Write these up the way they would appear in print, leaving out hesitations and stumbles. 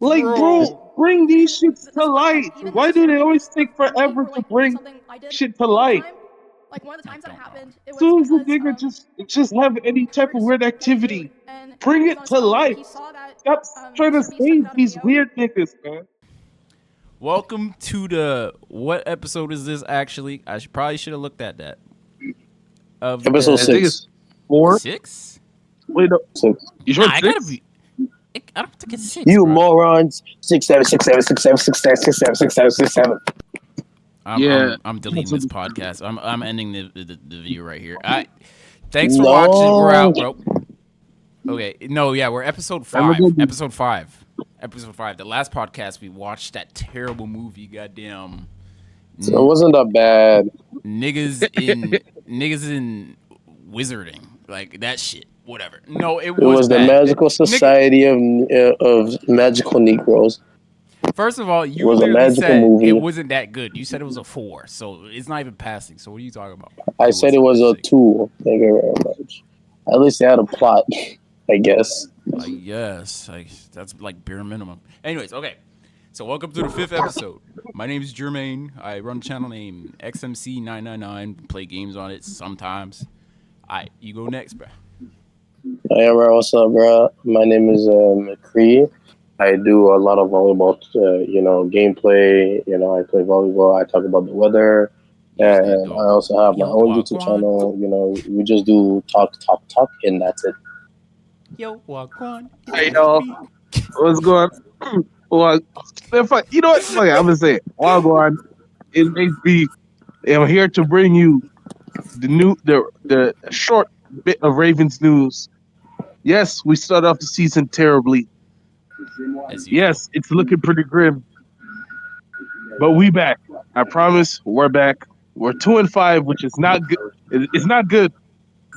Like, bro, bring these shits to light. Even Why this do year, they always take for me, forever for to like bring something I did shit to one light? time, like one of the times that I don't happened, it As was soon as the because nigga just have any he type of heard weird that was food, activity, and bring he was it on his to phone and light. he saw that Stop trying to Mr. Beast had put save out a these video. weird niggas, man. Welcome to the what episode is this actually? I probably should have looked at that. Of Episode I think the 6. it's 4. 6? Wait, no, 6. you sure Nah, it's I gotta 6? be. I don't think it's 6, You bro. morons. 6, 7, 6, 7, 6, 7, 6, 7, 6, 7, 6, 7, 6, 7. Yeah. I'm deleting this podcast. I'm ending the video right here. Thanks for No. watching. We're out, bro. Okay, no, yeah, we're episode 5. Episode 5. Episode 5. The last podcast we watched that terrible movie. Goddamn. So it wasn't that bad. Niggas in wizarding, like that shit. Whatever. No, it It was was the bad. Magical Society of Magical Negroes. First of all, It you was a literally magical said movie. it wasn't that good. You said it was a 4, so it's not even passing. So what are you talking about? I said it was a 2. Thank you very much. At least they had a plot, I guess. Yes, that's like bare minimum. Anyways, okay. So welcome to the 5th episode. My name is Jermain. I run a channel named XMC999. Play games on it sometimes. Alright, you go next, bro. Hey, bro, what's up, bro? My name is Mcrea. I do a lot of volleyball, gameplay. I play volleyball. I talk about the weather. And I also have my own YouTube channel. We just do talk, and that's it. Yo, Wagwan. Hey, y'all. What's going on? Well, you know what? Fuck it, I'm going to say it. Wagwan, it may be. I'm here to bring you the short bit of Ravens news. Yes, we start off the season terribly. As usual. Yes, it's looking pretty grim. But we back. I promise we're back. We're 2-5, which is not good. It's not good.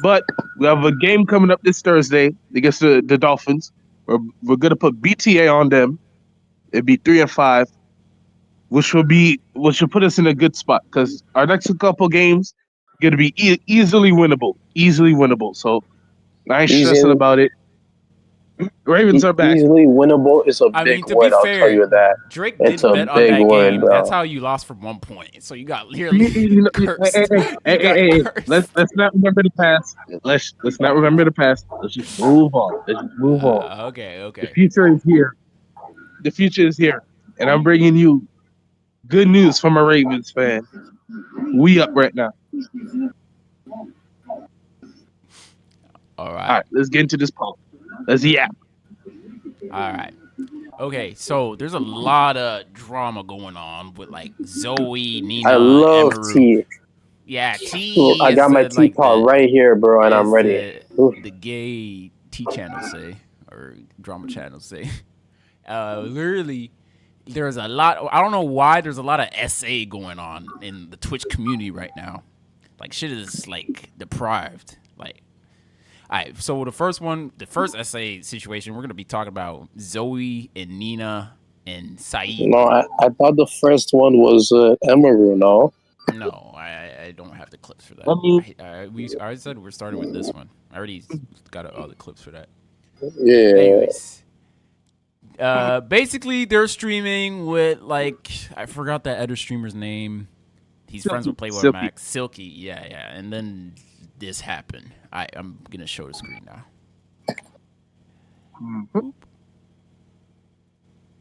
But we have a game coming up this Thursday against the Dolphins. We're gonna put BTA on them. It'd be 3-5, which will put us in a good spot because our next couple games gonna be easily winnable. Easily winnable. So I ain't stressing Easily, about it. Ravens are back. easily winnable is a I big mean, to be word. I'll tell fair, you that. Drake It's did a bet on big that word, game. bro. That's how you lost for 1 point. So you got literally cursed. Hey. Cursed. Let's not remember the past. Let's not remember the past. Let's just move on. Let's just move on. Okay. The future is here. The future is here, and I'm bringing you good news from a Ravens fan. We up right now. All All right. right, let's get into this poll. Let's yap. All right. Okay, so there's a lot of drama going on with like Zoe, Nina, I love Emiru. tea. Yeah, Ooh, T I is got my the, like teapot the right here, bro, and I'm as ready. Ooh. the gay T channel say or drama channel say. Literally, there's a lot. I don't know why there's a lot of SA going on in the Twitch community right now. Like shit is like deprived. Like, all right. So the first SA situation, we're gonna be talking about Zoe and Nina and Saeed. No, I thought the first one was Emiru, no? No, I don't have the clips for that. I mean, I said we're starting with this one. I already got all the clips for that. Yeah. Anyways, basically they're streaming with like I forgot that other streamer's name. He's friends with Playboy Silky. Max, Silky. Yeah, and then this happened. I'm gonna show the screen now. Mm-hmm.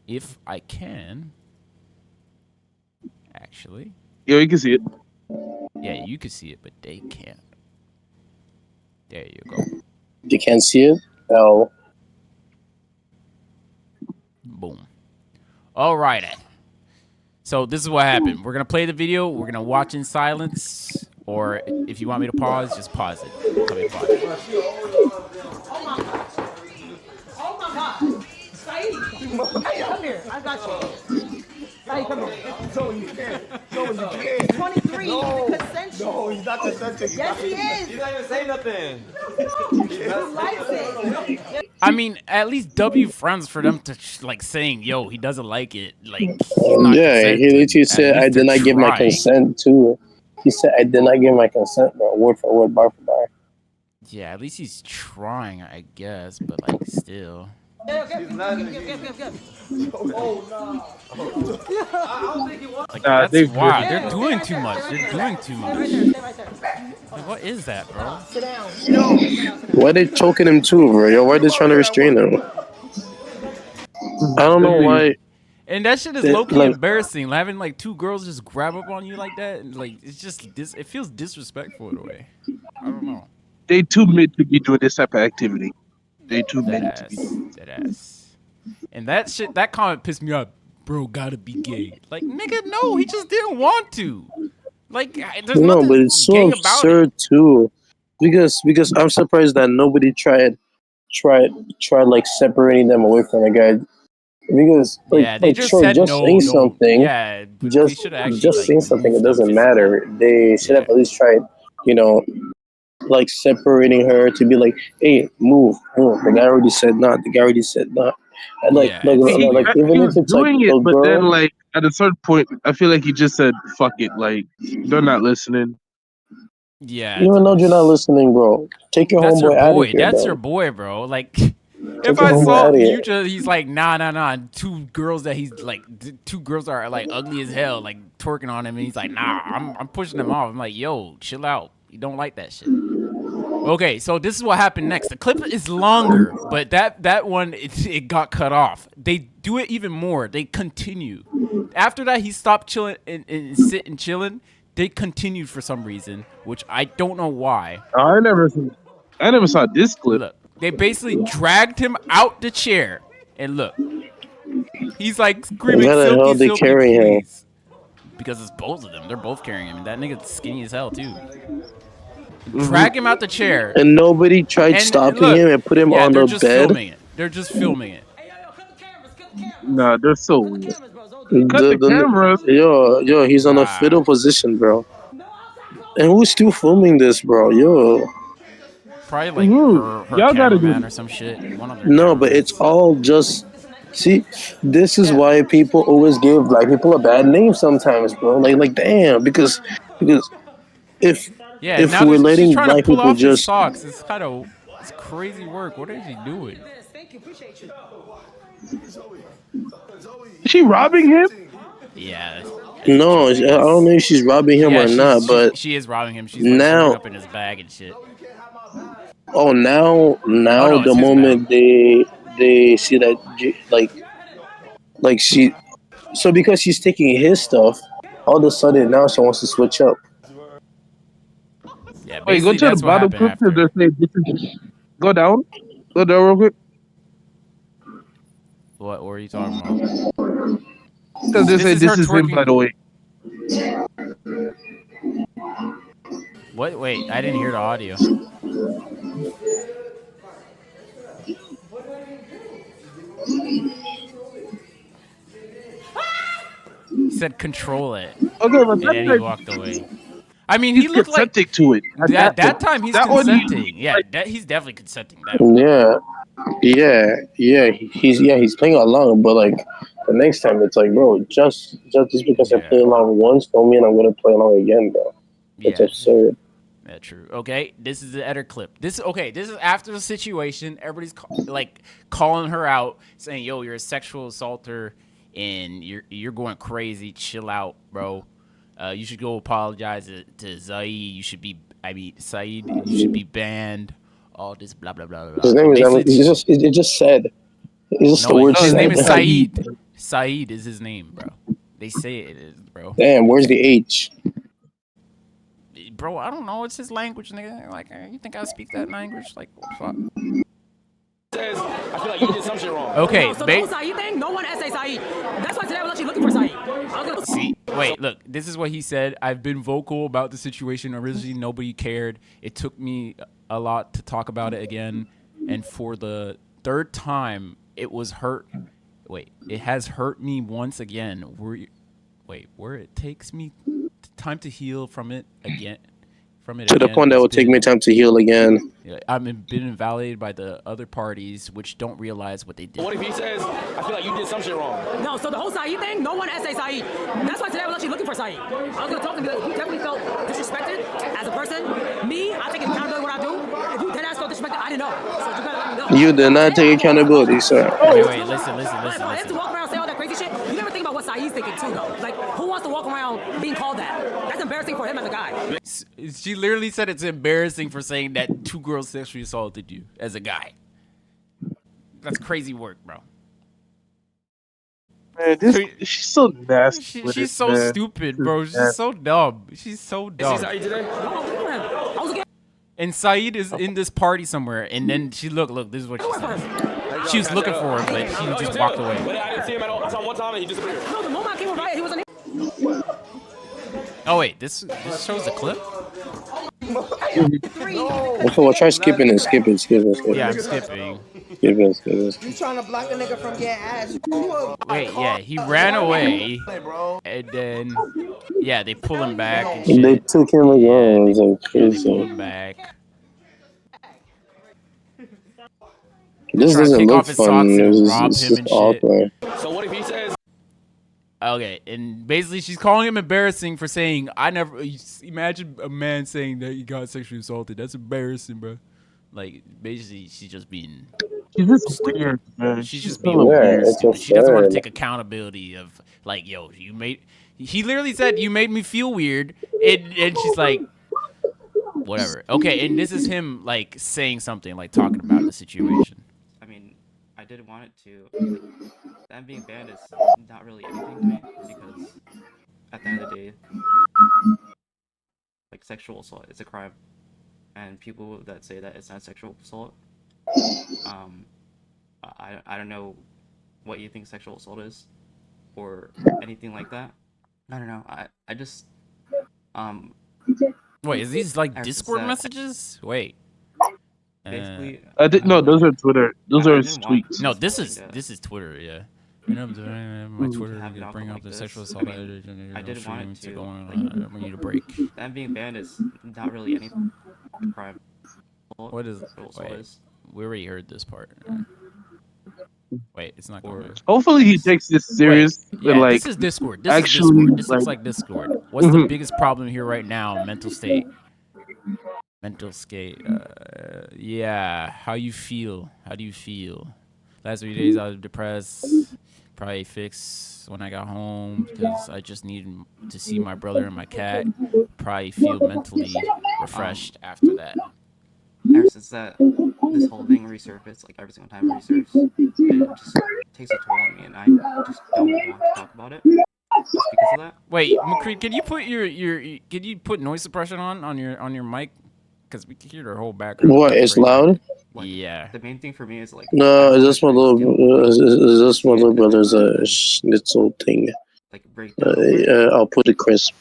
If I can, actually. Yeah, you can see it. Yeah, you can see it, but they can't. There you go. You can't see it? No. Boom. All right. So this is what happened. We're gonna play the video. We're gonna watch in silence, or if you want me to pause, just pause it. Let me pause it. Oh my God. Saeed. Hey, come here. I got you. Saeed, come here. Zoe, you can't. Zoe, you can't. 23. No. He's consensual. No, he's not consenting. Yes, he is. He's not even saying nothing. Who likes it? I mean, at least W friends for them to like saying, "Yo, he doesn't like it." Like, he's not Yeah, he consenting. literally At said, I least did they're not give my trying. consent too. He said, I did not give my consent, bro. Word for word, bar for bar. Yeah, at least he's trying, I guess. But like, still. Yeah, give. Like Nah, that's they good. wild. They're doing too much. They're doing too much. Stay right there. Like, what is that, bro? Sit down. Sit down. Why they choking him too, bro? Yo, why they trying to restrain him? I don't know why. And that shit is They, low key like, embarrassing. Having like two girls just grab up on you like that, and like it's just it feels disrespectful in a way. I don't know. They too mid to be doing this type of activity. They too That mid to be. ass. That ass. And that shit, that comment pissed me off. Bro, gotta be gay. Like, nigga, no, he just didn't want to. Like, there's no, nothing but it's so gay about it. absurd too. Because I'm surprised that nobody tried like separating them away from the guy. Because Yeah, they just sure, said just no, saying don't. something, Yeah, but they should have actually like saying something, it moved them doesn't physically. matter. They should have Yeah. at least tried, you know, like separating her to be like, hey, move. The guy already said not. The guy already said not. And Yeah, it's like weird. He even was if it's like doing it, a but then girl, like at a certain point, I feel like he just said, "Fuck it." Like they're not listening. Yeah, even though you're not listening, bro, take your that's your homeboy out of boy. here, That's your bro. boy, bro. Like, Take if your I homeboy saw out of here. he's like, nah. And two girls that he's like, two girls are like ugly as hell, like twerking on him, and he's like, nah, I'm pushing them off. I'm like, yo, chill out. You don't like that shit. Okay, so this is what happened next. The clip is longer, but that one it got cut off. They do it even more. They continue. After that, he stopped chilling and sitting chilling. They continued for some reason, which I don't know why. I never saw this clip. Look, they basically dragged him out the chair, and look, he's like screaming, Why the "Silky, hell they Silky, carry him? please!" Because it's both of them. They're both carrying him, and that nigga's skinny as hell too. Mm-hmm. Drag him out the chair, And nobody tried and stopping look, him and put him yeah, on they're the just bed. filming it. They're just filming it. Hey, yo, cut the cameras. Cut the cameras. Nah, they're so Cut the weird. cameras, bro. Don't do it. Cut the cameras. Yo, he's on a Nah, fetal position, bro. No, outside And clothes. who's still filming this, bro? Yo, probably like Mm-hmm. her Y'all gotta go. cameraman or some shit. One of their no, but cameramans. it's all just. See, this is why people always give black people a bad name sometimes, bro. Like damn, because if Yeah, now we're she's letting trying to black pull people off his just socks. It's crazy work. What is he doing? Thank you. Appreciate you. Is she robbing him? Yeah, as a no, joke, I I don't guess. know if she's robbing him Yeah, or not, but she is robbing him. She's like searching now, up in his bag and shit. Oh now no, it's the his bag. moment they see that like she, so because she's taking his stuff, all of a sudden now she wants to switch up. Yeah, Wait, go basically to the that's what bottom happened clip. They after. say this is. Go down. Go down real quick. What were you talking about? Because they This say is her this is him, by twerking. the way. What? Wait, I didn't hear the audio. He said control it, Okay, but and that then he guy, walked away. I mean, he he's looked like consenting to it. that time he's That one, consenting. Yeah, like, that he's definitely consenting that one. He's playing along, but like the next time it's like, bro, just because I play Yeah, along once don't mean I'm gonna play along again, bro. It's yeah. absurd. Yeah, true. Okay, this is the editor clip. This is after the situation. Everybody's like calling her out, saying, "Yo, you're a sexual assaulter, and you're going crazy. Chill out, bro. You should go apologize to Zaid. You should be, I mean, Saeed. You should be banned. All this blah blah blah blah blah." His And name is basically, it just said it's just the no, word his his name name is is said. Saeed. Saeed. Saeed is his name, bro. They say it is, bro. Damn, where's the H? Bro, I don't know. It's his language, nigga. Like, you think I speak that language? Like, what the fuck? I feel like you did some shit wrong. Okay, So the whole Saeed thing, no one essay Saeed. That's why today I was actually looking for Saeed. see, wait, look. This is what he said. I've been vocal about the situation. Originally, nobody cared. It took me a lot to talk about it again, and for the third time, it was hurt. Wait, it has hurt me once again. Where it takes me time to heal from it again. To the point that will take me time to heal again. I've been invalidated by the other parties, which don't realize what they did. What if he says, I feel like you did some shit wrong? No, so the whole Saeed thing, no one essay Saeed. That's why today I was actually looking for Saeed. I was gonna talk to him. He definitely felt disrespected as a person. Me, I take accountability what I do. If you dead ass felt disrespected disrespected. I didn't know. So you better let me know. You did not take accountability, sir. Wait, listen. And to walk around and say all that crazy shit, you never think about what Saeed's thinking too, though. Like, who wants to walk around being called that? That's embarrassing for him as a guy. She literally said it's embarrassing for saying that 2 girls sexually assaulted you as a guy. That's crazy work, bro. Man, she's so nasty. She's so stupid, bro. She's so dumb. She's so dumb. Is he today? I was again. And Saeed is in this party somewhere, and then she look. This is what she said. She was looking for him, but he just walked away. But I didn't see him at all. I saw him one time and he disappeared. No, the moment I came with Riot, he wasn't here. Oh wait, this shows the clip. Okay, well, try skipping it. Skip it. Yeah, I'm skipping. Skip it. You trying to block a nigga from getting ass? Wait, yeah, he ran away, and then yeah, they pull him back and shit. They took him again. It's like They pull crazy. him back. This Try to doesn't take look off his fun. socks and It's rob just him and shit. awkward. So what if he says? Okay, and basically she's calling him embarrassing for saying, I never, imagine a man saying that he got sexually assaulted. That's embarrassing, bro. Like, basically, she's just being She's just weird, man. She's just being weird. weird, It's stupid. She doesn't want to absurd. take accountability of, like, yo, he literally said, you made me feel weird, and she's like, whatever. Okay, and this is him, like, saying something, like, talking about the situation. I mean, I did want it to. Them being banned is not really anything to me because at the end of the day, like sexual assault is a crime, and people that say that it's not sexual assault, I don't know what you think sexual assault is, or anything like that. I don't know. I just Wait, is these, like, Ever since Discord that- messages? Wait. basically. No, those are Twitter. Those I are didn't want tweets. No, this something is Twitter, yeah. You know, my Twitter have an to bring outcome up like the this. sexual I assault. mean, I did want it to, going like, on. We need a break. Them being banned is not really anything crime. What is? Sexual assault Wait, is. we already heard this part. Wait, it's not going. Or Hopefully he takes this serious. Wait, yeah, and, like, this is Discord. This actually, is Discord. This looks like- like Discord. What's the biggest problem here right now? Mental state. Mental state. Yeah. How you feel? How do you feel? Last 3 days I was depressed. Probably fix when I got home because I just needed to see my brother and my cat. Probably feel mentally refreshed after that. ever since this whole thing resurfaced, like every single time it resurfaces, it just takes a toll on me, and I just don't want to talk about it just because of that. Wait, Mcrea, can you put can you put noise suppression on your mic? Because we can hear the whole background. What? It's loud. Like, Yeah. the main thing for me is like. No, is this my little brother's schnitzel thing? Like break down. I'll put it crisp.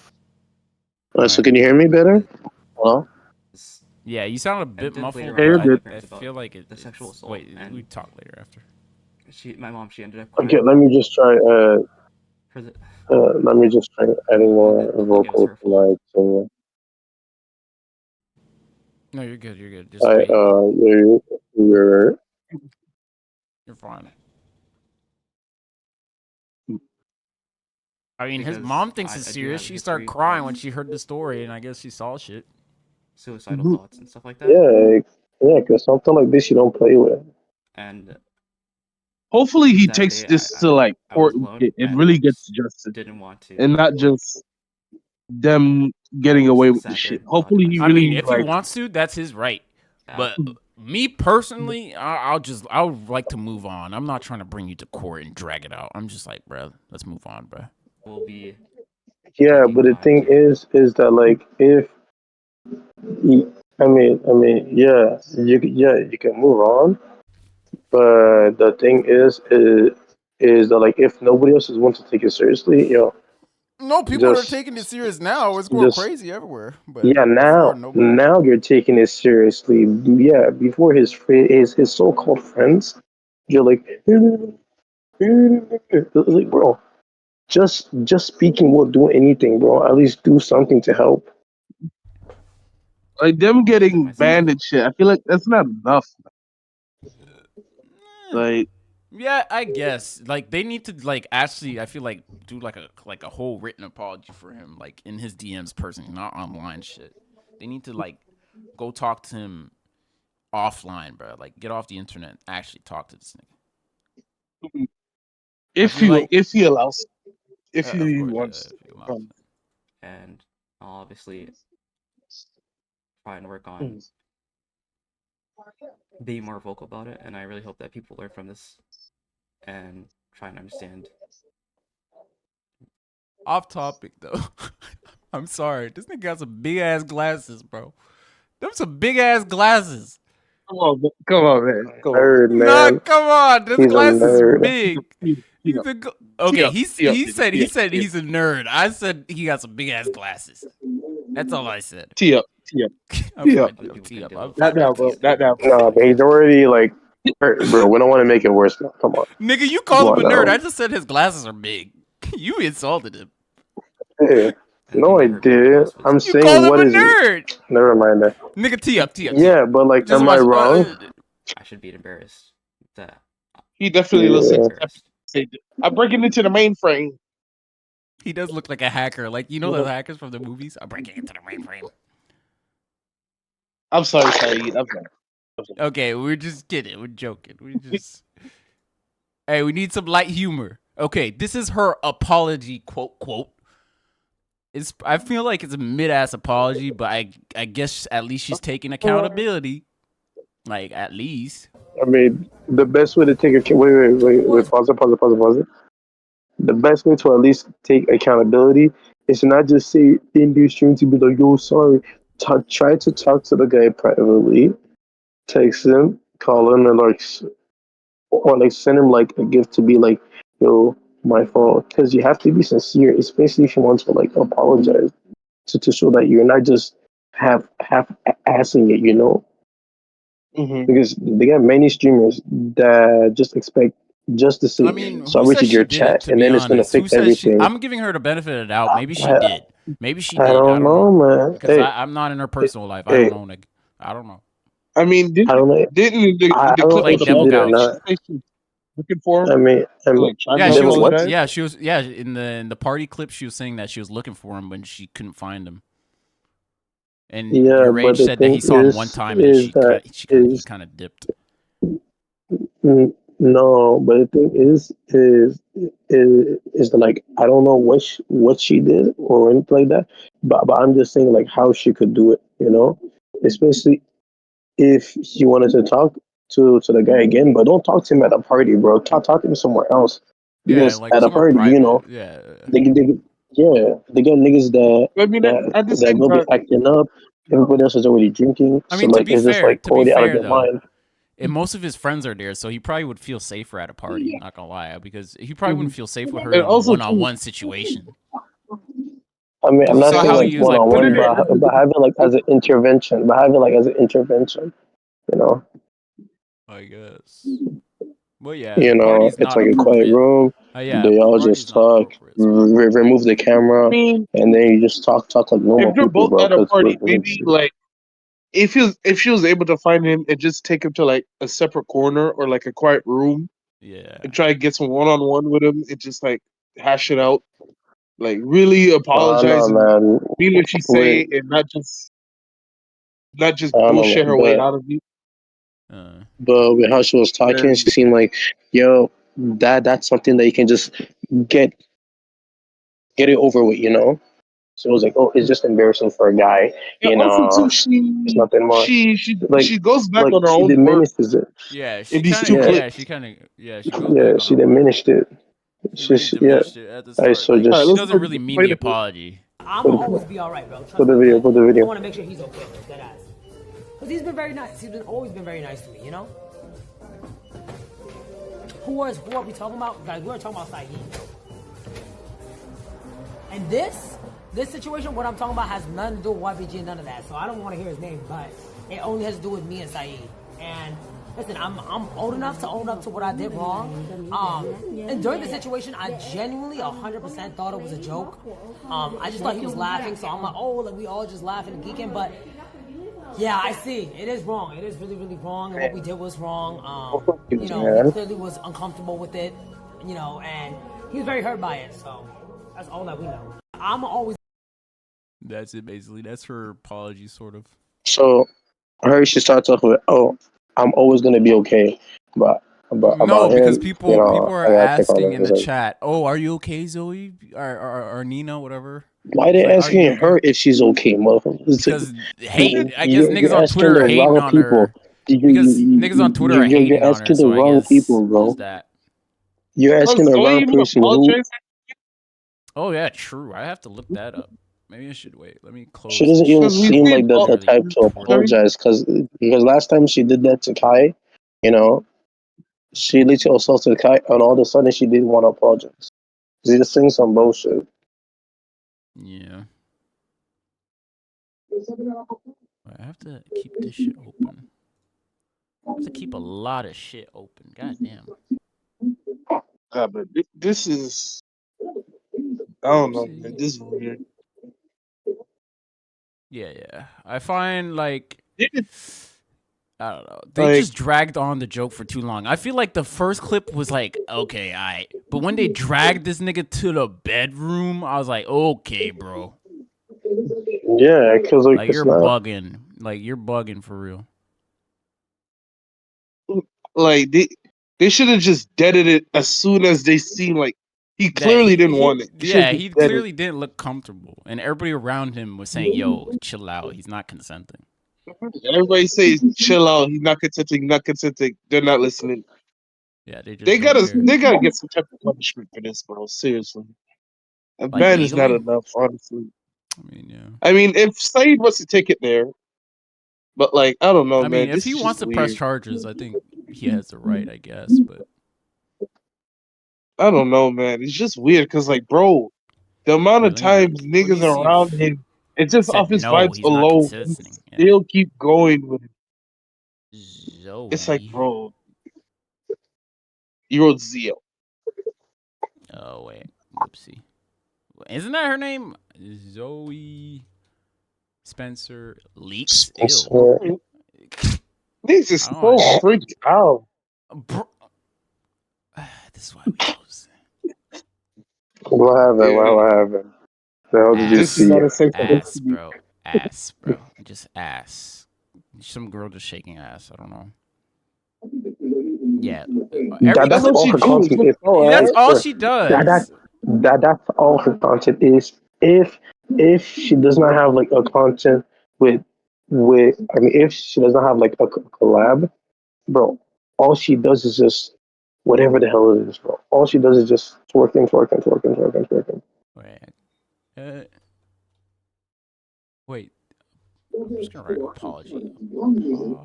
So can you hear me better? Hello? Yeah, you sound a bit muffled. later Yeah, you're but good. I feel like the sexual assault Wait, and- we talk later after. My mom, she ended up. Okay, let me just try. For the, Let me just try adding more vocals to my thing. No, you're good. You're good. Just wait. You're You're fine. I mean, his Because mom thinks I it's do serious. have a She started history crying of- when she heard the story, and I guess she saw shit. suicidal thoughts and stuff like that. yeah, because something like this you don't play with. And Hopefully he That takes day, this I- to like I court was and alone, it and really I gets just justice, didn't want to. and not just them getting I just away with sat the there shit. and thought to Hopefully he I really mean, if like. he wants to, that's his right. Yeah. But me personally, I'll like to move on. I'm not trying to bring you to court and drag it out. I'm just like, bro, let's move on, bro. will be Yeah, taking but the time thing to- is that like if you can move on, but the thing is that like if nobody else is willing to take it seriously, No, people are Just- taking it serious now. It's going crazy everywhere. But yeah, now you're taking it seriously. Yeah, before his so-called friends, you're like, like bro, just speaking won't do anything, bro. At least do something to help. Like them getting myself. banned and shit, I feel like that's not enough. Like, yeah, I guess like they need to like actually. I feel like do like a whole written apology for him, like in his DMs, personally, not online shit. They need to like go talk to him offline, bro. Like, get off the internet and actually talk to this nigga. If he allows, if Of he course, wants. if he allows it. And I'll obviously try and work on being more vocal about it. And I really hope that people learn from this and try and understand. Off topic though. I'm sorry. This nigga got some big ass glasses, bro. Them some big ass glasses. Come on, man. Come on. Nerd, Nah, man. come on. This He's a glasses is nerd. big. Tee up. Okay, Tee he up, said tee up. he's a nerd. I said he got some big ass glasses. That's all I said. Tee up. I'm Yeah. fine with tee up. I'm Not fine now, with bro. tee up. Not now. No, but he's already like hurt, bro. We don't want to make it worse. Now. Come on. Nigga, you Come called him a on nerd. now. I just said his glasses are big. You insulted him. Hey, The no, thing I that hurt me the did. most was I'm You saying called him what a is it? nerd. Never mind that. Nigga, tee up. Yeah, but like, Just am I watch. wrong? I should be embarrassed. That He definitely I'm looks like Yeah. embarrassed. I'm breaking into the mainframe. He does look like a hacker. Like, you know the hackers from the movies? I'm breaking into the mainframe. I'm sorry, Saeed. I'm sorry. Okay, we're just kidding. We're joking. We just... Hey, we need some light humor. Okay, this is her apology, quote. I feel like it's a mid-ass apology, but I guess at least she's taking accountability. Like, at least. I mean, the best way to take wait, pause it. The best way to at least take accountability is to not just say in the stream to be like, yo, sorry. Try to talk to the guy privately, text him, call him, and or like send him like a gift to be like, yo, my fault. Because you have to be sincere, especially if you want to like apologize to show that you're not just half assing it, you know? Mm-hmm. Because they got many streamers that just expect just to say, I mean, who sorry says to she your did it, chat, to and be then it's gonna honest? Who fix says she... everything. I'm giving her the benefit of the doubt. Maybe she I, did. Maybe she I did. I don't don't know. know, man. Because Hey, I'm not in her personal life. I hey, don't know, nigga. I don't know. I mean, I don't know. didn't I the don't know clip Like with if the she devil did or apology, she gouch. not. said she was looking for I him mean, and like trying Yeah, to she was. devil what? apologize? Yeah, she was. Yeah, in the party clip, she was saying that she was looking for him when she couldn't find him. And Yeah, your but rage the said that he thing saw him one time, and then is that he is kind of dipped. no, but the thing is that like I don't know what she did or anything like that, but I'm just saying like how she could do it, you know, especially if she wanted to talk to the guy again, but don't talk to him at a party, bro. Talk to him somewhere else Yeah, because like at a somewhere party, you know, private. Yeah. they yeah, they get niggas I mean, at the that same will be time, acting up. Everybody else is already drinking, I so mean, like it's just like to be already out of fair their though, mind. and most of his friends are there, so he probably would feel safer at a party. Not gonna lie, because he probably mhm. wouldn't feel safe with her And in a also too, one-on-one situation. I mean, Because I'm you not saw saying how also like he was one like on one, putting considering her. but have it like as an intervention. But have it like as an intervention. You know, I guess. Well, yeah, the you know, party's it's not like a quiet appropriate. room. Yeah, They all party's just not talk, appropriate. So. remove the I camera, mean, and then you just talk like if normal you're people, both bro. at a Because party, maybe like if she was able to find him and just take him to like a separate corner or like a quiet room Yeah. and try to get some one on one with him and just like hash it out, like really apologize no, and man. mean what she say Wait, and not just I don't know, bullshit her way but out of you. with how she was talking, Then she seemed like, yo, that's something that you can just get it over with, you know. So it was like, oh, it's just embarrassing for a guy, and you also too, know. It's nothing more. Like she goes back like on her she own word diminishes it. Yeah, in she these kind two of. Yeah, Yeah, clips. she kind of. Yeah, she goes yeah, back on she her word. diminished it. She really Yeah. diminished it at the All right, start. so Like All right, she just doesn't really mean play the the clip. apology. I'm put gonna it, always be all right, bro. Trust put the me. video, But put the I video. want to make sure he's okay, bro. Dead ass. Cause he's been very nice. He's been always been very nice to me. You know. Who are we talking about, guys? We're talking about Saeed. And this situation, what I'm talking about, has nothing to do with YBG and none of that. So I don't want to hear his name, but it only has to do with me and Saeed. And listen, I'm old enough to own up to what I did wrong. And during the situation, I genuinely 100% thought it was a joke. I just thought he was laughing, so I'm like, oh, like we all just laughing and geeking. But yeah, I see. It is wrong. It is really, really wrong. And what we did was wrong. You know, he clearly was uncomfortable with it. You know, and he was very hurt by it. So that's all that we know. I'm always. That's it, basically. That's her apology, sort of. So I heard she starts off with, "Oh, I'm always gonna be okay," but No, about because him, you people know, are I gotta take all asking that. in It's the like, chat, "Oh, are you okay, Zoe or Nina, whatever?" why It's they like, "Are you asking okay?" her if she's okay, motherfucker? It's like, Because I guess niggas you're on asking Twitter the are hating wrong on people. her. Because niggas on Twitter are You're hating on her, asking the so I wrong guess people, there's bro. that. You're asking Was the Zoe wrong even person. Who apologizing? Oh yeah, true. I have to look that up. Maybe I should wait. Let me she close doesn't this even shit Because so we I seem see can like the barely type to record. apologize because last time she did that to Kai, you know, she literally assaulted Kai, and all of a sudden she didn't want to apologize. She's just saying some bullshit. Yeah. Wait, I have to keep this shit open. I have to keep a lot of shit open. God damn. but this is I don't know, man. Oopsie. This is weird. Yeah. I find like Niggas, I don't know. They like, just dragged on the joke for too long. I feel like the first clip was like, okay, but when they dragged this nigga to the bedroom, I was like, okay, bro. Yeah, because like Like it's you're not. bugging. Like you're bugging for real. like they should have just deaded it as soon as they seen like he That clearly didn't want it. They should have just he deaded. clearly didn't look comfortable. And everybody around him was saying, yo, chill out. He's not consenting. Everybody says chill out. He's not consenting. Not consenting. They're not listening. Yeah, they just don't care. They gotta get some type of punishment for this, bro. Seriously, a Like ban is not legally? enough, honestly. I mean, yeah. I mean, if Saeed wants to take it there, but like I don't know, I mean, man. if This he is just wants to press weird. charges, I think he has the right, I guess. But I don't know, man. It's just weird because like, bro, the amount wait, of times let me niggas are see around if him, it's he just said off his no, vibes he's not alone. He consenting. Yeah. still keep going with it. It's like, Zoe. bro, you wrote Zio. Oh wait, whoopsie. Isn't that her name? Zoe Spencer Leaks. Ew. Niggas I is don't so want. freaked out. Bro, this is why we lose. What happened? Yeah, What happened? The hell did you this is Ass, not see? a safe place ass, to be. bro, just ass. Some girl just shaking ass. I don't know. Yeah, every That's That's what clip. all she her do. content is. That's all Sure. she That that does. that's all her content is. If she does not have like a content with I mean, if she does not have like a collab, bro, all she does is just whatever the hell it is, bro. All she does is just twerking. Wait, uh, wait. I'm just gonna write apology. Apology.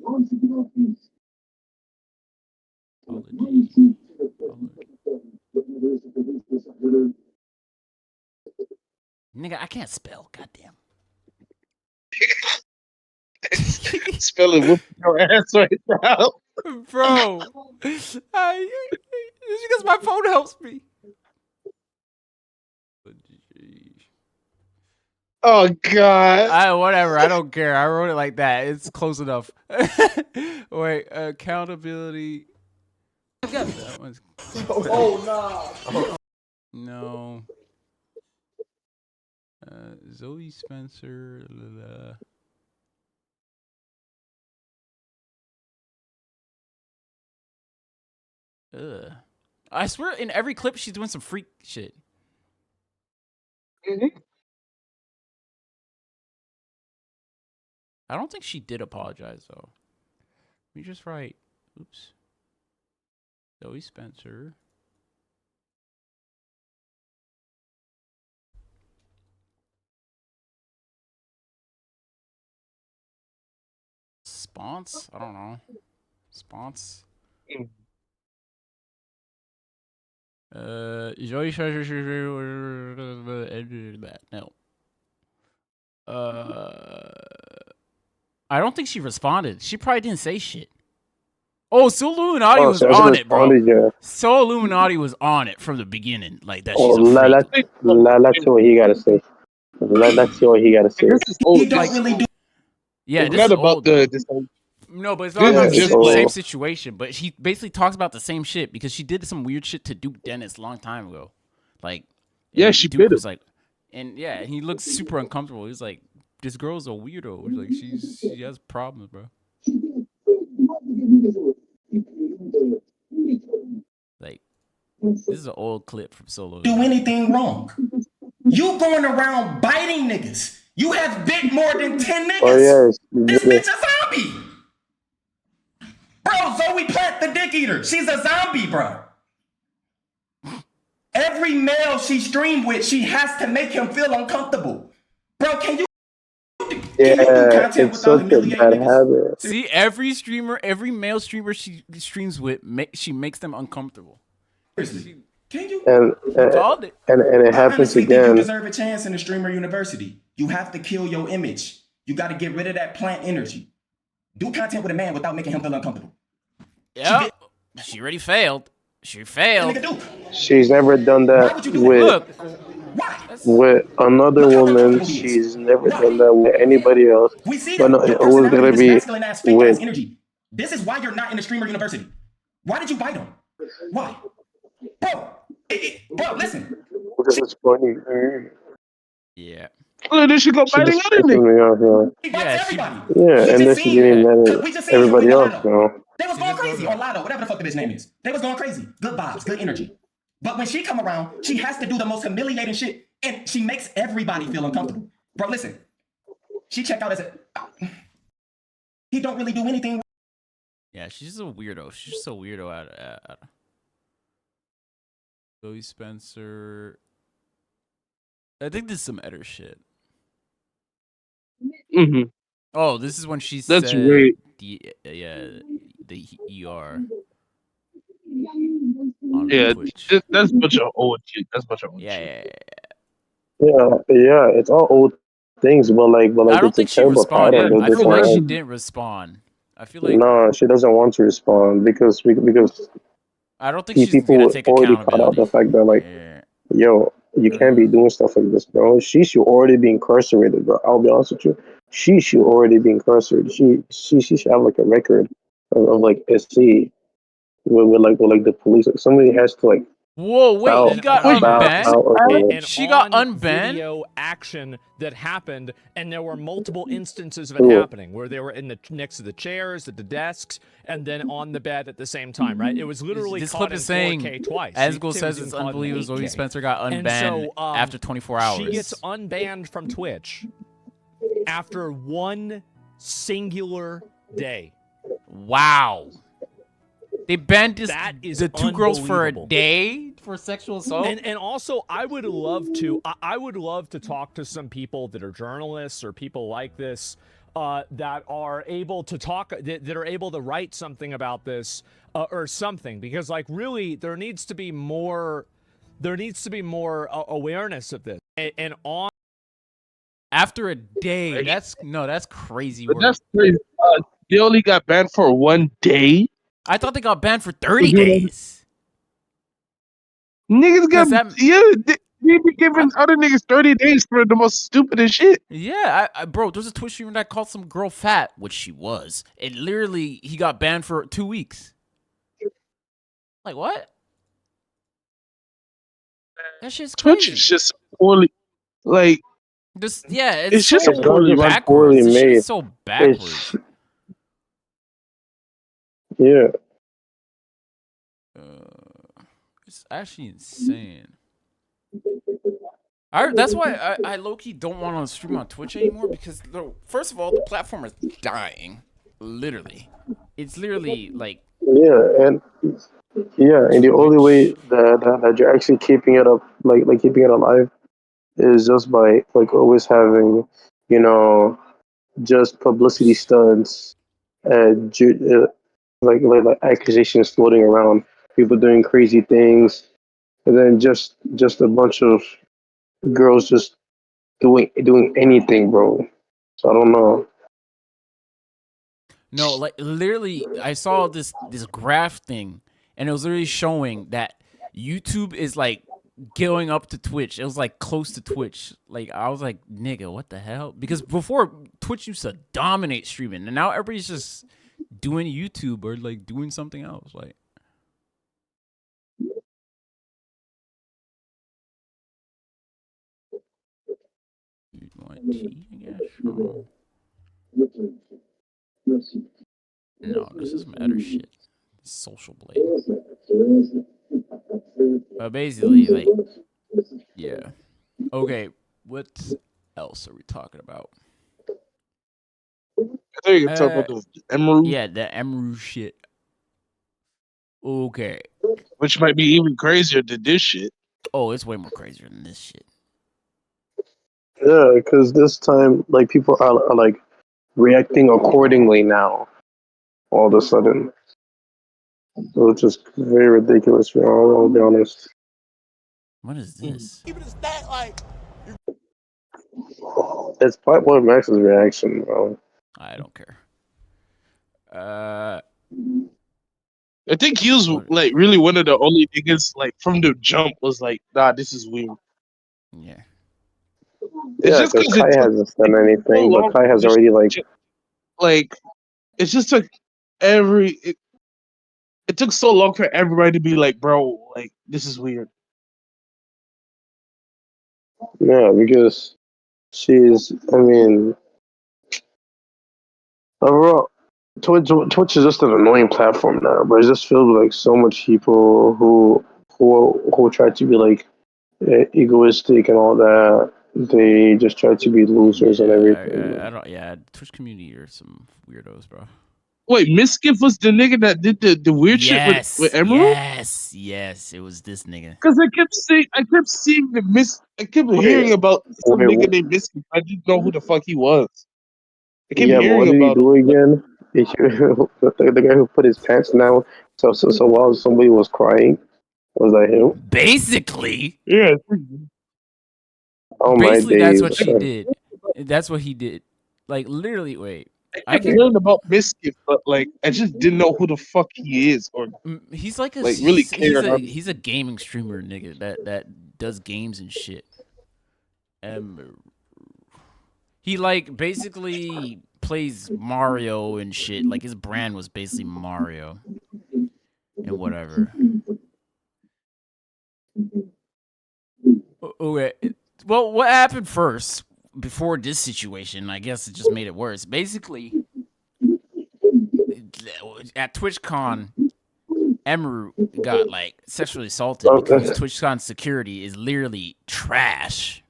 Apology. Apology. Nigga, I can't spell. Goddamn. Spelling whoop your ass right now. Bro, it's because my phone helps me. Oh god. Whatever. I don't care. I wrote it like that. It's close enough. Wait, accountability. That one's no. Zoe Spencer. Ugh. I swear, in every clip, she's doing some freak shit. Mhm. I don't think she did apologize though. Let me just write. Oops. Zoe Spencer. Spons? I don't know. Spons. Joey no. I don't think she responded. She probably didn't say shit. Oh, so Illuminati Oh, was so she on it, bro. responded, yeah. So Illuminati was on it from the beginning, like that. Oh, She's a freak. let's see what he gotta say. Let's see what he gotta say. This is old. Like, yeah, It's this not is about old though. this. No, but it's not This about Yeah, is the it's just same like all. situation. But she basically talks about the same shit because she did some weird shit to Duke Dennis a long time ago. Like, yeah, she and Duke bit him. was like, and yeah, he looked super uncomfortable. He was like, this girl's a weirdo. Like she has problems, bro. Like this is an old clip from Solo. Do anything wrong. You going around biting niggas. You have bit more than 10 niggas. Oh yes. This bitch a zombie. Bro, Zoe Plant the dick eater. She's a zombie, bro. Every male she streamed with, she has to make him feel uncomfortable. Bro, can you do content it's without such a humiliating bad niggas? habit. See, every streamer, every male streamer she streams with, she makes them uncomfortable. Seriously. Can you? You called it. And it I happens honestly think you again. deserve a chance in the streamer university. You have to kill your image. You got to get rid of that plant energy. Do content with a man without making him feel uncomfortable. Yeah, she already failed. She failed. She's never done that with another woman. She's never done that with anybody else. We see But that. no, it Your always personality gonna is be masculine ass, fake ass with. energy. This is why you're not in the streamer university. Why did you bite him? Why? Bro, listen. Because it's funny. Yeah. Oh, then she go She biting just other pisses niggas. me off, yo. He bites everybody. Yeah, and then she getting mad We at just seen him everybody with else, Lotto. you know. They was going crazy. Or Lotto, whatever the fuck the bitch name is. They was going crazy. Good vibes, good energy. But when she come around, she has to do the most humiliating shit. And she makes everybody feel uncomfortable. Bro, listen. She check out as a... He don't really do anything. Yeah, she's a weirdo. She's just a weirdo at Zoe Spencer. I think this is some editor shit. Mm-hmm. Oh, this is when she That's said great. the ER. Yeah, that's a bunch of old shit. That's a bunch of old shit. Yeah, it's all old things, but I don't it's a think she terrible pattern. responded. I They're feel like she trying. didn't respond. I feel like No, she doesn't want to respond because I don't think she's people gonna would take already caught out accountability. the fact that like, yo, you can't be doing stuff like this, bro. She should already be incarcerated, bro. I'll be honest with you. She should already be incarcerated. She should have like a record of like SC with the police. Like somebody has to like. Whoa, wait, he got unbanned? She got unbanned? Video action that happened, and there were multiple instances of it happening, where they were next to the chairs, at the desks, and then on the bed at the same time, right? It was literally this caught clip in is saying 4K twice. Asgul says it's unbelievable Zoe Spencer got unbanned after 24 hours. She gets unbanned from Twitch after one singular day. Wow. They banned the two girls for a day for sexual assault. And also, I would love to talk to some people that are journalists or people like this that are able to talk, that are able to write something about this or something, because like really there needs to be more awareness of this. And on after a day, that's crazy work. That's crazy. They only got banned for 1 day. I thought they got banned for 30 days. Niggas got they be giving other niggas 30 days for the most stupidest shit. Yeah, bro, there's a Twitch streamer that called some girl fat, which she was. And literally, he got banned for 2 weeks. Like what? That shit's crazy. Twitch is just poorly, like. It's just so poorly backwards. Poorly This shit made. is so backwards. Yeah. It's actually insane. That's why I low-key don't want to stream on Twitch anymore, because first of all, the platform is dying. Literally. It's literally like... And the only way that you're actually keeping it up, like keeping it alive, is just by like always having, just publicity stunts, like accusations floating around, people doing crazy things, and then just a bunch of girls just doing anything, bro. So I don't know. No, like literally, I saw this graph thing, and it was literally showing that YouTube is like going up to Twitch. It was like close to Twitch. Like I was like, nigga, what the hell? Because before Twitch used to dominate streaming, and now everybody's just doing YouTube or like doing something else. Like, T, I guess. No, this is matter shit. Social blade. But basically, like, yeah. Okay, what else are we talking about? I think you talk about the Emiru. Yeah, the Emiru shit. Okay. Which might be even crazier than this shit. Oh, it's way more crazier than this shit. Yeah, because this time, like, people are like reacting accordingly now. All of a sudden, so it's just very ridiculous. I'll be honest. What is this? Even a stat like. It's Playboy Max's reaction, bro. I don't care. I think he was like really one of the only niggas like from the jump was like, nah, this is weird. Yeah. It's Yeah, just because because Kai hasn't done anything, but Kai has already like it just took it took so long for everybody to be like, bro, like this is weird. Yeah, because she's. I mean, overall, Twitch is just an annoying platform now, but it just filled with like so much people who try to be like egoistic and all that. They just try to be losers and everything. I don't. Yeah, Twitch community are some weirdos, bro. Wait, Mizkif was the nigga that did the weird shit with Emiru? Yes, it was this nigga. Because I kept seeing I kept hearing about some nigga named Mizkif. I didn't know who the fuck he was. I kept Yeah, but what hearing did he about him. do again? The guy who put his pants down. So while somebody was crying, was that him? Basically. Yeah. Oh my Basically, that's days. what she did. That's what he did. Like literally, wait. I kept hearing about Mizkif, but like I just didn't know who the fuck he is or He's like really care. he's a gaming streamer nigga that does games and shit. He like basically plays Mario and shit. Like his brand was basically Mario and whatever. Okay. Well, what happened first before this situation? I guess it just made it worse. Basically, at TwitchCon, Emiru got like sexually assaulted because TwitchCon security is literally trash.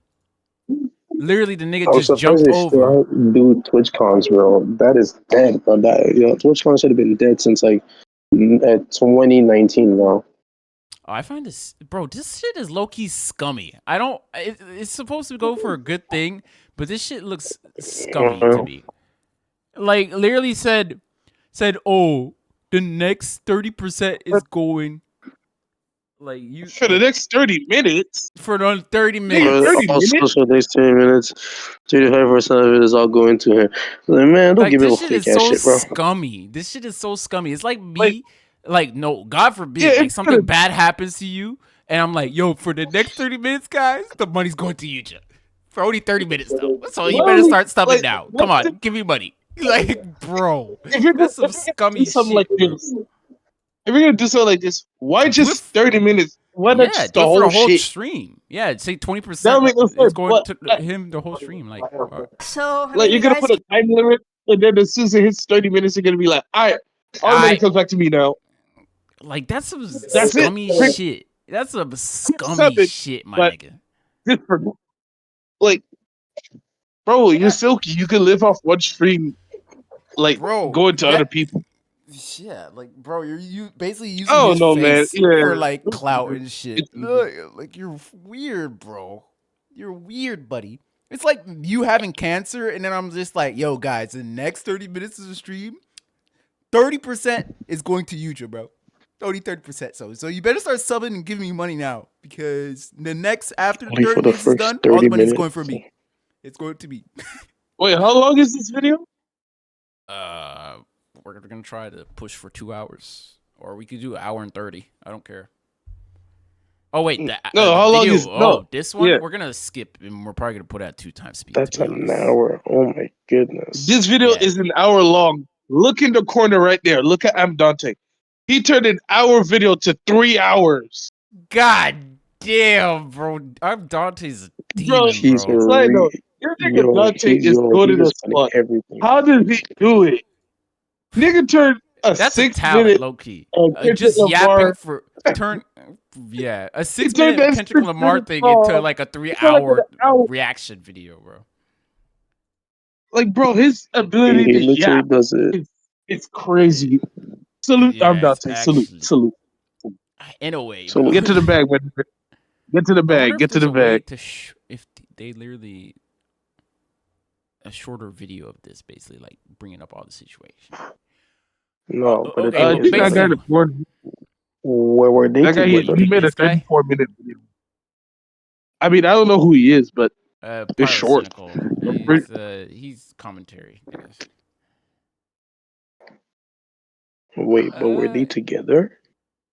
Literally, the nigga just jumped over. Still do Twitch cons, bro. That is dead, bro. Twitch cons should have been dead since like 2019, bro. Oh, I find this, bro. This shit is low key scummy. I don't. It's supposed to go for a good thing, but this shit looks scummy to me. Like literally said, oh, the next 30% is going. Like you for the next 30 minutes. For the 30 minutes. 30 minutes. Also, next 30 minutes, 35% of it is all going to him. Like, man, don't give me a fake ass shit, bro. Scummy. This shit is so scummy. It's like me. Like no, God forbid, like something bad happens to you, and I'm like, yo, for the next 30 minutes, guys, the money's going to you, for only 30 minutes though. So you better start stuffing now. Come on, give me money. Like, bro, that's some scummy shit. Like this. If you're gonna do something like this, why just 30 minutes? Why not just the whole shit? Stream? Yeah, say 20%. It's going to him the whole stream. Like, so like you're gonna put a time limit, and then as soon as it hits 30 minutes, you're gonna be like, all right, all the money comes back to me now. Like that's some scummy shit. That's some scummy shit, my nigga. Like, bro, you're silky. You can live off one stream, like going to other people. Yeah, like bro, you basically using his face for like clout and shit. Like you're weird, bro. You're weird, buddy. It's like you having cancer, and then I'm just like, yo, guys, the next 30 minutes of the stream, 30% is going to you, bro. Only 30%. So you better start subbing and giving me money now, because the next after the 30 minutes is done, all the money's going for me. It's going to me. Wait, how long is this video? We're gonna try to push for 2 hours, or we could do 1 hour and 30. I don't care. Oh wait, how long is this one? Yeah. We're gonna skip, and we're probably gonna put it at 2 times speed. That's an hour. Oh my goodness. This video is an hour long. Look in the corner right there. Look at Dante. He turned an hour video to 3 hours. God damn, bro. Dante's a demon, bro. Your nigga Yo, Dante is he good is as spending fuck. everything. How did he do it? Nigga turned a That's a 6 talent, minute low key. Kendrick Just yapping Lamar. for turn. Yeah, a He turned 6 minute that Kendrick 6 Lamar minute thing into song like a into like an 3 hour hour. reaction video, bro. Like, bro, his ability He to literally yap does it. is it's crazy. Salute, I'm Yeah, it's Dante. Salute, actually salute. in a way, So bro. Get to the bag, man. Get to the I wonder bag. if Get to there's the a way bag. to if they literally a shorter video of this, basically like bringing up all the situation. no, but the Okay, thing but is That guy that basically, recorded. where were they That guy, together? he made a this guy, 34-minute video. I mean, I don't know who he is, but it's short. pyrocynical, I'm pretty- he's commentary, I guess. Wait, but were they together?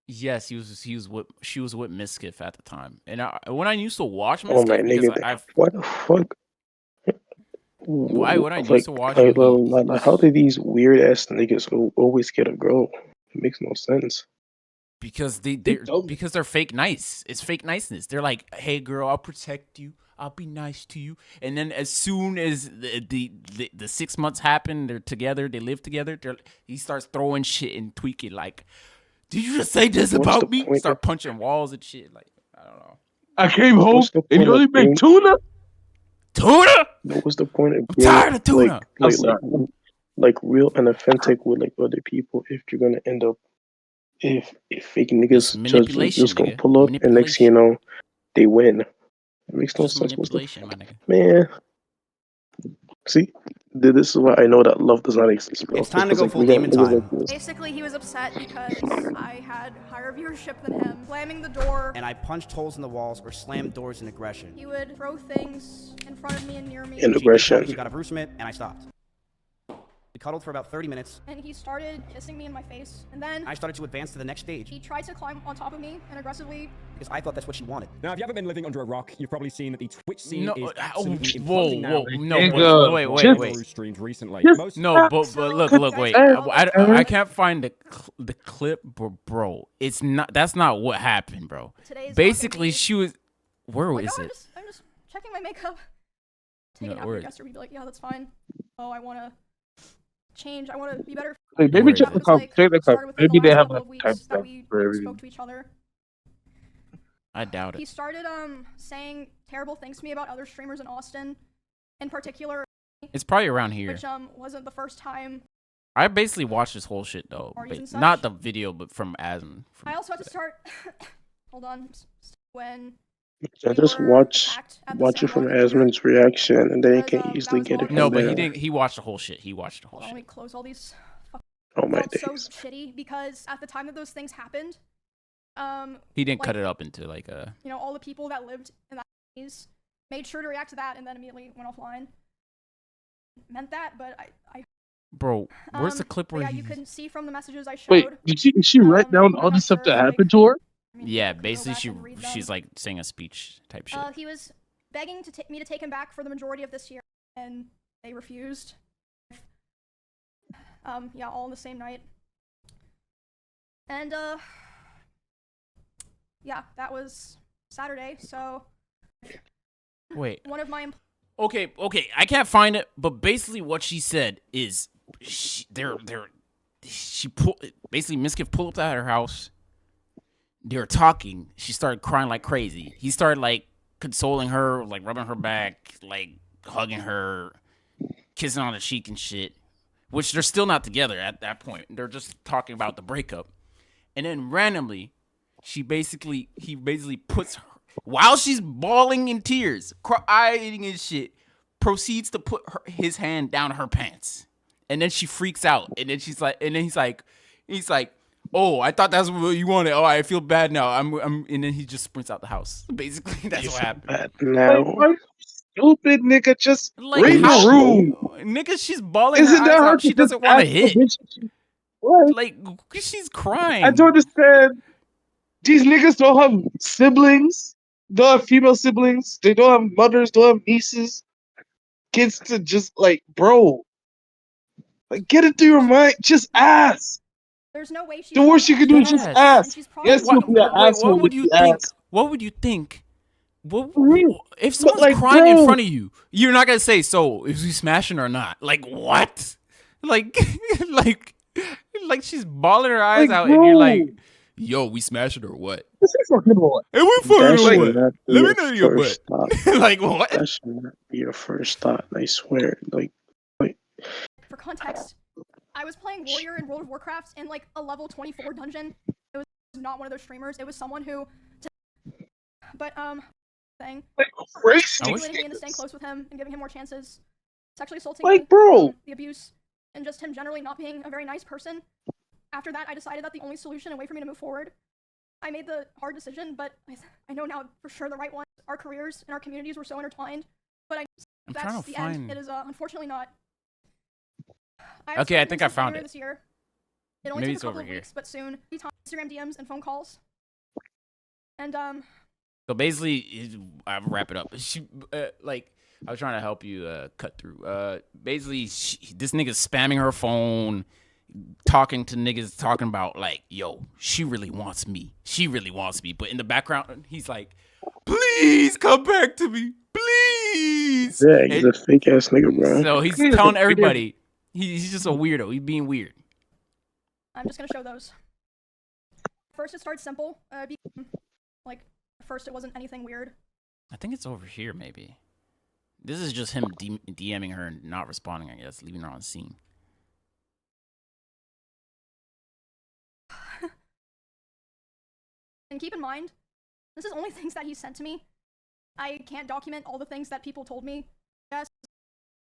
Yes, she was with Mizkif at the time, and when I used to watch Oh my Mizkif because nigga, I've what the fuck? when I used to watch him, How did these weird ass niggas always get a girl? It makes no sense. because they're fake nice. It's fake niceness. They're like, "Hey, girl, I'll protect you. I'll be nice to you." And then as soon as the 6 months happen, they're together. They live together. He starts throwing shit and tweaking. Like, did you just say this What's the about me? point Start punching walls and shit. Like, I don't know. I came home What's the and point you of only make being? tuna. Tuna. What was the point of I'm being tired of tuna. I'm sorry. like real and authentic with like other people if you're gonna end up if fake It's niggas manipulation, just gonna nigga. pull up and next thing you Manipulation. know they win. It makes It's no just sense. What's the manipulation, my nigga. man? See, this is why I know that love does not exist, bro. It's time to Because go like full we got demon niggas time. like this. Basically, he was upset because I had higher viewership than him, slamming the door. And I punched holes in the walls or slammed doors in aggression. He would throw things in front of me and near me. In She did tell me aggression. she got a bruise from it, and I stopped. We cuddled for about 30 minutes. And he started kissing me in my face. And then I started to advance to the next stage he tried to climb on top of me and aggressively. because I thought that's what she wanted. Now, if you haven't been living under a rock, you've probably seen that the Twitch scene No, is whoa, absolutely whoa, imploding now. no, Nigga, wait. Through streams recently. Just Most No, but look, wait. I Eric. can't find the clip, bro. It's not. That's not what happened, bro. Today's Basically, she was. Where is it? I'm just checking my makeup. Take No, it out where your is guest, or be like, yeah, that's fine. Oh, I want to change. I want to be better. Like, maybe Where check is the it? comment. Check the Started comment. within Maybe the they last have couple like of weeks that timestamp we for spoke everything. to each other. I doubt He it. started saying terrible things to me about other streamers in Austin, in particular, It's probably around here. which wasn't the first time. I basically watched this whole shit though. Parties and such. Not the video, but from Asm. I also had to start. Hold on. When I just watch it from Asmon's reaction, and then you can easily get it from No, but there. he didn't. He watched the whole shit. He watched the whole Hold on, let shit. me close all these. Oh my felt so days. shitty because at the time that those things happened, He didn't cut like, it up into like a. you know, all the people that lived in that days made sure to react to that and then immediately went offline. Meant that, but I Bro, where's the clip but where yeah, he? you couldn't see from the messages I showed. Wait, did she write down all the stuff that happened to her? Yeah, basically she's like saying a speech type shit. He was begging to me to take him back for the majority of this year, and they refused. Yeah, all in the same night. And yeah, that was Saturday. So Wait. one of my Okay, I can't find it, but basically what she said is basically Mizkif pulled up at her house. They were talking. She started crying like crazy. He started like consoling her, like rubbing her back, like hugging her, kissing on the cheek and shit. Which they're still not together at that point. They're just talking about the breakup. And then randomly, he basically puts her, while she's bawling in tears, crying and shit, proceeds to put his hand down her pants. And then she freaks out. And then he's like, oh, I thought that's what you wanted. Oh, I feel bad now. And then he just sprints out the house. Basically, that's what happened. Now, Like, stupid nigga, just Like, read the room. Nigga, she's bawling Isn't her that eyes hard out. to She doesn't just want to ask hit. permission? What? Like, she's crying. I don't understand. These niggas don't have siblings. Don't have female siblings. They don't have mothers. Don't have nieces. Kids to just like, bro. Like, get it through your mind. Just ask. there's no way she. The worst you can do is just ask. Yes, you'll be an Wait, asshole if you ask. what would you think If someone's like, crying in bro. front of you, you're not gonna say, "So, is we smashing or not?" Like what? Like, like, like she's bawling her eyes Like, out, and you're like, bro. "Yo, we smashing or what?" This is fucking what? And we That fucking or should what? not be Let me your know your butt. first thought. Like what? That should not be your first thought. I swear. Like. For context, I was playing Warrior in World of Warcraft in like a level 24 dungeon. It was not one of those streamers. It was someone who, but thing. Like crazy. Manipulating me into staying close with him and giving him more chances. Sexually assaulting Like, me. bro. The abuse and just him generally not being a very nice person. After that, I decided that the only solution and way for me to move forward, I made the hard decision, but I know now for sure the right one. Our careers and our communities were so intertwined, but that's the end. It is unfortunately not. Okay, I think I found it. This year. It only Maybe took it's a couple over of here. weeks, but soon. Instagram DMs and phone calls. And So basically, I'll wrap it up. She, like, I was trying to help you cut through. Basically, this nigga's spamming her phone, talking to niggas, talking about like, yo, she really wants me. She really wants me. But in the background, he's like, please come back to me, please. Yeah, he's a fake ass nigga, bro. So he's telling everybody he's just a weirdo. He's being weird. I'm just gonna show those. First, it starts simple. Like, first it wasn't anything weird. I think it's over here, maybe. This is just him DMing her and not responding, I guess, leaving her on scene. And keep in mind, this is only things that he sent to me. I can't document all the things that people told me. Yes.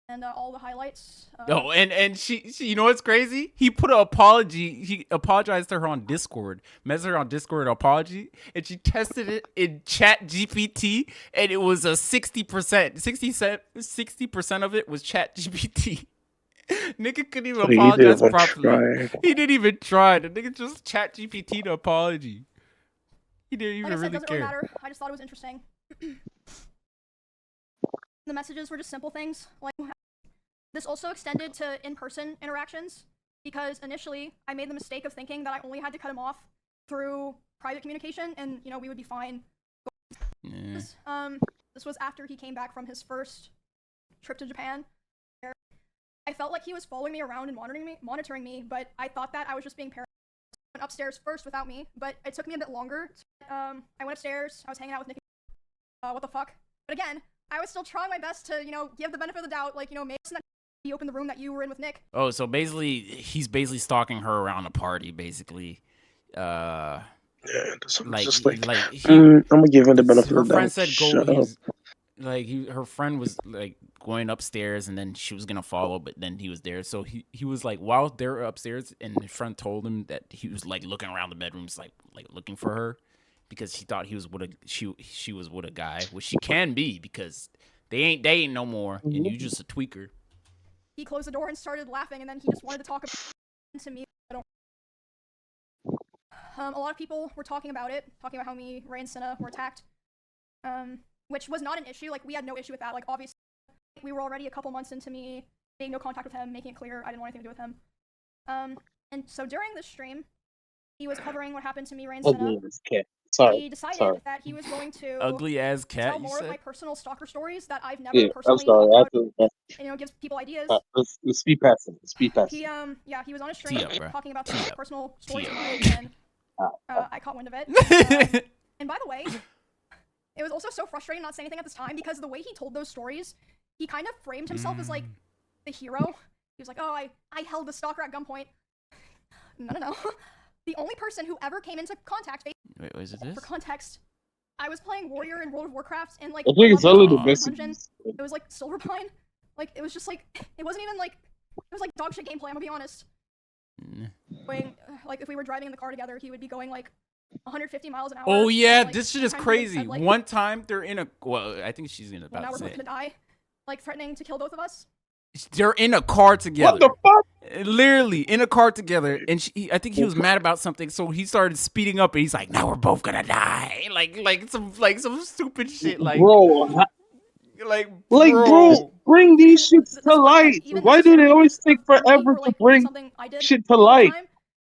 And all the highlights. Oh, and she, you know what's crazy? He put an apology. He apologized to her on Discord, messaged her on Discord apology, and she tested it in Chat GPT, and it was a 60%. 60% of it was Chat GPT. Nigga couldn't even apologize properly. He didn't even try. The nigga just Chat GPT the apology. He didn't even really doesn't care. really matter. I just thought it was interesting. The messages were just simple things. Like, this also extended to in-person interactions, because initially I made the mistake of thinking that I only had to cut him off through private communication and, you know, we would be fine. This was after he came back from his first trip to Japan. I felt like he was following me around and monitoring me, but I thought that I was just being paranoid. Went upstairs first without me, but it took me a bit longer. I went upstairs, I was hanging out with Nikki. What the fuck? But again, I was still trying my best to, you know, give the benefit of the doubt, like, you know, maybe he opened the room that you were in with Nick. Oh, so basically, he's basically stalking her around a party, basically. Yeah, like I'm gonna give him the benefit her of the friend doubt. said her friend was like going upstairs, and then she was gonna follow, but then he was there. So he was like, while they're upstairs, and his friend told him that he was like looking around the bedrooms, like looking for her, because he thought he was with she was with a guy, which she can be, because they ain't no more, and you just a tweaker. He closed the door and started laughing, and then he just wanted to talk to me. A lot of people were talking about how me, Ray, and Cinna were attacked, which was not an issue. Like, we had no issue with that. Like, obviously, we were already a couple months into me being no contact with him, making it clear I didn't want anything to do with him. And so during this stream, he was covering what happened to me, Ray, and Cinna. He decided that he was going to ugly ass cat. tell more of my personal stalker stories that I've never personally talked about. You know, gives people ideas. Let's be passive. He he was on a stream talking about some personal stories of mine, and I caught wind of it. And by the way, it was also so frustrating not saying anything at this time, because the way he told those stories, he kind of framed himself as like the hero. He was like, oh, I held the stalker at gunpoint. No. The only person who ever came into contact. Wait, was it this? For context, I was playing Warrior in World of Warcraft, and like I think it's a little bit. It was like Silverpine. Like, it was just like, it wasn't even like, it was like dog shit gameplay, I'm gonna be honest. Like, if we were driving in the car together, he would be going like 150 miles an hour. Oh yeah, like, this shit is crazy. said, like, one time they're in a, well, I think she's now we're both gonna die. Like, threatening to kill both of us. They're in a car together. What the fuck? Literally in a car together, and I think he was mad about something, so he started speeding up, and he's like, "Now we're both gonna die." Like some stupid shit. Like, bro, bro, bring these shits to light. Why do they always take forever to bring shit to light?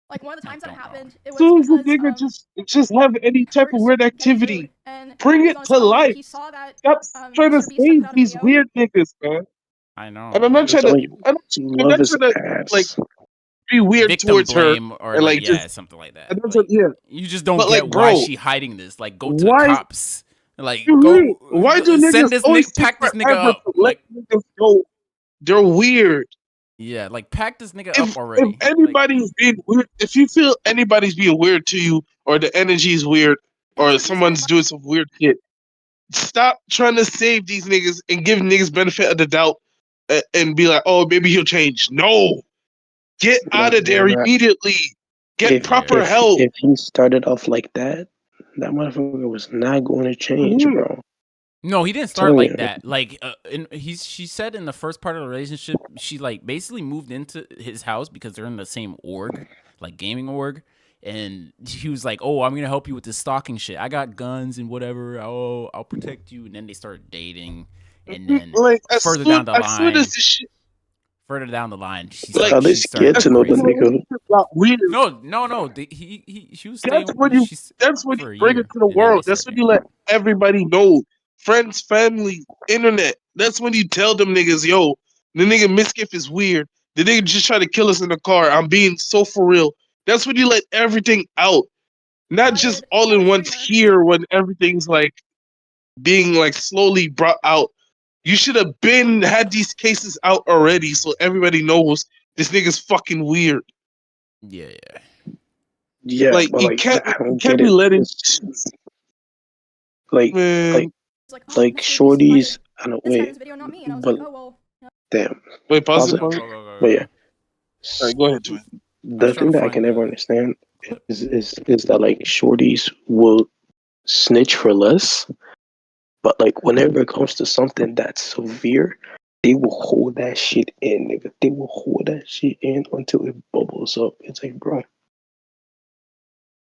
Like one of the times that it happened, it was soon as the because nigga just have any we type were of just weird getting food, activity, and bring he was it on his to phone, and life. he saw that Stop trying to Mr. Beast had save put out a these video. weird niggas, man. I know. And I'm not trying to, Zoe, I'm love not his trying to like ass. be weird Victim towards her blame or and like like yeah, just, something like that. and that's Like yeah. you just don't But get like, why bro, she hiding this. Like go to the why? cops. Like go Why do send niggas this always take pack this nigga forever up. to let Like niggas know they're weird? yeah, like pack this nigga up If already. Like anybody's being weird, if you feel anybody's being weird to you, or the energy is weird, or someone's doing some weird shit, stop trying to save these niggas and give niggas benefit of the doubt and be like, oh, maybe he'll change. No, get out of there Bruh, immediately. Get proper help. if he started off like that, that motherfucker was not going to change, Mhm. bro. no, he didn't start Telling like you. that. Like, she said in the first part of the relationship, she like basically moved into his house because they're in the same org, like gaming org, and he was like, "Oh, I'm gonna help you with this stalking shit. I got guns and whatever. Oh, I'll protect you." And then they started dating, and then Like further down the as soon as line, this shit, That's how they she started scared going to know the crazy. nigga. got weird. No. She was That's staying. when you. She's That's when you for a bring it year, to the and then they world. That's started when dating. you let everybody know. Friends, family, internet. That's when you tell them niggas, yo, the nigga Mizkif is weird. The nigga just tried to kill us in the car. I'm being so for real. That's when you let everything out. Not just all in once here when everything's like being like slowly brought out. You should have been had these cases out already so everybody knows this nigga's fucking weird. Yeah. Yeah, Like but you like can't I don't be get it. letting Like man. like shorties. I don't This guy in wait, his video, not me. And I was but like, oh well. damn. Wait, pause Pause it, it. pause it. But yeah, All right, go ahead, Joy. the thing that I can never understand is that like shorties will snitch for less, but like whenever it comes to something that's severe, they will hold that shit in, nigga. They will hold that shit in until it bubbles up. It's like, bro, you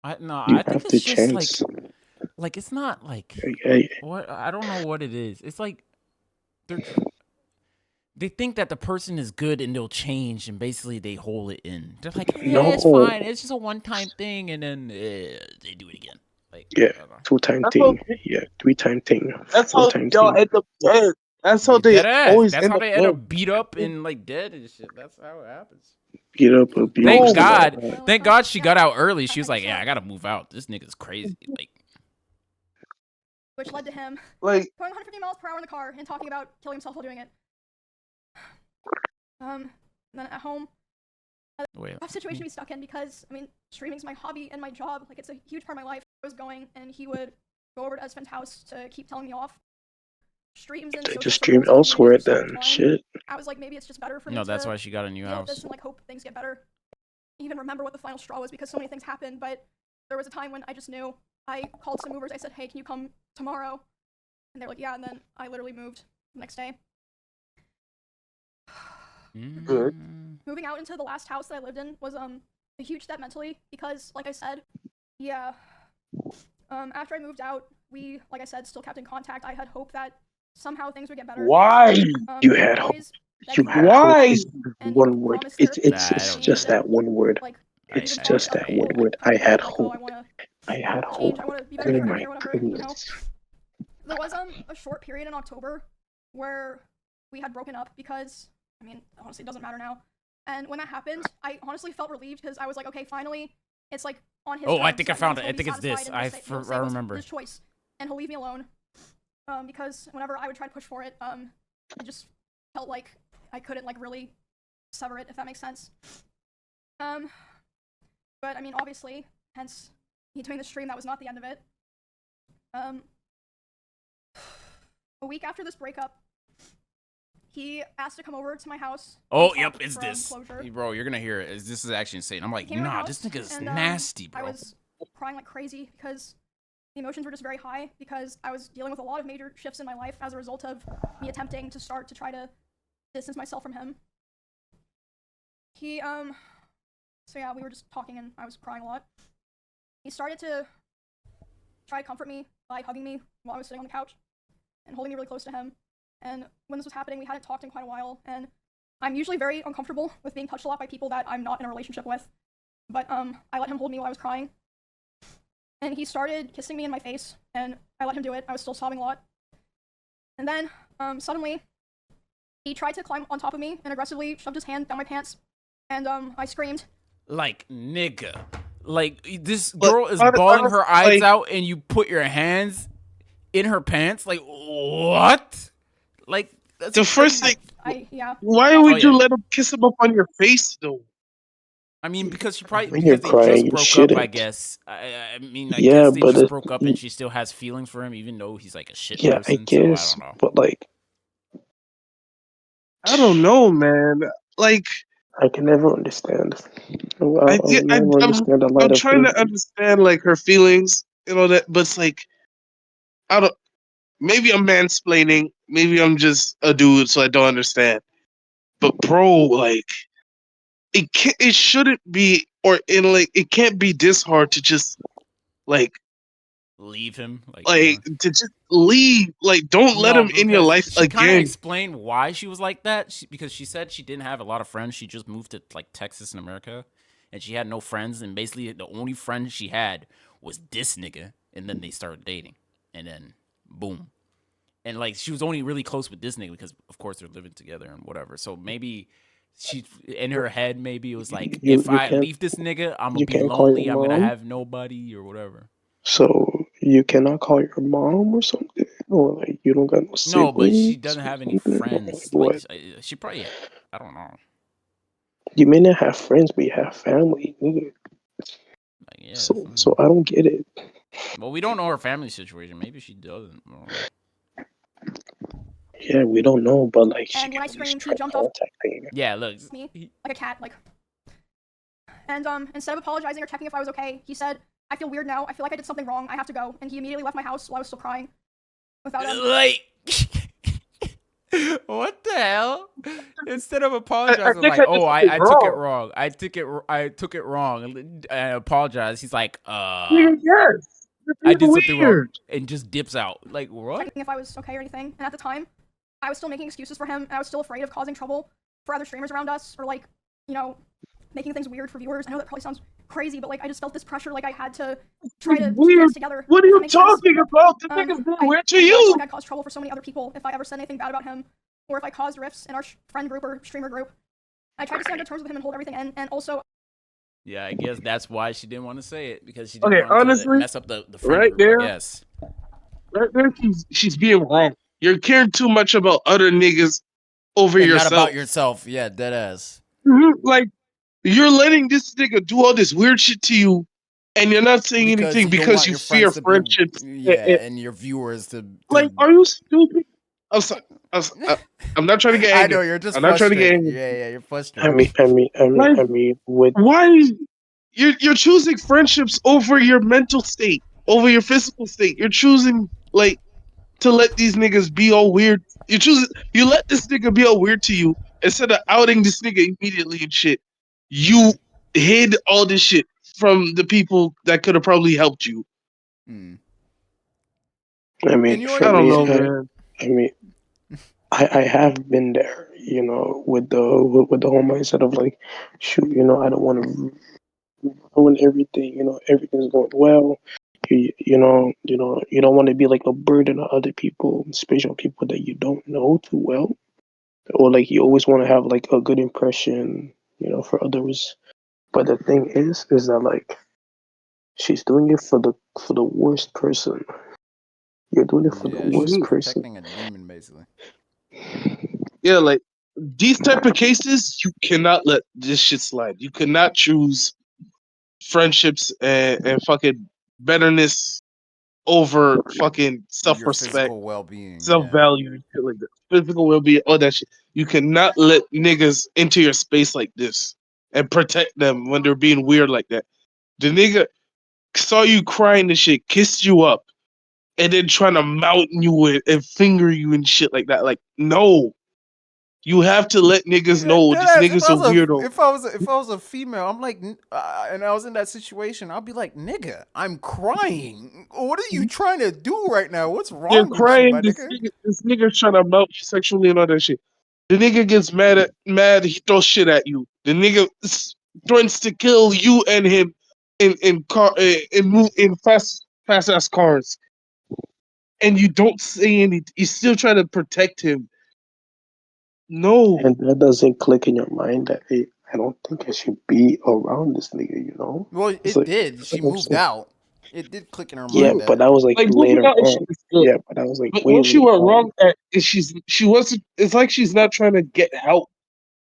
I think have the it's just like chance. it's not like Hey, what I don't know what it is. It's like they think that the person is good and they'll change, and basically they hold it in. They're like, yeah, it's no, fine. It's just a one-time thing, and then they do it again. Like, yeah, I don't know. 2 time That's how thing, yeah, 3 time thing, that's four how time y'all thing. end up dead. That's how they Dead ass. always That's end how up they end dead. up beat up and like dead and shit. That's how it happens. Get up, Thank abused, and all God. that. Thank God she got out early. She was like, yeah, I gotta move out. This nigga's crazy. Like, Which led to him Like going 150 miles per hour in the car and talking about killing himself while doing it. Then at home, wait. tough situation to be stuck in because I mean, streaming's my hobby and my job. Like it's a huge part of my life. I was going, and he would go over to Espen's house to keep telling me off. Streams and They social just stream circles and communities elsewhere were so then. intertwined. Shit. I was like, maybe it's just better for me No, to that's why she got a new deal with house. this and like hope things get better. Even remember what the final straw was because so many things happened. But there was a time when I just knew. I called some movers. I said, hey, can you come tomorrow? And they're like, yeah. And then I literally moved the next day. good. Moving out into the last house that I lived in was a huge step mentally because, like I said, yeah. After I moved out, we, like I said, still kept in contact. I had hope that somehow things would get better. Why? You had hope. You had hope. Why? Is one word. It's don't just get it. that one word. Like, It's even just that one word. I had hope. I want to I had change. hope. I want to be better Oh for me my or whatever. You know. goodness. There was a short period in October where we had broken up because I mean honestly it doesn't matter now. And when that happened, I honestly felt relieved because I was like, okay, finally, it's like on his. Oh, I terms think I that found he'll it. I be think it's this. satisfied and he'll say what's remember. his choice, and he'll leave me alone. Because whenever I would try to push for it, it just felt like I couldn't like really sever it, if that makes sense. But I mean, obviously, hence he doing the stream, that was not the end of it. A week after this breakup, he asked to come over to my house. Oh, and yep, talk it's for, this. closure. Hey, bro, you're gonna hear it. This is actually insane. I'm like, Came to my nah, house, this nigga's and, nasty, bro. I was crying like crazy because the emotions were just very high because I was dealing with a lot of major shifts in my life as a result of me attempting to start to try to distance myself from him. He, so yeah, we were just talking and I was crying a lot. He started to try to comfort me by hugging me while I was sitting on the couch and holding me really close to him. And when this was happening, we hadn't talked in quite a while, and I'm usually very uncomfortable with being touched a lot by people that I'm not in a relationship with. but I let him hold me while I was crying. And he started kissing me in my face, and I let him do it. I was still sobbing a lot. And then, suddenly, he tried to climb on top of me and aggressively shoved his hand down my pants, and I screamed. Like, nigga. Like, this girl is bawling her eyes out, and you put your hands in her pants? Like, what? Like, that's the first thing. Why would you let him kiss him up on your face, though? I mean, because she probably When you're because they crying, just you broke up. I shouldn't. guess. I mean, I Yeah, guess they but just broke up, and she still has feelings for him, even though he's like a shit yeah, I person. So I guess, don't know. but like, I don't know, man. Like, I can never understand. I'll never understand a lot I'm of trying things. to understand like her feelings and all that, but it's like I don't. Maybe I'm mansplaining. Maybe I'm just a dude, so I don't understand. But bro, like, it shouldn't be, or in like, it can't be this hard to just like Leave him, to just leave. Like, don't let No, him in your because life she kind of again. explained why she was like that. Because she said she didn't have a lot of friends. She just moved to like Texas in America, and she had no friends. And basically, the only friend she had was this nigga. And then they started dating, and then boom. And like she was only really close with this nigga because, of course, they're living together and whatever. So maybe she, in her head, maybe it was like, if You I can't leave this nigga, I'm gonna you be can't call your lonely. I'm gonna mom. have nobody or whatever. So you cannot call your mom or something, or like you don't got no No, but she siblings doesn't or have any something. Or like friends. Like what? she probably, I don't know. You may not have friends, but you have family. Nigga. I guess. So I don't get it. Well, we don't know her family situation. Maybe she doesn't. I don't know. Yeah, we don't know, but like she And when can I at least screamed, he try jumped off contacting. Yeah, look. me like a cat, like. And instead of apologizing or checking if I was okay, he said, "I feel weird now. I feel like I did something wrong. I have to go." And he immediately left my house while I was still crying. Without Like, what the hell? Instead of I apologizing, think like, I did oh, something I took it wrong. wrong. I took it wrong. And I apologize. He's like, Yes, that's I did something wrong, weird. and just dips out. Like, what? checking if I was okay or anything. And at the time, I was still making excuses for him, and I was still afraid of causing trouble for other streamers around us, or like, you know, making things weird for viewers. I know that probably sounds crazy, but like I just felt this pressure, like I had to try to keep Weird. things together. What are if that you makes sense. talking about? The nigga's being weird to I feel you. like I'd cause trouble for so many other people if I ever said anything bad about him, or if I caused rifts in our friend group or streamer group. I tried to stay on good terms with him and hold everything in, and also. Yeah, I guess that's why she didn't want to say it, because she didn't Okay, want to honestly, mess up the friend right group. there, I guess. right there, she's being wrong. You're caring too much about other niggas over And not yourself. about yourself. Yeah, dead ass. Like, you're letting this nigga do all this weird shit to you, and you're not saying Because anything you don't because want you your fear friends to be, friendships. yeah, and your viewers to Like, are you stupid? I'm sorry. I'm not trying to get I angry. know you're just I'm not trying to get frustrated. angry. Yeah, you're I frustrated. mean, with Why you're choosing friendships over your mental state, over your physical state. You're choosing like to let these niggas be all weird. You let this nigga be all weird to you instead of outing this nigga immediately and shit. You hid all this shit from the people that could have probably helped you. I mean, I for don't me, know, man. I mean, I have been there, you know, with the whole mindset of like, shoot, you know, I don't want to ruin everything. You know, everything's going well. You don't want to be like a burden on other people, especially people that you don't know too well, or like you always want to have like a good impression, you know, for others. But the thing is that like she's doing it for the worst person. You're doing it for the Yeah, she's worst person. protecting a demon, basically. Yeah, like these type of cases, you cannot let this shit slide. You cannot choose friendships and fucking betterness over fucking Your self-respect, physical well-being, yeah. self-value, and shit like that. Physical well-being, all that shit. You cannot let niggas into your space like this and protect them when they're being weird like that. The nigga saw you crying and shit, kissed you up, and then trying to mountain you and finger you and shit like that. Like, no. You have to let niggas know this Deadass, nigga's a weirdo. if I was a female, I'm like, and I was in that situation, I'll be like, nigga, I'm crying. What are you trying to do right now? What's You're wrong with you, crying. my nigga? This nigga's trying to melt you sexually and all that shit. The nigga gets mad. He throws shit at you. The nigga threatens to kill you and him in fast ass cars, and you don't say anything. You still try to protect him. No, And that doesn't click in your mind that, hey, I don't think I should be around this nigga, you know? Well, It's it like, did. She it's moved like, out. It did click in her yeah, mind but that that was like like moving later out and shit on. is good, Yeah, but that was like but way when she later went on. wrong, she wasn't. It's like she's not trying to get help.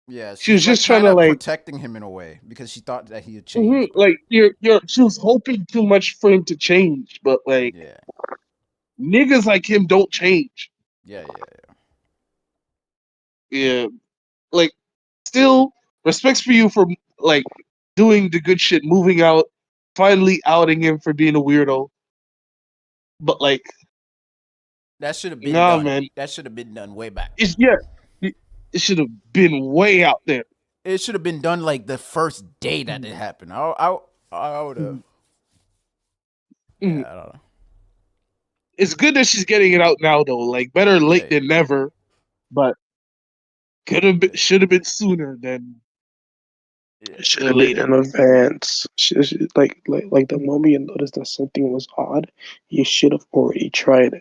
yeah, She she's was like just trying kind to of like, protecting him in a way because she thought that he had changed. But like she was hoping too much for him to change, but like yeah, niggas like him don't change. yeah. Yeah, like still respects for you for like doing the good shit, moving out, finally outing him for being a weirdo. But like, That should have been nah, done. man, That should have been done way back. it's yeah, it should have been way out there. It should have been done like the first day that it happened. I would have. Mhm. Yeah, I don't know. It's good that she's getting it out now, though. Like, better late Yeah. than never. But could have been, should have been sooner than Yeah. It should have been later. in advance. Like the moment you noticed that something was odd, you should have already tried,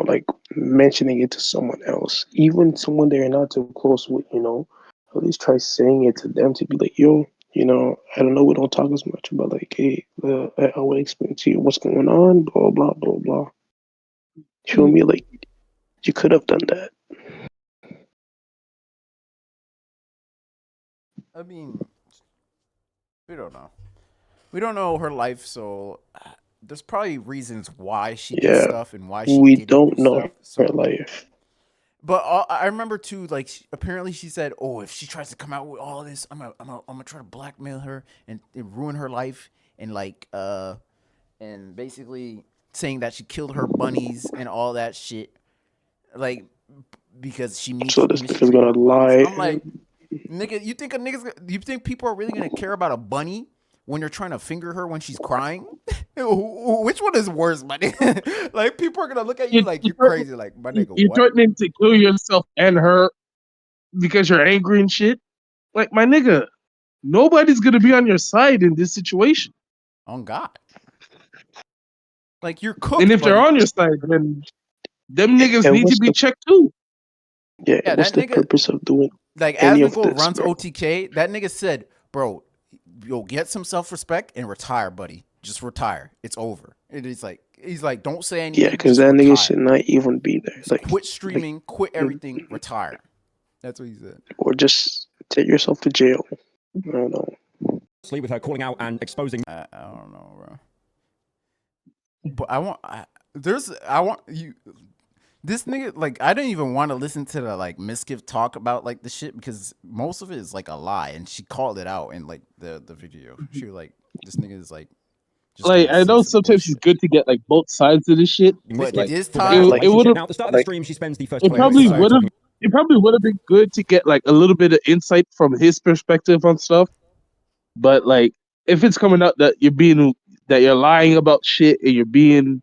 like mentioning it to someone else, even someone they're not too close with, At least try saying it to them to be like, yo, I don't know, we don't talk as much, but like, hey, I will explain to you what's going on, blah blah blah blah. You feel me? Like you could have done that. I mean, we don't know. We don't know her life, so there's probably reasons why she did Yeah, stuff and why she we didn't do don't know stuff. her So, life. but I remember too, like apparently she said, "Oh, if she tries to come out with all this, I'm gonna try to blackmail her and ruin her life and and basically saying that she killed her bunnies and all that shit, like because she So this nigga's mistreated gonna her bunnies." lie. I'm like, nigga, you think people are really gonna care about a bunny when you're trying to finger her when she's crying? Which one is worse, my nigga? Like people are gonna look at you like you're crazy. Like my nigga, You're what? threatening to kill yourself and her because you're angry and shit. Like, my nigga, nobody's going to be on your side in this situation. On God, like you're And cooked, if they're buddy. on your side, then them niggas And need to what's be the checked too. Yeah, what's that the nigga, purpose of doing like any of Asmongold this, runs bro? OTK. That nigga said, bro, yo, get some self respect and retire, buddy. Just retire. It's over. It is like he's like, don't say Yeah, anything. because Just that nigga should retire. not even be there. Just quit Like, streaming. Quit everything. Retire. That's what he said. or just take yourself to jail. I don't know. With her calling out and exposing. I don't know, bro. But I want you. This nigga, like, I didn't even want to listen to the like Mizkif talk about like the shit because most of it is like a lie, and she called it out in like the video. She was like, this nigga is like just Like, gonna I say know some sometimes it's bullshit. good to get like both sides of this shit. But Like, this time, it would have Now, at the start of the Like, stream, she spends the first it 20 minutes probably or so would have talking. it probably would have been good to get like a little bit of insight from his perspective on stuff. But like, if it's coming out that you're lying about shit and you're being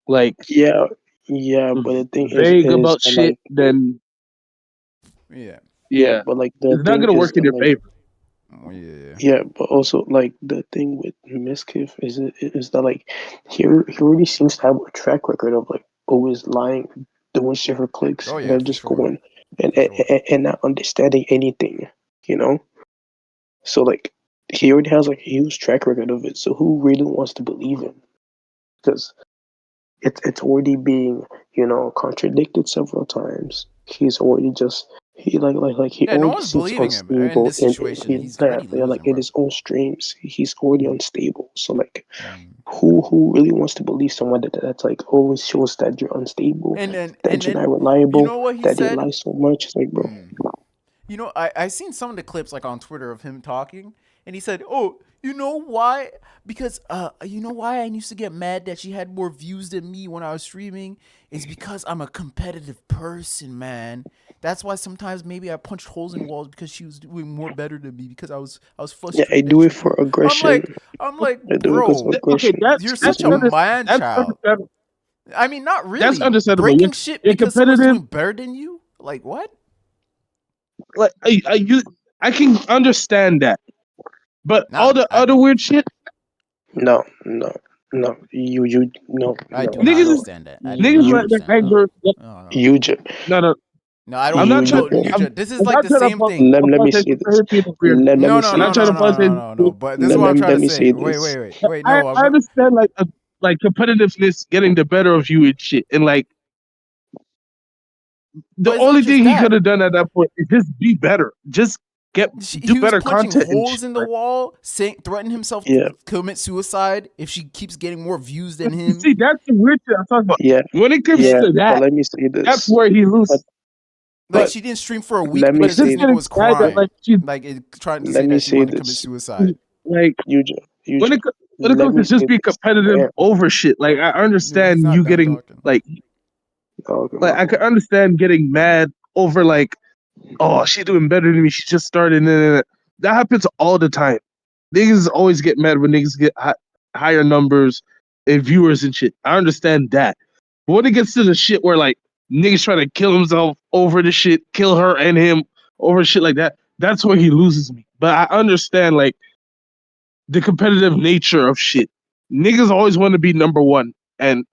like yeah, yeah, but the thing vague is about that shit, like, then yeah, yeah, but like the it's not thing gonna is work in that your like, favor. oh, yeah, yeah, but also like the thing with Mizkif is that like he already seems to have a track record of like always lying, doing shit for clicks, oh and yeah, then for just sure, going and for sure. and not understanding anything, you know. So like he already has like a huge track record of it. So who really wants to believe him? Because it's already being contradicted several times. He's already just he Yeah, no already one's seems believing him in unstable this in situation. his He's yeah, already yeah, like losing, in bro. his own streams. He's already unstable. So like who really wants to believe someone that's like always shows that you're unstable, And that you're then not you reliable, know what he that you said? lie so much? It's like, bro, You know, I seen some of the clips like on Twitter of him talking, and he said, "Oh, you know why? Because you know why I used to get mad that she had more views than me when I was streaming? Is because I'm a competitive person, man. That's why sometimes maybe I punched holes in walls because she was doing more better than me because I was yeah, I frustrated that do she it for grew. aggression. I'm like, I do it because of bro, Okay, aggression. you're that's such a man that's child. understandable. I mean, not That's really understandable. breaking shit You're because someone's competitive. doing better than you. Like what? Like I can understand that. But Not all the I other don't. weird shit, No, no, no. You no I no do not niggas is understand that. I do niggas not you let their understand that. anger. Oh, no. you just No, no. No, I I'm don't. not you trying. just No, I'm, Nuja, this is I'm like not the trying to same thing. let me apologize say for this. him being weird. Let me No, no, I'm say not no, trying no, to no, apologize. no, no, no. But this is what I'm trying let to me say. say Wait, this. wait, wait, wait. No, I understand like competitiveness getting the better of you and shit, and like the but it's not only just thing he that. could have done at that point is just be better. Just do He was better punching content and holes shit. in the Right? wall, saying, threatening himself Yeah, to commit suicide if she keeps getting more views than him. See, that's the weird thing I'm talking about. yeah, When it comes yeah. And to But that, let me say that's this. where he But loses. like, But she didn't stream for a week let me but because just this say nigga getting was mad that crying, like she like trying to let say me that she say wanted to commit this. suicide. like You when just it when it let comes me to just say being this. competitive Yeah, over shit, like I He's understand not you done getting talking. like my I could fault. understand getting mad over like, oh, she's doing better than me. She just started. That happens all the time. Niggas always get mad when niggas get higher numbers and viewers and shit. I understand that. But when it gets to the shit where like niggas trying to kill himself over the shit, kill her and him over shit like that, that's where he loses me. But I understand like the competitive nature of shit. Niggas always want to be number one, and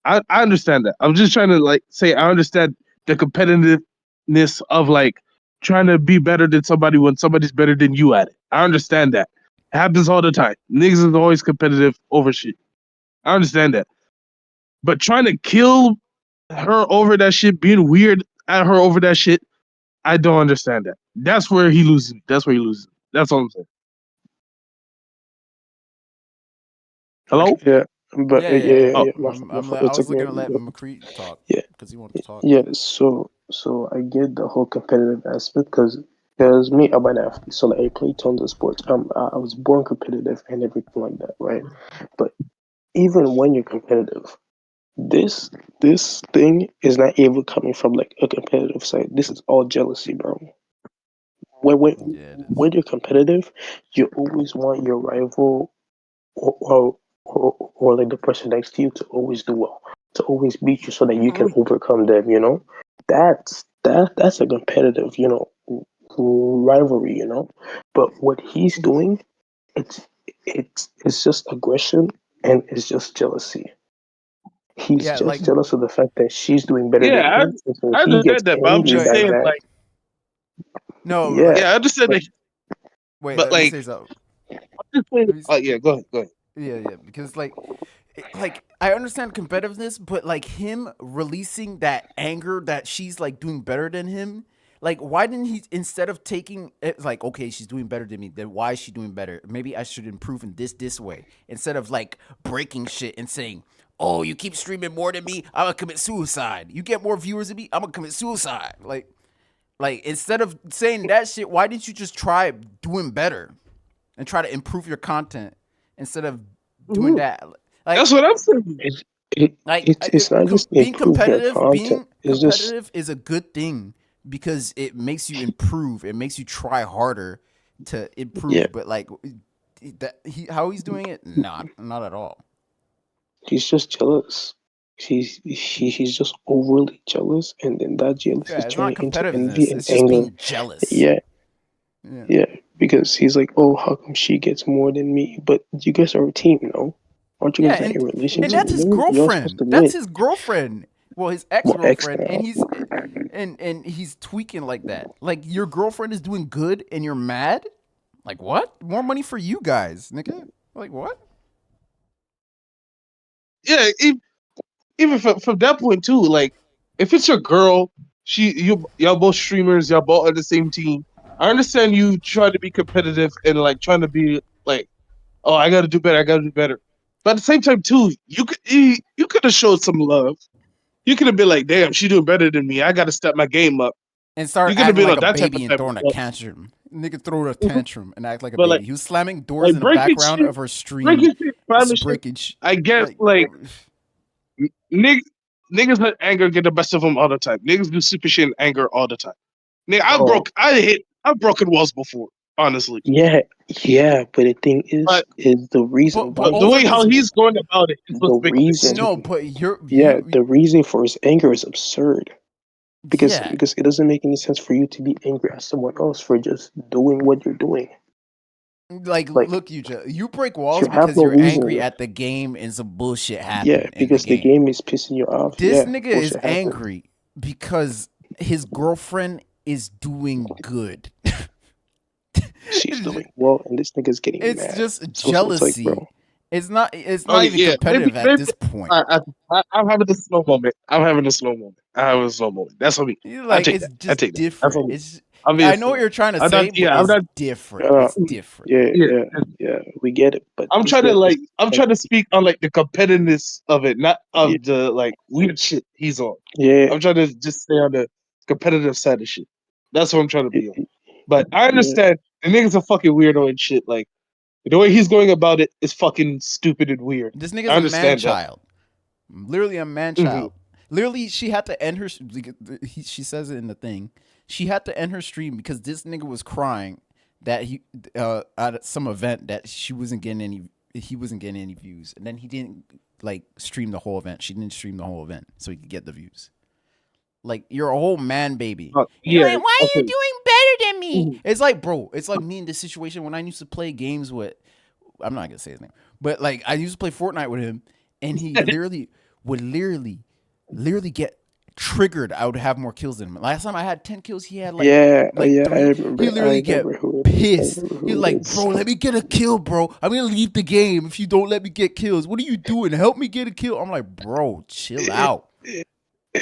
I understand that. I'm just trying to like say I understand the competitiveness of like trying to be better than somebody when somebody's better than you at it. I understand that. It happens all the time. Niggas is always competitive over shit. I understand that. But trying to kill her over that shit, being weird at her over that shit, I don't understand that. That's where he loses. That's where he loses. That's all I'm saying. Hello? Yeah, but Yeah, yeah, yeah, yeah. Oh, yeah. My fault. I It was took me. looking to let Mcrea talk Yeah, because he wanted to talk. yeah. So I get the whole competitive aspect because me, I'm an athlete, so like I play tons of sports. I was born competitive and everything like that, right? But even when you're competitive, this this thing is not even coming from like a competitive side. This is all jealousy, bro. When when Yeah, it is. when you're competitive, you always want your rival or, or or like the person next to you to always do well, to always beat you, so that you can overcome them. That's a competitive, rivalry. But what he's doing, it's it's just aggression and it's just jealousy. He's Yeah, like just jealous of the fact that she's doing better than yeah, him, and so I he gets understand that, but I'm angry no, just by saying that. like, no, Yeah, like yeah, I understand but that, wait, but let me like, say something. I'm just saying, Let me oh yeah, go ahead, go ahead. Yeah, yeah, because like I understand competitiveness, but like him releasing that anger that she's like doing better than him, like why didn't he, instead of taking it like, okay, she's doing better than me, then why is she doing better? Maybe I should improve in this way, instead of like breaking shit and saying, oh, you keep streaming more than me, I'm gonna commit suicide. You get more viewers than me, I'm gonna commit suicide. Like instead of saying that shit, why didn't you just try doing better and try to improve your content instead of doing Mhm. that? Like, That's what I'm saying. it's it, it's not just being improve your content. It's just competitive is a good thing because it makes you improve. It makes you try harder to yeah. improve. But like how he's doing it, not at all. He's just jealous. He's just overly jealous, and then that jealousy is Yeah, it's not turning into envy competitiveness. and It's just anger. being jealous. Yeah, Yeah. yeah. Because he's like, oh, how come she gets more than me? But you guys are a team, Aren't you Yeah, guys not in a and relationship? that's his You're supposed girlfriend. to That's win. his girlfriend. Well, his Well, ex ex-girlfriend, and now. he's tweaking like that. Like your girlfriend is doing good and you're mad? Like what? More money for you guys, nigga. Like what? Yeah, even from that point too, like if it's your girl, y'all both streamers, y'all both on the same team. I understand you trying to be competitive and like trying to be like, oh, I got to do better, I got to do better. But at the same time too, you could have showed some love. You could have been like, damn, she doing better than me. I got to step my game up. And start You could have acting been like on a that type of baby and type of throwing a stuff. tantrum. Nigga throw a tantrum and act like a But baby. He was slamming doors like in the background of her stream. breaking shit, primary shit. Breaking sh- I guess like like niggas, niggas let anger get the best of them all the time. Niggas do super shit in anger all the time. Nigga, Oh, I've broken walls before, honestly. yeah, yeah. But the thing But is the reason but why the over way his how he's going about it is the what's making it reason, no, stupid. but yeah, the reason for his anger is absurd. because yeah. because it doesn't make any sense for you to be angry at someone else for just doing what you're doing. Like, Like, look, you break walls you have because no you're angry reason. at the game and some bullshit Yeah, happened in the because the game. game is pissing you off. This Yeah, nigga is bullshit happened. angry because his girlfriend is doing good. She's doing well, and this nigga's getting It's mad. just So it's like, bro, jealousy. It's not Okay, even yeah, competitive at this point. I'm having a slow moment. I'm having a slow moment. I'm having a slow moment. That's on me. I Like, take it's that. I just take that. That's different. on me. It's I know Obviously, what you're trying to I'm not. say, but Yeah, I'm it's not. different. uh, It's different. yeah, Yeah, yeah, yeah, we get it, but I'm this trying to guy is I'm like, trying to speak on like the competitiveness of it, not yeah, of the like weird shit he's on. yeah, I'm trying to just stay on the competitive side of shit. That's what I'm trying to be on. But I yeah, understand the nigga's a fucking weirdo and shit. Like the way he's going about it is fucking stupid and weird. This I nigga's a man understand that. child. Literally a man Hmm. child. Literally, she had to end her. She says it in the thing. She had to end her stream because this nigga was crying that he at some event that she wasn't getting any. He wasn't getting any views, and then he didn't like stream the whole event. She didn't stream the whole event so he could get the views. Like, you're a whole man, baby. And you're Yeah. like, why are you Okay. doing better than me? Mhm. It's like, bro, it's like me in this situation when I used to play games with. I'm not gonna say his name, but like I used to play Fortnite with him, and he would literally get triggered. I would have more kills than him. Last time I had 10 kills, he had yeah, like yeah. three. He I literally get remember who it is. I pissed. remember He's who it like, is. bro, let me get a kill, bro. I'm gonna leave the game if you don't let me get kills. What are you doing? Help me get a kill. I'm like, bro, chill It, out. it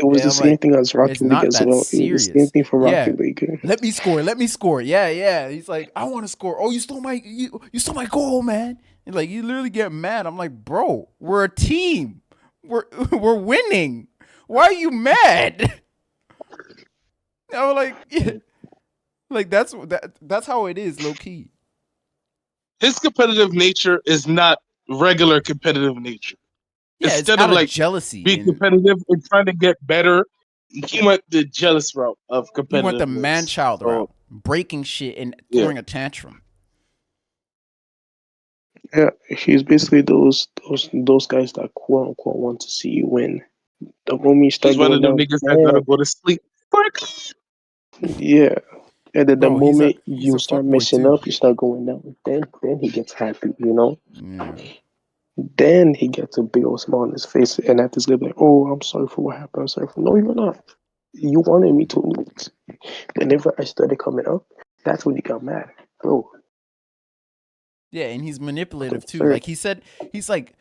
was And the I'm same like, thing as it's Rocket League not as that well. It was the same serious. thing for Yeah. Rocket League. Let me score. Let me score. Yeah, yeah. He's like, I want to score. Oh, you stole my goal, man. And like, you literally get mad. I'm like, bro, we're a team. We're we're winning. Why are you mad? I'm like, yeah. Like that's how it is, low key. His competitive nature is not regular competitive nature. Yeah, it's Instead of out of like jealousy, being and competitive and trying to get better, he went the jealous route of he went the man competitiveness. child So route, breaking shit and yeah, throwing a tantrum. Yeah, he's basically those guys that quote unquote want to see you win. The moment you he's start one of going them down, niggas that man, gotta go to sleep. Fuck. yeah. And then the Bro, he's moment a you fuck start boy messing too. up, you start going down. Then he gets happy, you know. Yeah. Then he gets a big old smile on his face, and after this, like, "Oh, I'm sorry for what happened. I'm sorry for." No, you're not. You wanted me to lose. Whenever I started coming up, that's when he got mad. Bro, Yeah, and he's what manipulative too. absurd. Like he said, he's like,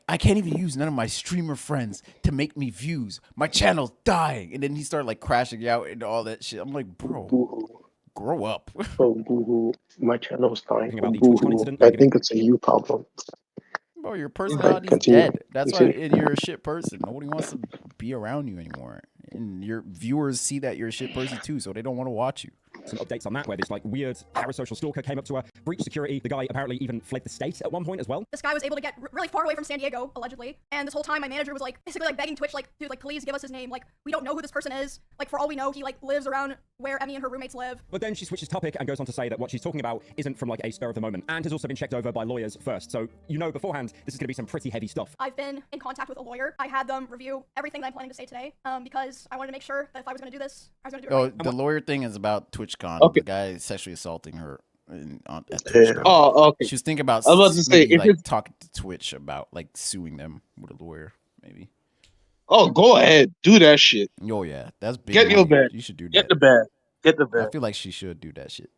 I can't even use none of my streamer friends to make me views. My channel's dying. And then he started like crashing out and all that shit. I'm like, bro, Boo-hoo. grow up. Oh, boo-hoo. My channel's dying. Talking Oh, about the TwitchCon boo-hoo. incident, I let me give think it's a you problem. Bro, your Right, personality's continue. dead. That's why Continue. and you're a shit person. Nobody wants to be around you anymore. And your viewers see that you're a shit person too, so they don't want to watch you. some updates on that, where this like weird parasocial stalker came up to her, breached security. The guy apparently even fled the state at one point as well. This guy was able to get really far away from San Diego, allegedly. And this whole time, my manager was like, basically like begging Twitch, like, dude, like, please give us his name. Like, we don't know who this person is. Like, for all we know, he like lives around where Emmy and her roommates live. But then she switches topic and goes on to say that what she's talking about isn't from like a spur of the moment, and has also been checked over by lawyers first. So you know beforehand this is going to be some pretty heavy stuff. I've been in contact with a lawyer. I had them review everything that I'm planning to say today, because I wanted to make sure that if I was going to do this, I was going to do it Oh, right. the lawyer thing is about TwitchCon. Okay. The guy sexually assaulting her at Yeah. TwitchCon. Oh, okay. She was thinking about I was about to say, maybe if like it's talking to Twitch about like suing them with a lawyer, maybe. oh, go ahead, do that shit. Oh yeah, that's big Get your money. bag. You should do Get that. the bag. Get the I bag. feel like she should do that shit.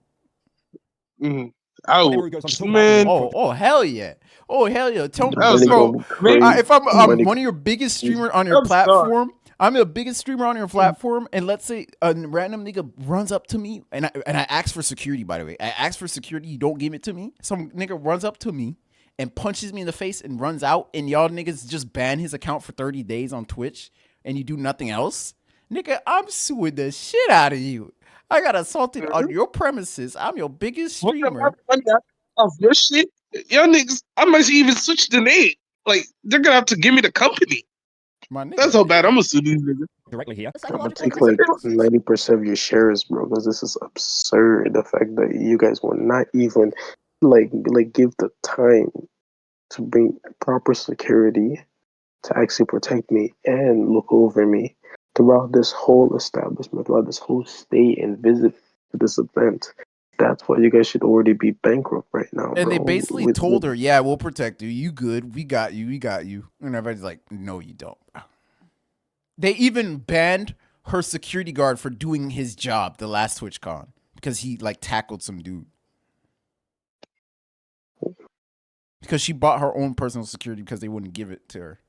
Mm-hmm. I Well, will, Emiru goes on to talk about man. Oh hell yeah. Oh hell yeah. Tell The me, I'm money sorry. gonna bro. be Maybe crazy. If I'm The money one of your biggest streamer on your I'm sorry. platform, I'm the biggest streamer on your platform, and let's say a random nigga runs up to me, and I ask for security. By the way, I ask for security. You don't give it to me. Some nigga runs up to me and punches me in the face and runs out, and y'all niggas just ban his account for 30 days on Twitch, and you do nothing else. Nigga, I'm suing the shit out of you. I got assaulted on your premises. I'm your biggest What the streamer. money of your shit? Y'all niggas, I might even switch the name. Like, they're gonna have to give me the company. My That's nigga, how bad I'm gonna sue these niggas. directly here. The I'm gonna psychological take like consequences. 90% of your shares, bro, because this is absurd. The fact that you guys will not even like give the time to bring proper security to actually protect me and look over me throughout this whole establishment, throughout this whole stay and visit to this event. That's why you guys should already be bankrupt right now, And bro. they basically told her, "Yeah, we'll protect you. You good? We got you. We got you." And everybody's like, "No, you don't." They even banned her security guard for doing his job the last TwitchCon because he like tackled some dude. Because she bought her own personal security because they wouldn't give it to her.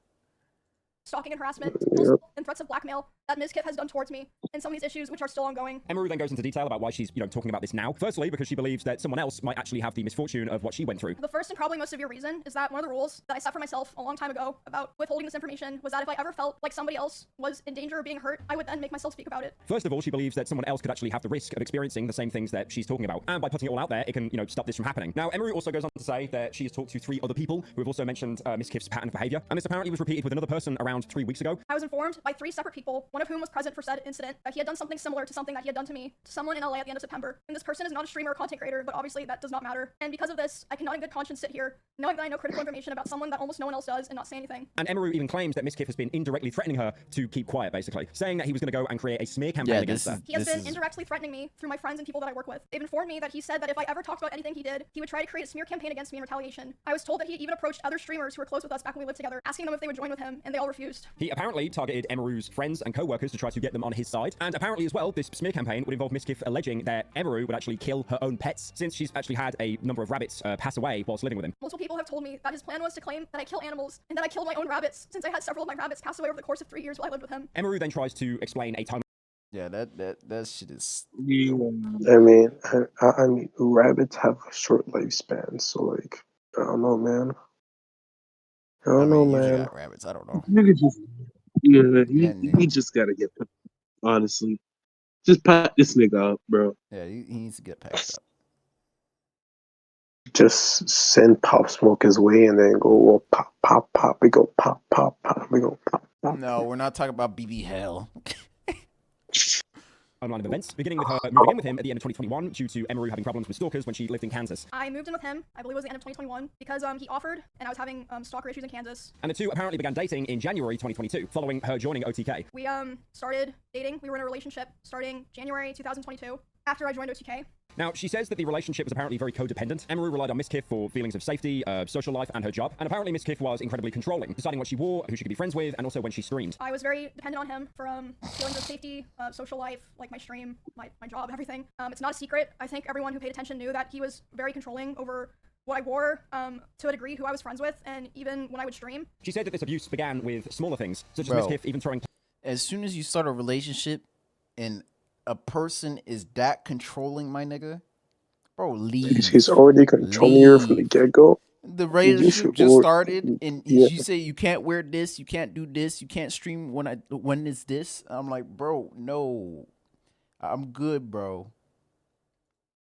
Stalking and harassment, Yep. and threats of blackmail that Mizkif has done towards me, and some of these issues which are still ongoing. Emiru then goes into detail about why she's, talking about this now. Firstly, because she believes that someone else might actually have the misfortune of what she went through. The first and probably most severe reason is that one of the rules that I set for myself a long time ago about withholding this information was that if I ever felt like somebody else was in danger of being hurt, I would then make myself speak about it. First of all, she believes that someone else could actually have the risk of experiencing the same things that she's talking about. And by putting it all out there, it can, stop this from happening. Now, Emiru also goes on to say that she has talked to 3 other people who have also mentioned Mizkif's pattern of behavior. And this apparently was repeated with another person around 3 weeks ago. I was informed by 3 separate people, one of whom was present for said incident, that he had done something similar to something that he had done to me, to someone in LA at the end of September. And this person is not a streamer or content creator, but obviously that does not matter. And because of this, I cannot in good conscience sit here, knowing that I know critical information about someone that almost no one else does and not say anything. And Emiru even claims that Mizkif has been indirectly threatening her to keep quiet, basically, saying that he was going to go and create a smear campaign against her. He has been indirectly threatening me through my friends and people that I work with. They've informed me that he said that if I ever talked about anything he did, he would try to create a smear campaign against me in retaliation. I was told that he even approached other streamers who were close with us back when we lived together, asking them if they would join with him, and they all refused. He apparently targeted Emiru's friends and co-workers to try to get them on his side. And apparently as well, this smear campaign would involve Mizkif alleging that Emiru would actually kill her own pets, since she's actually had a number of rabbits pass away whilst living with him. Multiple people have told me that his plan was to claim that I kill animals, and that I killed my own rabbits, since I had several of my rabbits pass away over the course of 3 years while I lived with him. Emiru then tries to explain a time. Yeah, that shit is. I mean, rabbits have a short lifespan, so like, I don't know, man. I don't know, man. Got rabbits. I don't know. Nigga just, he just gotta get, honestly. Just pat this nigga up, bro. Yeah, he needs to get packed up. Just send Pop Smoke his way and then go, well, pop, pop, pop. We go pop, pop, pop. We go pop, pop. No, we're not talking about BB Hell. Online of events, beginning with her moving in with him at the end of 2021 due to Emiru having problems with stalkers when she lived in Kansas. I moved in with him, I believe it was the end of 2021, because he offered, and I was having stalker issues in Kansas. And the two apparently began dating in January 2022, following her joining OTK. We started dating, we were in a relationship starting January 2022, after I joined OTK. Now, she says that the relationship was apparently very codependent. Emiru relied on Mizkif for feelings of safety, social life, and her job. And apparently Mizkif was incredibly controlling, deciding what she wore, who she could be friends with, and also when she streamed. I was very dependent on him for feelings of safety, social life, like my stream, my job, everything. It's not a secret. I think everyone who paid attention knew that he was very controlling over what I wore, to a degree, who I was friends with, and even when I would stream. She said that this abuse began with smaller things, such as Mizkif even throwing... As soon as you start a relationship and a person is that controlling, my nigga, bro, leave. He's already controlling you from the get-go. The relationship just started, and you say you can't wear this, you can't do this, you can't stream when it's this. I'm like, bro, no, I'm good, bro.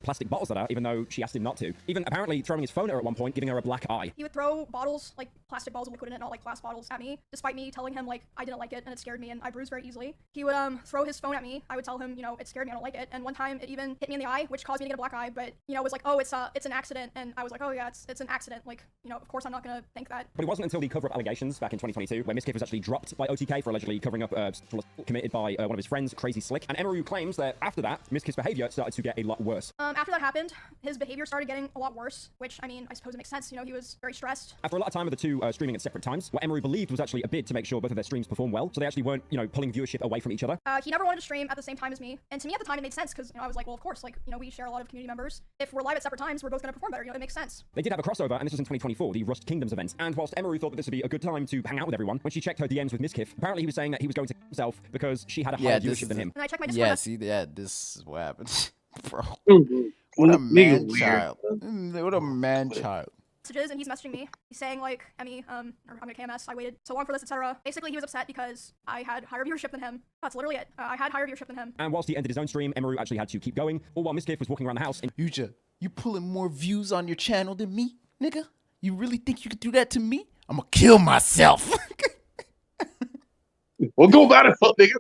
Plastic bottles at her, even though she asked him not to. Even apparently throwing his phone at her at one point, giving her a black eye. He would throw bottles, like plastic bottles with liquid in it, not like glass bottles, at me, despite me telling him, like, I didn't like it and it scared me and I bruised very easily. He would throw his phone at me. I would tell him, it scared me, I don't like it. And one time it even hit me in the eye, which caused me to get a black eye, but, it was like, oh, it's an accident. And I was like, oh yeah, it's an accident. Like, of course I'm not gonna think that. But it wasn't until the cover-up allegations back in 2022 where Mizkif was actually dropped by OTK for allegedly covering up committed by one of his friends, Crazy Slick. And Emiru claims that after that, Mizkif's behavior started to get a lot worse. After that happened, his behavior started getting a lot worse, which, I mean, I suppose it makes sense. He was very stressed. After a lot of time of the two streaming at separate times, what Emiru believed was actually a bid to make sure both of their streams perform well, so they actually weren't, pulling viewership away from each other. He never wanted to stream at the same time as me, and to me at the time it made sense, because, I was like, well, of course, like, we share a lot of community members. If we're live at separate times, we're both going to perform better, it makes sense. They did have a crossover, and this was in 2024, the Rust Kingdoms event, and whilst Emiru thought that this would be a good time to hang out with everyone, when she checked her DMs with Mizkif, apparently he was saying that he was going to kill himself because she had a higher viewership than him. And I checked my Discord. This is what happened. Bro. What a man child. What a man child. Messages, and he's messaging me. He's saying, like, Emmy, or I'm a KMS, I waited so long for this, etc. Basically, he was upset because I had higher viewership than him. That's literally it. I had higher viewership than him. And whilst he ended his own stream, Emiru actually had to keep going, all while Mizkif was walking around the house. You pulling more views on your channel than me, nigga? You really think you could do that to me? I'm gonna kill myself. Well, go about it, fuck nigga.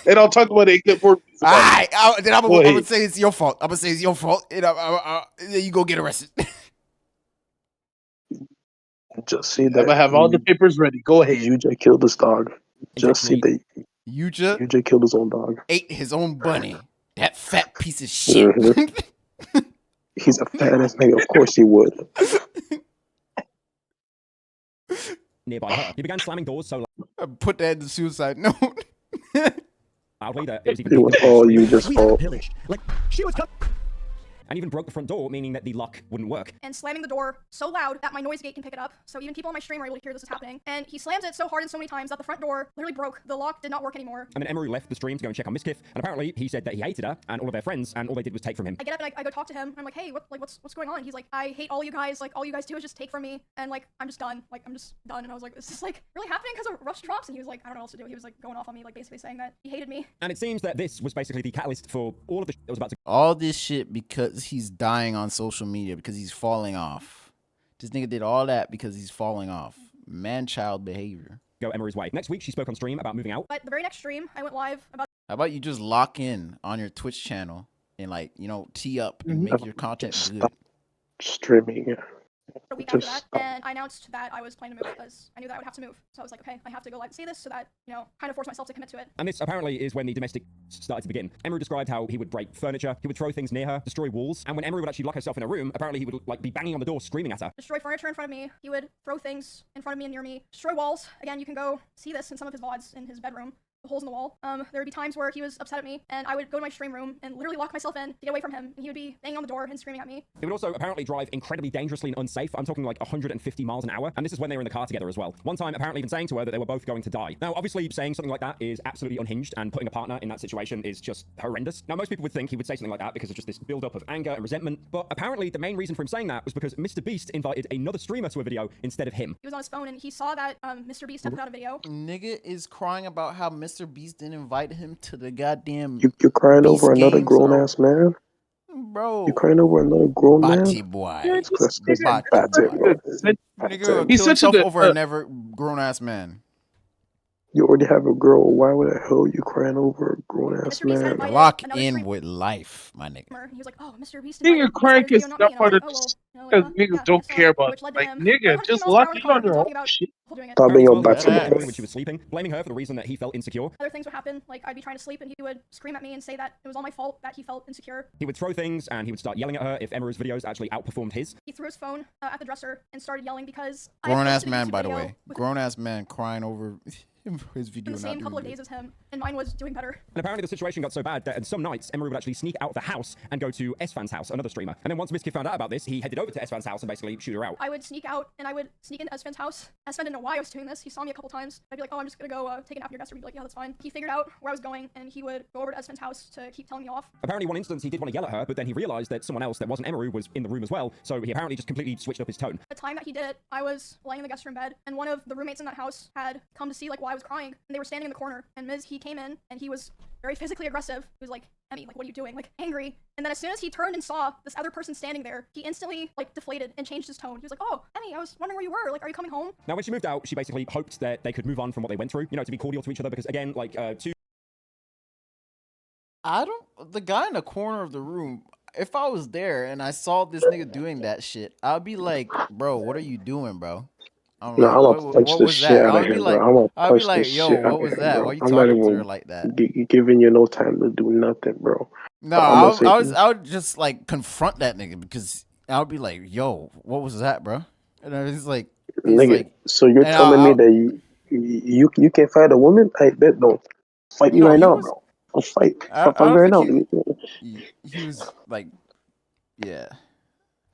And I'll talk about it. Get more. Alright, then I'm gonna say it's your fault. I'm gonna say it's your fault. And then you go get arrested. Just see that. I'm gonna have all the papers ready. Go ahead. UJ killed his dog. Just see that. UJ killed his own dog. Ate his own bunny. That fat piece of shit. He's a fat ass nigga. Of course he would. Nearby her, he began slamming doors so Put that in the suicide note. loudly that it was even It was all you just fault. pillaged. Like she was and even broke the front door, meaning that the lock wouldn't work. And slamming the door so loud that my noise gate can pick it up. So even people on my stream are able to hear this is happening. And he slams it so hard and so many times that the front door literally broke. The lock did not work anymore. And then Emiru left the stream to go and check on Mizkif, and apparently he said that he hated her and all of their friends, and all they did was take from him. I get up and I go talk to him. I'm like, hey, what's going on? He's like, I hate all you guys. Like, all you guys do is just take from me, and like, I'm just done. Like, I'm just done. And I was like, is this like really happening because of rush drops? And he was like, I don't know what else to do. He was like going off on me, like basically saying that he hated me. And it seems that this was basically the catalyst for all of the that was about to All this shit because he's dying on social media, because he's falling off. This nigga did all that because he's falling off. Man-child behavior. go Emery's way. Next week, she spoke on stream about moving out. But the very next stream, I went live about. How about you just lock in on your Twitch channel and like, you know, tee up and make your content good. Stop streaming. A week after that, and I announced that I was planning to move because I knew that I would have to move. So I was like, okay, I have to go live and see this so that, you know, kind of force myself to commit to it. And this apparently is when the domestic started to begin. Emery described how he would break furniture, he would throw things near her, destroy walls, and when Emery would actually lock herself in a room, apparently he would like be banging on the door, screaming at her. Destroy furniture in front of me. He would throw things in front of me and near me. Destroy walls. Again, you can go see this in some of his VODs in his bedroom. The holes in the wall. There would be times where he was upset at me, and I would go to my stream room and literally lock myself in to get away from him, and he would be banging on the door and screaming at me. He would also apparently drive incredibly dangerously and unsafe. I'm talking like 150 miles an hour, and this is when they were in the car together as well. One time, apparently even saying to her that they were both going to die. Now, obviously, saying something like that is absolutely unhinged, and putting a partner in that situation is just horrendous. Now, most people would think he would say something like that because of just this build-up of anger and resentment, but apparently the main reason for him saying that was because Mr. Beast invited another streamer to a video instead of him. He was on his phone, and he saw that Mr. Beast had put out a video. Nigga is crying about how Mr. Beast didn't invite him to the goddamn. You're crying Beast over another games, grown ass man? Bro. You're crying over another grown man? Bati boy. That's Bati it, boy. bro. Nigga will He's kill such himself a over a never grown ass man. You already have a girl. Why would the hell you crying over a grown ass man? Lock in with life, my nigga. He was like, oh, Mr. Beast. Nigga crank is not part of this because niggas don't care about it. Like, nigga, just lock in on your own shit. Stop being your Apparently, back when she was sleeping, blaming her for the reason that he felt insecure. Other things would happen, like I'd be trying to sleep and he would scream at me and say that it was all my fault that he felt insecure. He would throw things and he would start yelling at her if Emeru's videos actually outperformed his. He threw his phone at the dresser and started yelling because Grown ass man, by the way. Grown ass man crying over his video. In the same couple of days as him, and mine was doing better. And apparently the situation got so bad that on some nights, Emery would actually sneak out of the house and go to S-Fan's house, another streamer. And then once Mizkif found out about this, he headed over to S-Fan's house and basically shoot her out. I would sneak out and I would sneak into S-Fan's house. S-Fan didn't know why I was doing this. He saw me a couple times. I'd be like, oh, I'm just gonna go take a nap in your guest room. He'd be like, yeah, that's fine. He figured out where I was going and he would go over to S-Fan's house to keep telling me off. Apparently one instance he did want to yell at her, but then he realized that someone else that wasn't Emery was in the room as well, so he apparently just completely switched up his tone. The time that he did it, I was laying in the guest room bed, and one of the roommates in that house had come to see like why I was crying, and they were standing in the corner, and he came in, and he was very physically aggressive. He was like, Emmy, like, what are you doing? Like, angry. And then as soon as he turned and saw this other person standing there, he instantly, like, deflated and changed his tone. He was like, oh, Emmy, I was wondering where you were. Like, are you coming home? Now, when she moved out, she basically hoped that they could move on from what they went through, you know, to be cordial to each other, because again, like, the guy in the corner of the room, if I was there and I saw this nigga doing that shit, I'd be like, bro, what are you doing, bro? No, I'm gonna punch the shit out of him, bro. I'm gonna punch the shit out of him, bro. Why you I'm not talking to her even like that? giving you no time to do nothing, bro. No, I would just like confront that nigga because I would be like, yo, what was that, bro? And I was like, nigga, like, so you're telling me that you can't fight a woman? I bet don't fight me right now, bro. I'll fight. Fight me right now. He was like, yeah.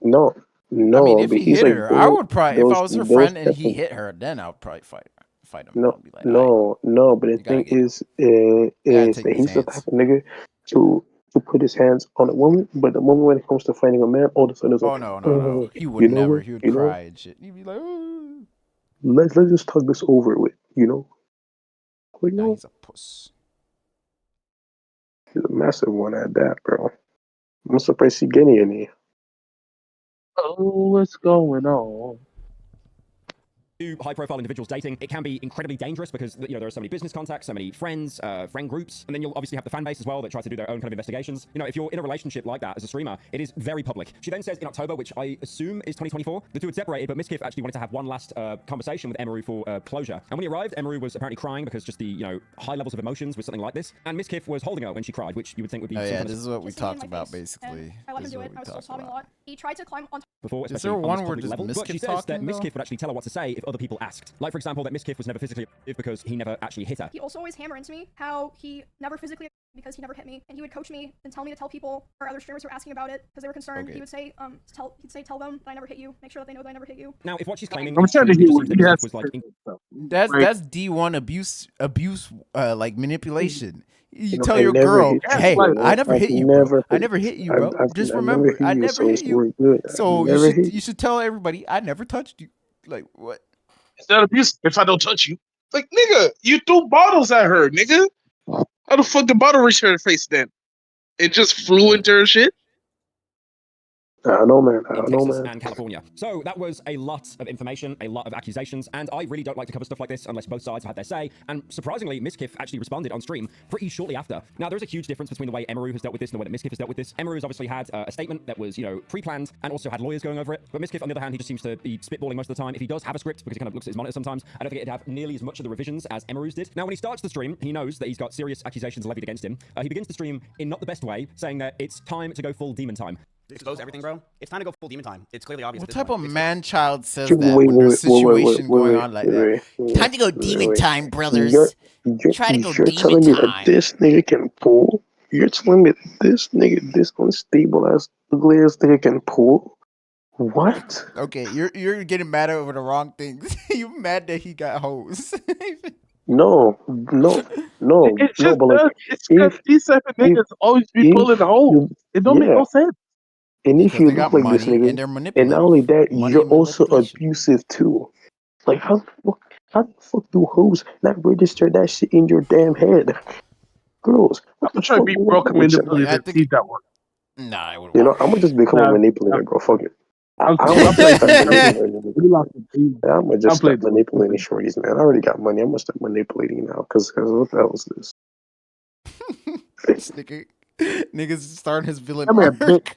No. No, I mean, if he hit like, her, I would probably. If I was her friend and he hit her, then I would probably fight him. No, like, no. But the thing is that he's the type of nigga to put his hands on a woman, but the moment when it comes to fighting a man, all of a sudden it's like, no. He would never. He would cry and shit. He'd be like, oh. Let's just talk this over with, you know. Like, no, he's a puss. He's a massive one at that, bro. I'm surprised he getting any. Oh, what's going on? high-profile individuals dating, it can be incredibly dangerous because there are so many business contacts, so many friends, friend groups, and then you'll obviously have the fan base as well that tries to do their own kind of investigations. If you're in a relationship like that as a streamer, it is very public. She then says in October, which I assume is 2024, the two had separated, but Mizkif actually wanted to have one last conversation with Emiru for closure. And when he arrived, Emiru was apparently crying because just the high levels of emotions with something like this, and Mizkif was holding her when she cried, which you would think would be. Oh yeah, this is what we talked about basically. I let him do it. I was still sobbing a lot. He tried to climb on top. Before, is there one where just but she says that Mizkif would actually tell her what to say if other people asked. Like, for example, that Mizkif was never physically abusive because he never actually hit her. He also always hammer into me how he never physically because he never hit me, and he would coach me and tell me to tell people or other streamers who were asking about it because they were concerned. Okay. He would say, tell them that I never hit you. Make sure that they know that I never hit you. Now, if what she's claiming, I'm trying to hear what he has was like. That's D1 abuse, like manipulation. You No, tell I your never girl, hit you, hey, bro. I never I've hit you, never bro. I hit never you. hit you, bro. Just I remember, never hit I you, never so hit it's you. worth good. So Never hit you should tell everybody I never touched you. Like what? It's not abuse if I don't touch you. Like, nigga, you threw bottles at her, nigga. How the fuck the bottle reach her face then? It just flew into her shit? I don't know, man. I in don't know, Texas man. and California. So that was a lot of information, a lot of accusations, and I really don't like to cover stuff like this unless both sides have had their say. And surprisingly, Mizkif actually responded on stream pretty shortly after. Now, there's a huge difference between the way Emiru has dealt with this and the way that Mizkif has dealt with this. Emiru has obviously had a statement that was, pre-planned and also had lawyers going over it. But Mizkif, on the other hand, he just seems to be spitballing most of the time. If he does have a script, because he kind of looks at his monitor sometimes, I don't think it'd have nearly as much of the revisions as Emiru's did. Now, when he starts the stream, he knows that he's got serious accusations levied against him. He begins the stream in not the best way, saying that it's time to go full demon time. Expose everything, bro. It's time to go full demon time. It's clearly obvious. What type of man-child says Wait, that wait, when there's a wait, wait, situation wait, going wait, on like wait, that? wait, Time to go wait, demon wait. time, brothers. You're Try to go telling demon me time. that this nigga can pull? You're telling me that this nigga, this unstable ass, ugly ass nigga can pull? What? Okay, you're getting mad over the wrong things. You mad that he got hoes. No, It's just but like, it's because these type of niggas always be pulling the hole. It don't make no sense. and if Because you they got look like this money nigga, and they're and manipulative. not only that, Money you're and also manipulation. abusive too. Like, how the fuck do hoes not register that shit in your damn head? Girls, what the I'm trying to fuck be going broken on with y'all? I manipulator. think. See that one. Nah, it would You know, work. I'm gonna just become a Nah, manipulator, bro. Fuck it. I'm I'm playing. gonna just start I'm playing. manipulating. We lost it. I'm gonna I'm just playing. start manipulating shorties, man. I already got money. I'm gonna start manipulating now, cause what the hell is this? This niggas starting his villain Come here, arc. bitch.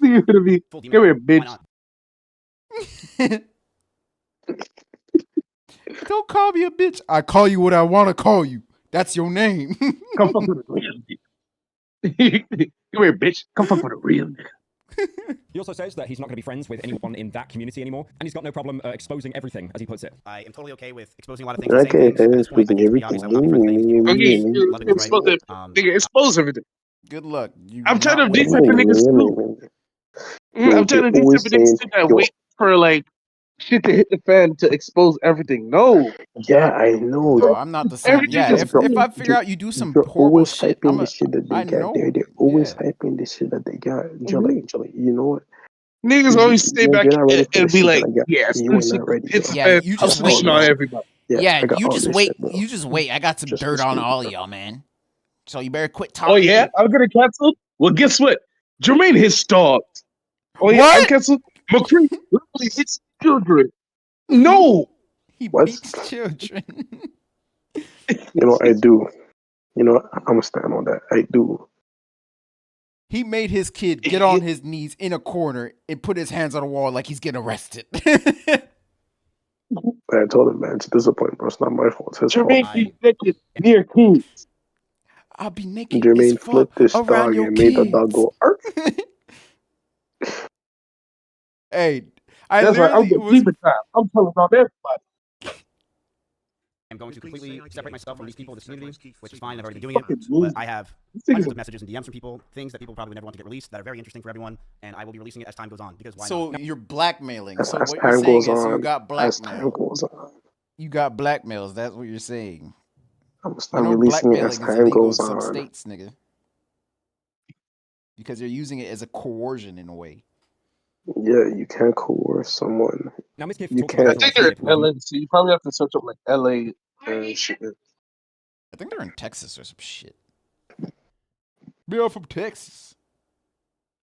You're gonna be. full demon Come here, time? Why bitch. not? Don't call me a bitch. I call you what I want to call you. That's your name. Come fuck with a real nigga. Come here, bitch. Come fuck with a real nigga. He also says that he's not going to be friends with anyone in that community anymore, and he's got no problem exposing everything, as he puts it. I am totally okay with exposing a lot of things. And Okay, saying things. At this point, I think it's pretty obvious I will not be friends with any of these people. Okay, Love it, it's expose right. it. Nigga, expose everything. Good luck. You I'm tired not of these winning. type of niggas too. I'm tired of these type of niggas too that wait for like shit to hit the fan to expose everything. No. Yeah, I know. No, I'm not the same. Everything Yeah, is if I figure out you do some They're horrible always shit, hyping the shit that they I got. know. They're always Yeah. hyping the shit that they got. Jelly, you know what? Niggas always stay back You're not ready for the and be shit like, that I got. yeah, as You soon are as shit not ready, bro. hits the Yeah, fan, you I'm just wait, switching bro. on everybody. Yeah, I got you all just this wait. shit, bro. You just wait. I got some Just dirt on wait, all of bro. y'all, man. So you better quit talking. Oh yeah, I'm gonna cancel. Well, guess what? Jermain hits dogs. Oh yeah, I'm What? canceled. McCree literally hits children. No. He What? beats children. You know, I do. You know, I'm gonna stand on that. I do. He made his kid get on his knees in a corner and put his hands on the wall like he's getting arrested. I told him, man, it's disappointing, bro. It's not my fault. It's his fault. Jermain be naked near kids. I'll be naked as Jermaine fuck flipped this around dog your and made the dog kids. go, arf. Hey, I That's right. I'm literally the was. demon time. I'm telling on everybody. I'm going to completely separate myself from these people, this community, which is fine. I've already been doing it. Fucking But I have This hundreds nigga's of messages and DMs from people, things that people probably would never want to get released that are very interesting for everyone, and I will be releasing it as time goes on because why So not? you're blackmailing. As So what you're time saying goes is you on, got as time blackmail. goes on, You got blackmails. That's what you're saying. I'm gonna You start know, releasing it blackmailing as is time illegal in goes some on. states, nigga. Because you're using it as a coercion in a way. Yeah, you can't coerce someone. Now, Mizkif You talks about I can't. think his they're in relationship LA, so you probably have to search up like LA shit. I think they're in Texas or some shit. We are from Texas.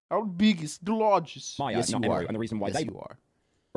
Our biggest, the largest. Maya, Yes, not you Emiru, are. and the reason why Yes, they you are.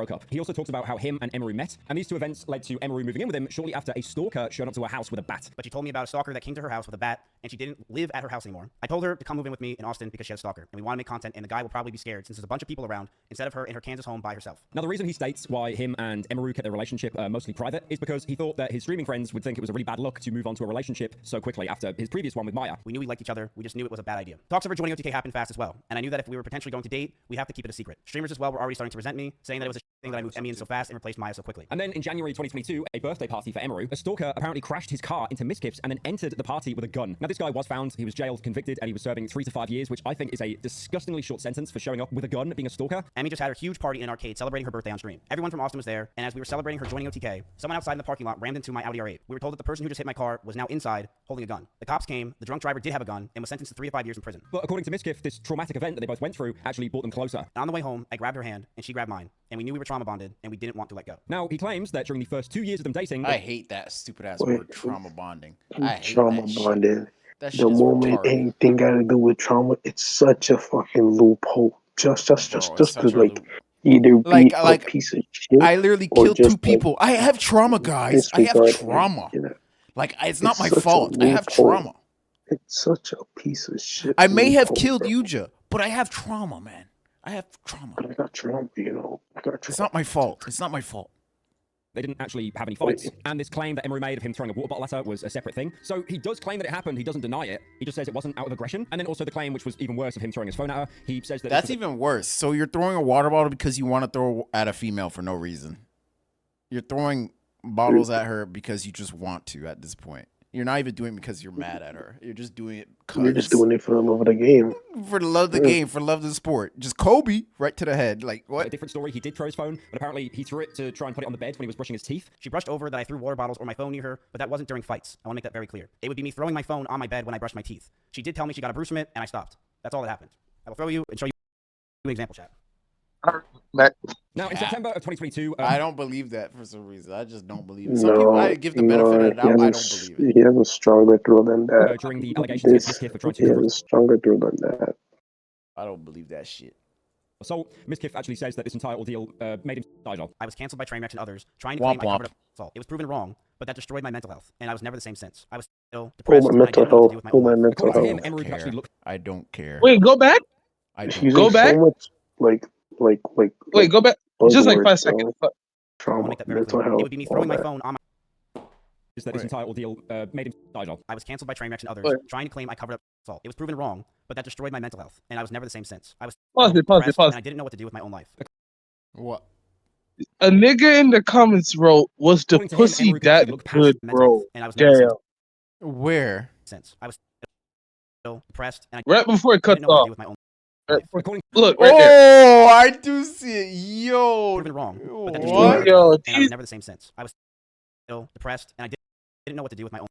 broke up. He also talks about how him and Emiru met, and these two events led to Emiru moving in with him shortly after a stalker showed up to her house with a bat. But she told me about a stalker that came to her house with a bat, and she didn't live at her house anymore. I told her to come move in with me in Austin because she had a stalker, and we want to make content, and the guy will probably be scared since there's a bunch of people around instead of her in her Kansas home by herself. Now, the reason he states why him and Emiru kept their relationship mostly private is because he thought that his streaming friends would think it was a really bad look to move on to a relationship so quickly after his previous one with Maya. We knew we liked each other, we just knew it was a bad idea. Talks of her joining OTK happened fast as well, and I knew that if we were potentially going to date, we have to keep it a secret. Streamers as well were already starting to resent me, saying that it was a thing that I moved Emmy in so fast and replaced Maya so quickly. And then in January 2022, a birthday party for Emiru, a stalker apparently crashed his car into Mizkif's and then entered the party with a gun. Now, this guy was found, he was jailed, convicted, and he was serving 3 to 5 years, which I think is a disgustingly short sentence for showing up with a gun, being a stalker. Emmy just had her huge party in an arcade celebrating her birthday on stream. Everyone from Austin was there, and as we were celebrating her joining OTK, someone outside in the parking lot rammed into my Audi R8. We were told that the person who just hit my car was now inside holding a gun. The cops came, the drunk driver did have a gun, and was sentenced to 3 to 5 years in prison. But according to Mizkif, this traumatic event that they both went through actually brought them closer. And on the way home, I grabbed her hand, and she grabbed mine, and we knew we were trauma bonded, and we didn't want to let go. Now, he claims that during the first 2 years of them dating... I hate that stupid ass word, trauma bonding. I hate Trauma that bonding. That The moment anything got to do with trauma, it's such a fucking loophole. Just to like either be a piece of shit. I literally killed 2 people. I have trauma, guys. I have trauma. Like, it's not my fault. I have trauma. It's such a piece of shit. I may have killed Yuja, but I have trauma, man. I have trauma. I got trauma, you know. It's not my fault. It's not my fault. They didn't actually have any fights, and this claim that Emiru made of him throwing a water bottle at her was a separate thing. So he does claim that it happened, he doesn't deny it, he just says it wasn't out of aggression. And then also the claim, which was even worse, of him throwing his phone at her, he says that... That's even worse. So you're throwing a water bottle because you want to throw at a female for no reason. You're throwing bottles at her because you just want to at this point. You're not even doing it because you're mad at her. You're just doing it because... You're just doing it for the love of the game. For the love of the game, for the love of the sport. Just Kobe, right to the head. Like, what? A different story, he did throw his phone, but apparently he threw it to try and put it on the bed when he was brushing his teeth. She brushed over that I threw water bottles or my phone near her, but that wasn't during fights. I want to make that very clear. It would be me throwing my phone on my bed when I brushed my teeth. She did tell me she got a bruise from it, and I stopped. That's all that happened. I will throw you and show you an example, chat. Now, in September of 2022... I don't believe that for some reason. I just don't believe it. Some people, I give the benefit of the doubt. I don't believe it. He has a stronger throw than that. During the allegations against Mizkif for trying to... He has a stronger throw than that. I don't believe that shit. So, Mizkif actually says that this entire ordeal made him suicidal. I was canceled by Trainwrecks and others, trying to claim I covered up assault. It was proven wrong, but that destroyed my mental health, and I was never the same since. I was still depressed. My mental health. My mental health. I don't care. Wait, go back. Go back. So much, like. Wait, go back. Just like 5 seconds. Trauma, mental health. It would be me throwing my phone on my... Is that this entire ordeal made him suicidal. I was canceled by Trainwrecks and others, trying to claim I covered up assault. It was proven wrong, but that destroyed my mental health, and I was never the same since. I was Pause it. and I didn't know what to do with my own life. What? A nigga in the comments wrote, "Was the pussy that good, bro?" And I was never Damn. Where? Since I was still depressed, and Right before it cuts off. with my own Look, right there. Oh, I do see it. Yo. Proven wrong, but that What? destroyed Yo, and I was never the same since. I was still depressed, and I didn't know what to do with my own.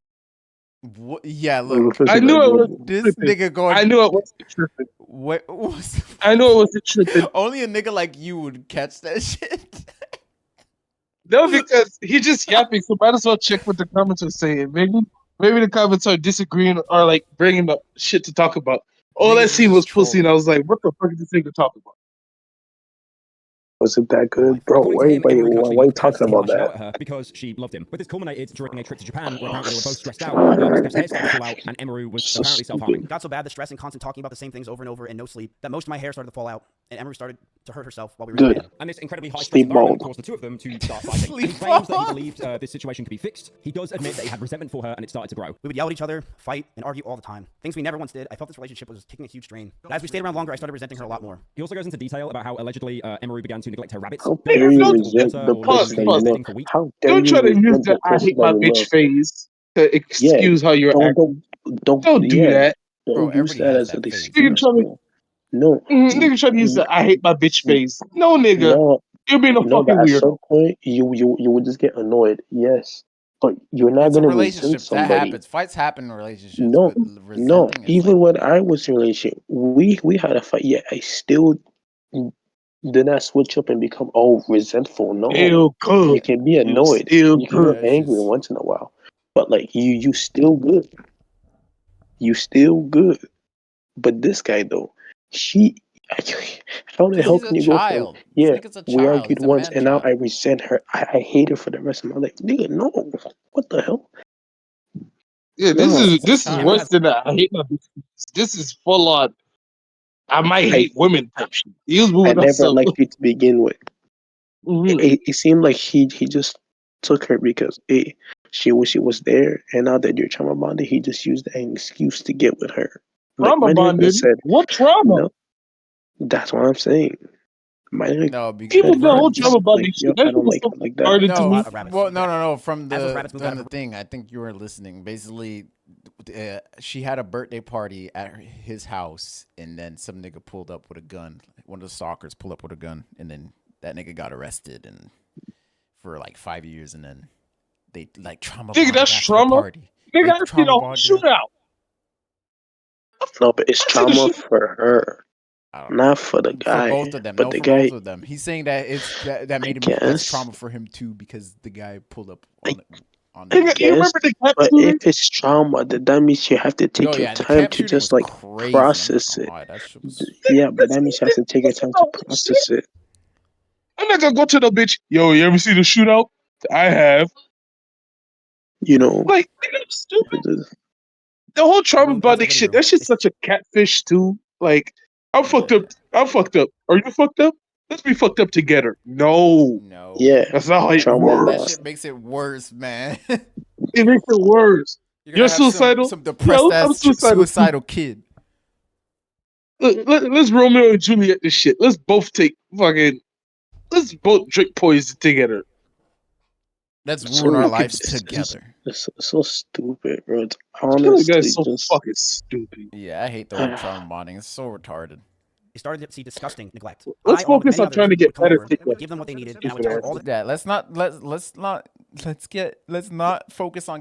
What? Yeah, look. I knew it was this nigga going. I knew it wasn't tripping. What was? I knew it wasn't tripping. Only a nigga like you would catch that shit. No, because he just yapping. So might as well check what the comments are saying. Maybe the comments are disagreeing or like bringing up shit to talk about. All I seen was pussy, and I was like, "What the fuck is this nigga talking about?" Was it that good, bro? Why are you talking about that? Because she loved him. But this culminated during a trip to Japan, where apparently they were both stressed out. Mizkif's hair started to fall out, and Emiru was apparently self-harming. It got so bad, the stress and constant talking about the same things over and over and no sleep, that most of my hair started to fall out, and Emiru started to hurt herself while we were in Japan. And this incredibly high stress environment caused the two of them to start fighting. And he claims that he believed this situation could be fixed. He does admit that he had resentment for her, and it started to grow. We would yell at each other, fight, and argue all the time. Things we never once did. I felt this relationship was taking a huge strain. But as we stayed around longer, I started resenting her a lot more. He also goes into detail about how allegedly Emiru began to neglect her rabbits. How dare you resent the person that you know? How dare Don't try to you use resent the the "I person hate my that you bitch" love? phase to excuse how you're acting. Don't do that. Don't use that as an Nigga excuse. try to, No. nigga try to use the "I hate my bitch" phase. No, nigga, No, you're being a no, fucking but at weirdo. some point, you would just get annoyed. Yes, but you're not It's a gonna resent relationship. That somebody. happens. Fights happen in relationships. No, but no. resenting is Even like, when I was in a relationship, we had a fight. Yet I still did not switch up and become resentful. No, Still good. you can be annoyed. Still You can good. be angry once in a while, but like you still good. You still good. But this guy though, How the hell He's a can you go from child. This yeah, nigga's a we child. argued He's a once man and now child. I resent her. I hate her for the rest of my life. Nigga, no. What the hell? Yeah, No. this is worse than that. I hate my bitch. This is full on. I might hate women type shit. He was I moving on never some. liked you to begin with. Mhm. It seemed like he just took her because she was there, and now that you're trauma bonded, he just used that as an excuse to get with her. Like Trauma my nigga bonded. said, What trauma? no, that's what I'm saying. My nigga No, People because the said, whole from trauma like, bonding yo, shit. That I shit don't was like so her like that. retarded to no, me. well, no. From As those the rabbits moved out of her thing, I think you were listening. Basically, she had a birthday party at his house, and then some nigga pulled up with a gun. One of the stalkers pulled up with a gun, and then that nigga got arrested and for like 5 years, and then they like trauma Nigga, bonded that's after the trauma. party. Nigga, They I seen a trauma whole bonded. shootout. No, but it's I seen a trauma shoot. for her, not for the For guy. both of them. But No, the for both guy, of them. He's saying that that I made him that's guess, trauma for him too because the guy pulled up I, on I them. Nigga, you guess. remember the cap But if shooting? it's trauma, then that means you have to Yo, take your yeah, the time camp to shooting just was like crazy. I'm not process gonna it. lie. That shit was Yeah, but that This means you have to take your time to shit. process it. I'm not gonna go to the bitch. Yo, you ever see the shootout? I have. You know, Like, nigga, I'm stupid. the- The whole trauma Everyone pause the bonding living shit. room. That shit's such a catfish too. Like, I'm fucked yeah. up. I'm fucked up. Are you fucked up? Let's be fucked up together. No, No. yeah, that's not how it trauma That works. shit bond. makes it worse, man. It makes it worse. You're You're gonna have some suicidal. depressed Yo, I'm ass suicidal too. suicidal kid. Let's Romeo and Juliet this shit. Let's both take fucking. Let's both drink poison together. Let's So ruin our like lives it's just together. it's so stupid, bro. It's I feel like that's honestly so just fucking stupid. Yeah, I hate the whole trauma bonding. It's so retarded. They started to see disgusting neglect. Let's I, along with focus many on trying others, to get would come better over and together. would give them what they needed, and I would tell her all the Yeah, let's not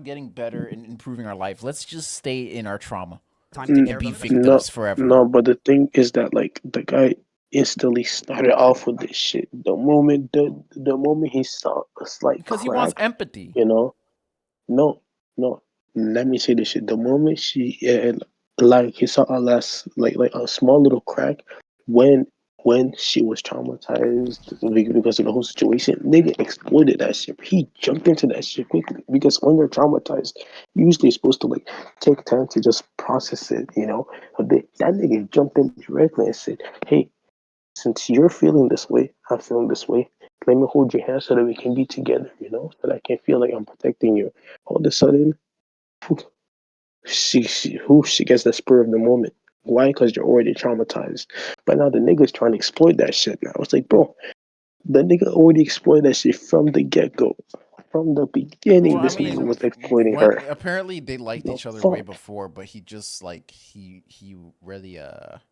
getting better and improving our life. Let's just stay in our trauma time to take care and of be them and make them feel no, better. victims forever. no. But the thing is that like the guy instantly started off with this shit. The moment he saw a slight Because he wants crack, empathy. you know, no, no. Let me say this shit. The moment like he saw a less like a small little crack when she was traumatized because of the whole situation, nigga exploited that shit. He jumped into that shit quickly because when you're traumatized, usually you're supposed to like take time to just process it, you know. But that nigga jumped in directly and said, "Hey, since you're feeling this way, I'm feeling this way. Let me hold your hand so that we can be together, you know, so that I can feel like I'm protecting you." All of a sudden, she gets the spur of the moment. Why? Because you're already traumatized. But now the nigga's trying to exploit that shit now. It's like, bro, the nigga already exploited that shit from the get go. From the Well, beginning, I this nigga mean, was exploiting when her. apparently they liked The each other way fuck? before, but he just like he really he already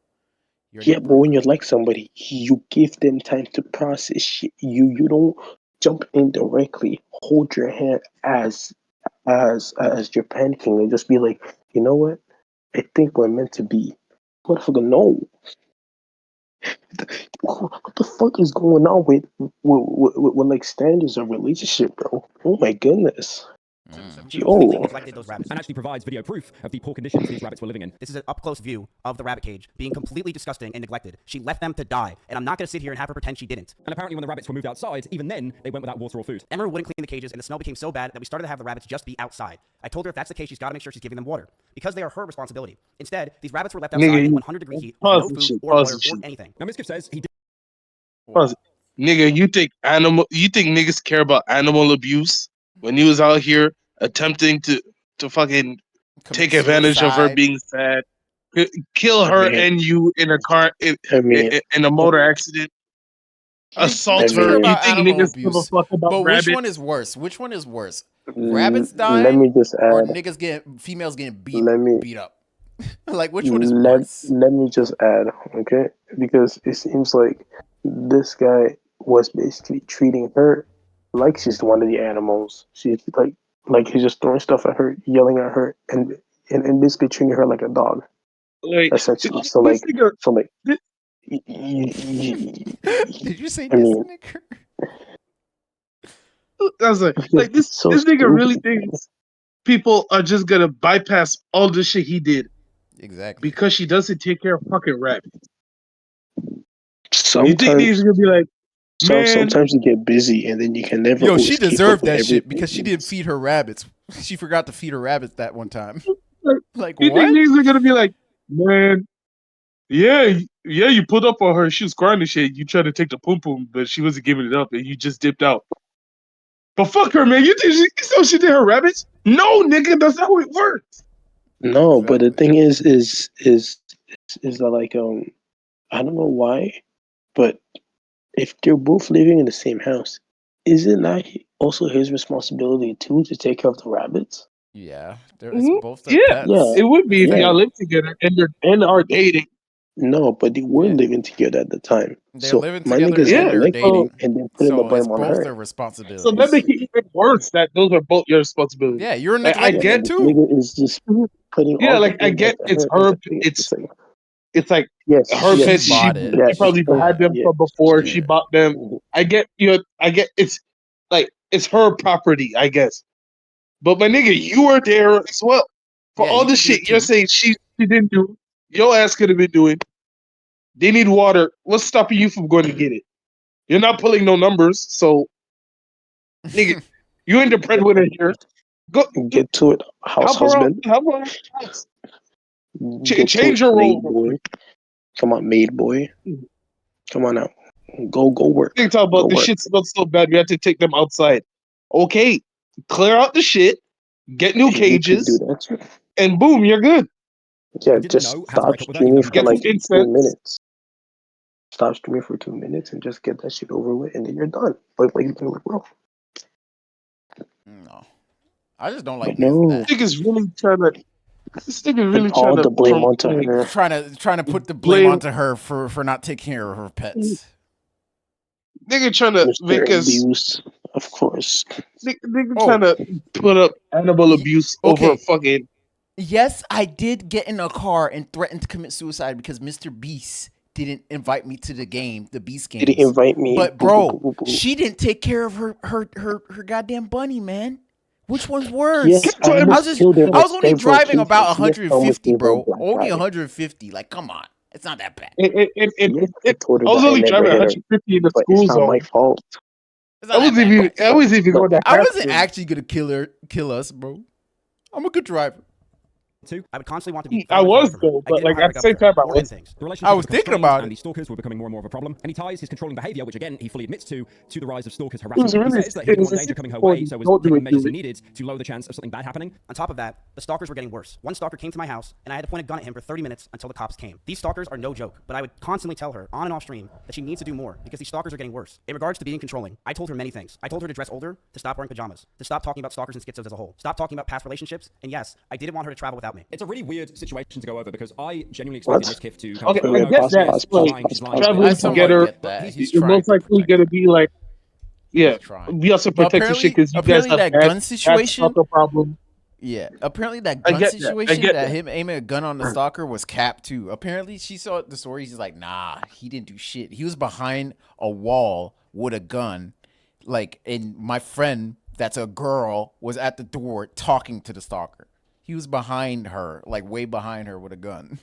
Yeah, but when broke. you like somebody, you give them time to process shit. You don't jump in directly, hold your hand as you're panicking and just be like, you know what? I think we're meant to be. Motherfucker, no. What the fuck is going on with like standards of relationship, bro? Oh my goodness. She completely Yo. neglected those rabbits. And actually provides video proof of the poor conditions these rabbits were living in. This is an up-close view of the rabbit cage being completely disgusting and neglected. She left them to die, and I'm not going to sit here and have her pretend she didn't. And apparently when the rabbits were moved outside, even then, they went without water or food. Emiru wouldn't clean the cages, and the smell became so bad that we started to have the rabbits just be outside. I told her if that's the case, she's got to make sure she's giving them water, because they are her responsibility. Instead, these rabbits were left outside Nigga, in you 100-degree heat with pause no the food shit. or Pause water the or shit. anything. Now Mizkif says he did. Pause it. Nigga, you think niggas care about animal abuse when he was out here attempting to fucking Commit take advantage of her suicide. being sad, kill I her mean, and you in a car I mean, in a motor accident, I assault Niggas care her. mean, You about think animal niggas give a abuse, fuck about but which one is rabbits? worse? Which one is worse? Rabbits let me dying just or add, niggas getting females getting let me beat up? Like which one is worse? let me just add, okay? Because it seems like this guy was basically treating her like she's one of the animals. She's like he's just throwing stuff at her, yelling at her, and basically treating her like a dog, Like essentially. this nigga. So like, This, y- y- Did you say I this mean, nigga? I was because like it's this. so This nigga really stupid. thinks people are just gonna bypass all the shit he did Exactly. because she doesn't take care of fucking rabbits. You think sometimes niggas are gonna be like, man? sometimes you get busy and then you can never. Yo, she always keep up deserved with that shit everything. because she didn't feed her rabbits. She forgot to feed her rabbits that one time. Like You think what? niggas are gonna be like, man? Yeah, you pulled up on her. She was crying and shit. You tried to take the pum pum, but she wasn't giving it up, and you just dipped out. But fuck her, man. You think she did her rabbits? No, nigga, that's not how it works. No, but the Exactly. thing is that like I don't know why, but if they're both living in the same house, is it not also his responsibility too to take care of the rabbits? Yeah, it's Mhm. both their Yeah, Yeah, pets. it would be That's if yeah. y'all their. live together and are dating. No, but they were Yeah, living together at the time. they're So living my together niggas and Yeah, they're neglected so it dating, and then putting the so it's blame on both their her. so that responsibilities. makes it even worse that those are both your responsibility. Yeah, you're Like I Yeah, neglecting get, it and this too. nigga is just putting yeah, all the like I blame get onto it's her. her, It's like it's like yes, her She pets. yes, bought it. She yes, probably had Yeah, them yeah, from before. She yeah. bought them. mhm, I get you. I get it's like it's her property, I guess. But my nigga, you were there as well for Yeah, all you the could do it shit you're too. saying she didn't do. Your ass could have been doing. They need water. What's stopping you from going to get it? You're not pulling no numbers, so nigga, you ain't the breadwinner here. Go get to it, house help her out. husband. Help her out. Get to Change it, your role maid real boy. quick. Come on, maid boy. Come on out. Go They work. talk Go about the work. shit smells so bad we have to take them outside. Okay, clear out the shit, get new You could do cages, that too. and boom, you're good. Yeah, He didn't just know how to stop break up with her, even though streaming he for Get got some like to. 2 cents. 2 minutes. Stop streaming for 2 minutes and just get that shit over with, and then you're done. Like bro. No, I just don't like But niggas no, that Niggas really trying to. This nigga put really trying all to the blame onto like, her. trying to put the blame blame. onto her for not taking care of her pets. Nigga trying to make Mr. us. Abuse, of course. Nigga trying Oh, to put up animal abuse over okay. fucking. Yes, I did get in a car and threaten to commit suicide because Mr. Beast didn't invite me to the game, the Beast Did he games. invite me? But Boo, boo, boo, bro, boo, boo. she didn't take care of her goddamn bunny, man. Which one's Yes, worse? I I was almost just killed her I like was only several driving about cases. Yes, I almost 150, gave her a bro. black Only eye. 150. Like, come on. It's not that bad. Yes, I told her I was that I only never driving hit her, 150 in the but school it's not my zone. fault. It's not that bad, I guys. wasn't even But going to I half wasn't speed. actually gonna kill us, bro. I'm a good driver. I would constantly want to be I far away was from her. though, I but didn't like want her to at the break up same with her time, I or end was. things. The relationship I has was become thinking strained, about and it. the stalkers were becoming more and more of a problem. And he ties his controlling behavior, which again he fully admits to the rise of stalkers It harassing was him. He really. says that he It didn't was want a danger coming her 64. way, so was Don't do taking it, the measures do he it. needed to lower the chance of something bad happening. On top of that, the stalkers were getting worse. One stalker came to my house, and I had to point a gun at him for 30 minutes until the cops came. These stalkers are no joke, but I would constantly tell her on and off stream that she needs to do more because these stalkers are getting worse. In regards to being controlling, I told her many things. I told her to dress older, to stop wearing pajamas, to stop talking about stalkers and schizos as a whole, stop talking about past relationships, and yes, I didn't want her to travel without me. It's a really weird situation to go over because I genuinely expected What? Mizkif to come and Okay, say, Wait, oh I wait, no, get pause, that. she's pause, pause, Like lying, pause, she's lying. pause, But I traveling pause, pause. somewhat together, get but that. he's He's you're trying most to likely protect gonna her. be like, yeah, He's trying. we also But protect the shit because you guys have apparently that bad, gun bad situation, stalker problem. yeah, apparently that I gun get that. I situation get that that. him aiming a gun on the stalker was capped too. Apparently she saw the story. He's like, nah, he didn't do shit. He was behind a wall with a gun, like, and my friend that's a girl was at the door talking to the stalker. He was behind her, like way behind her with a gun,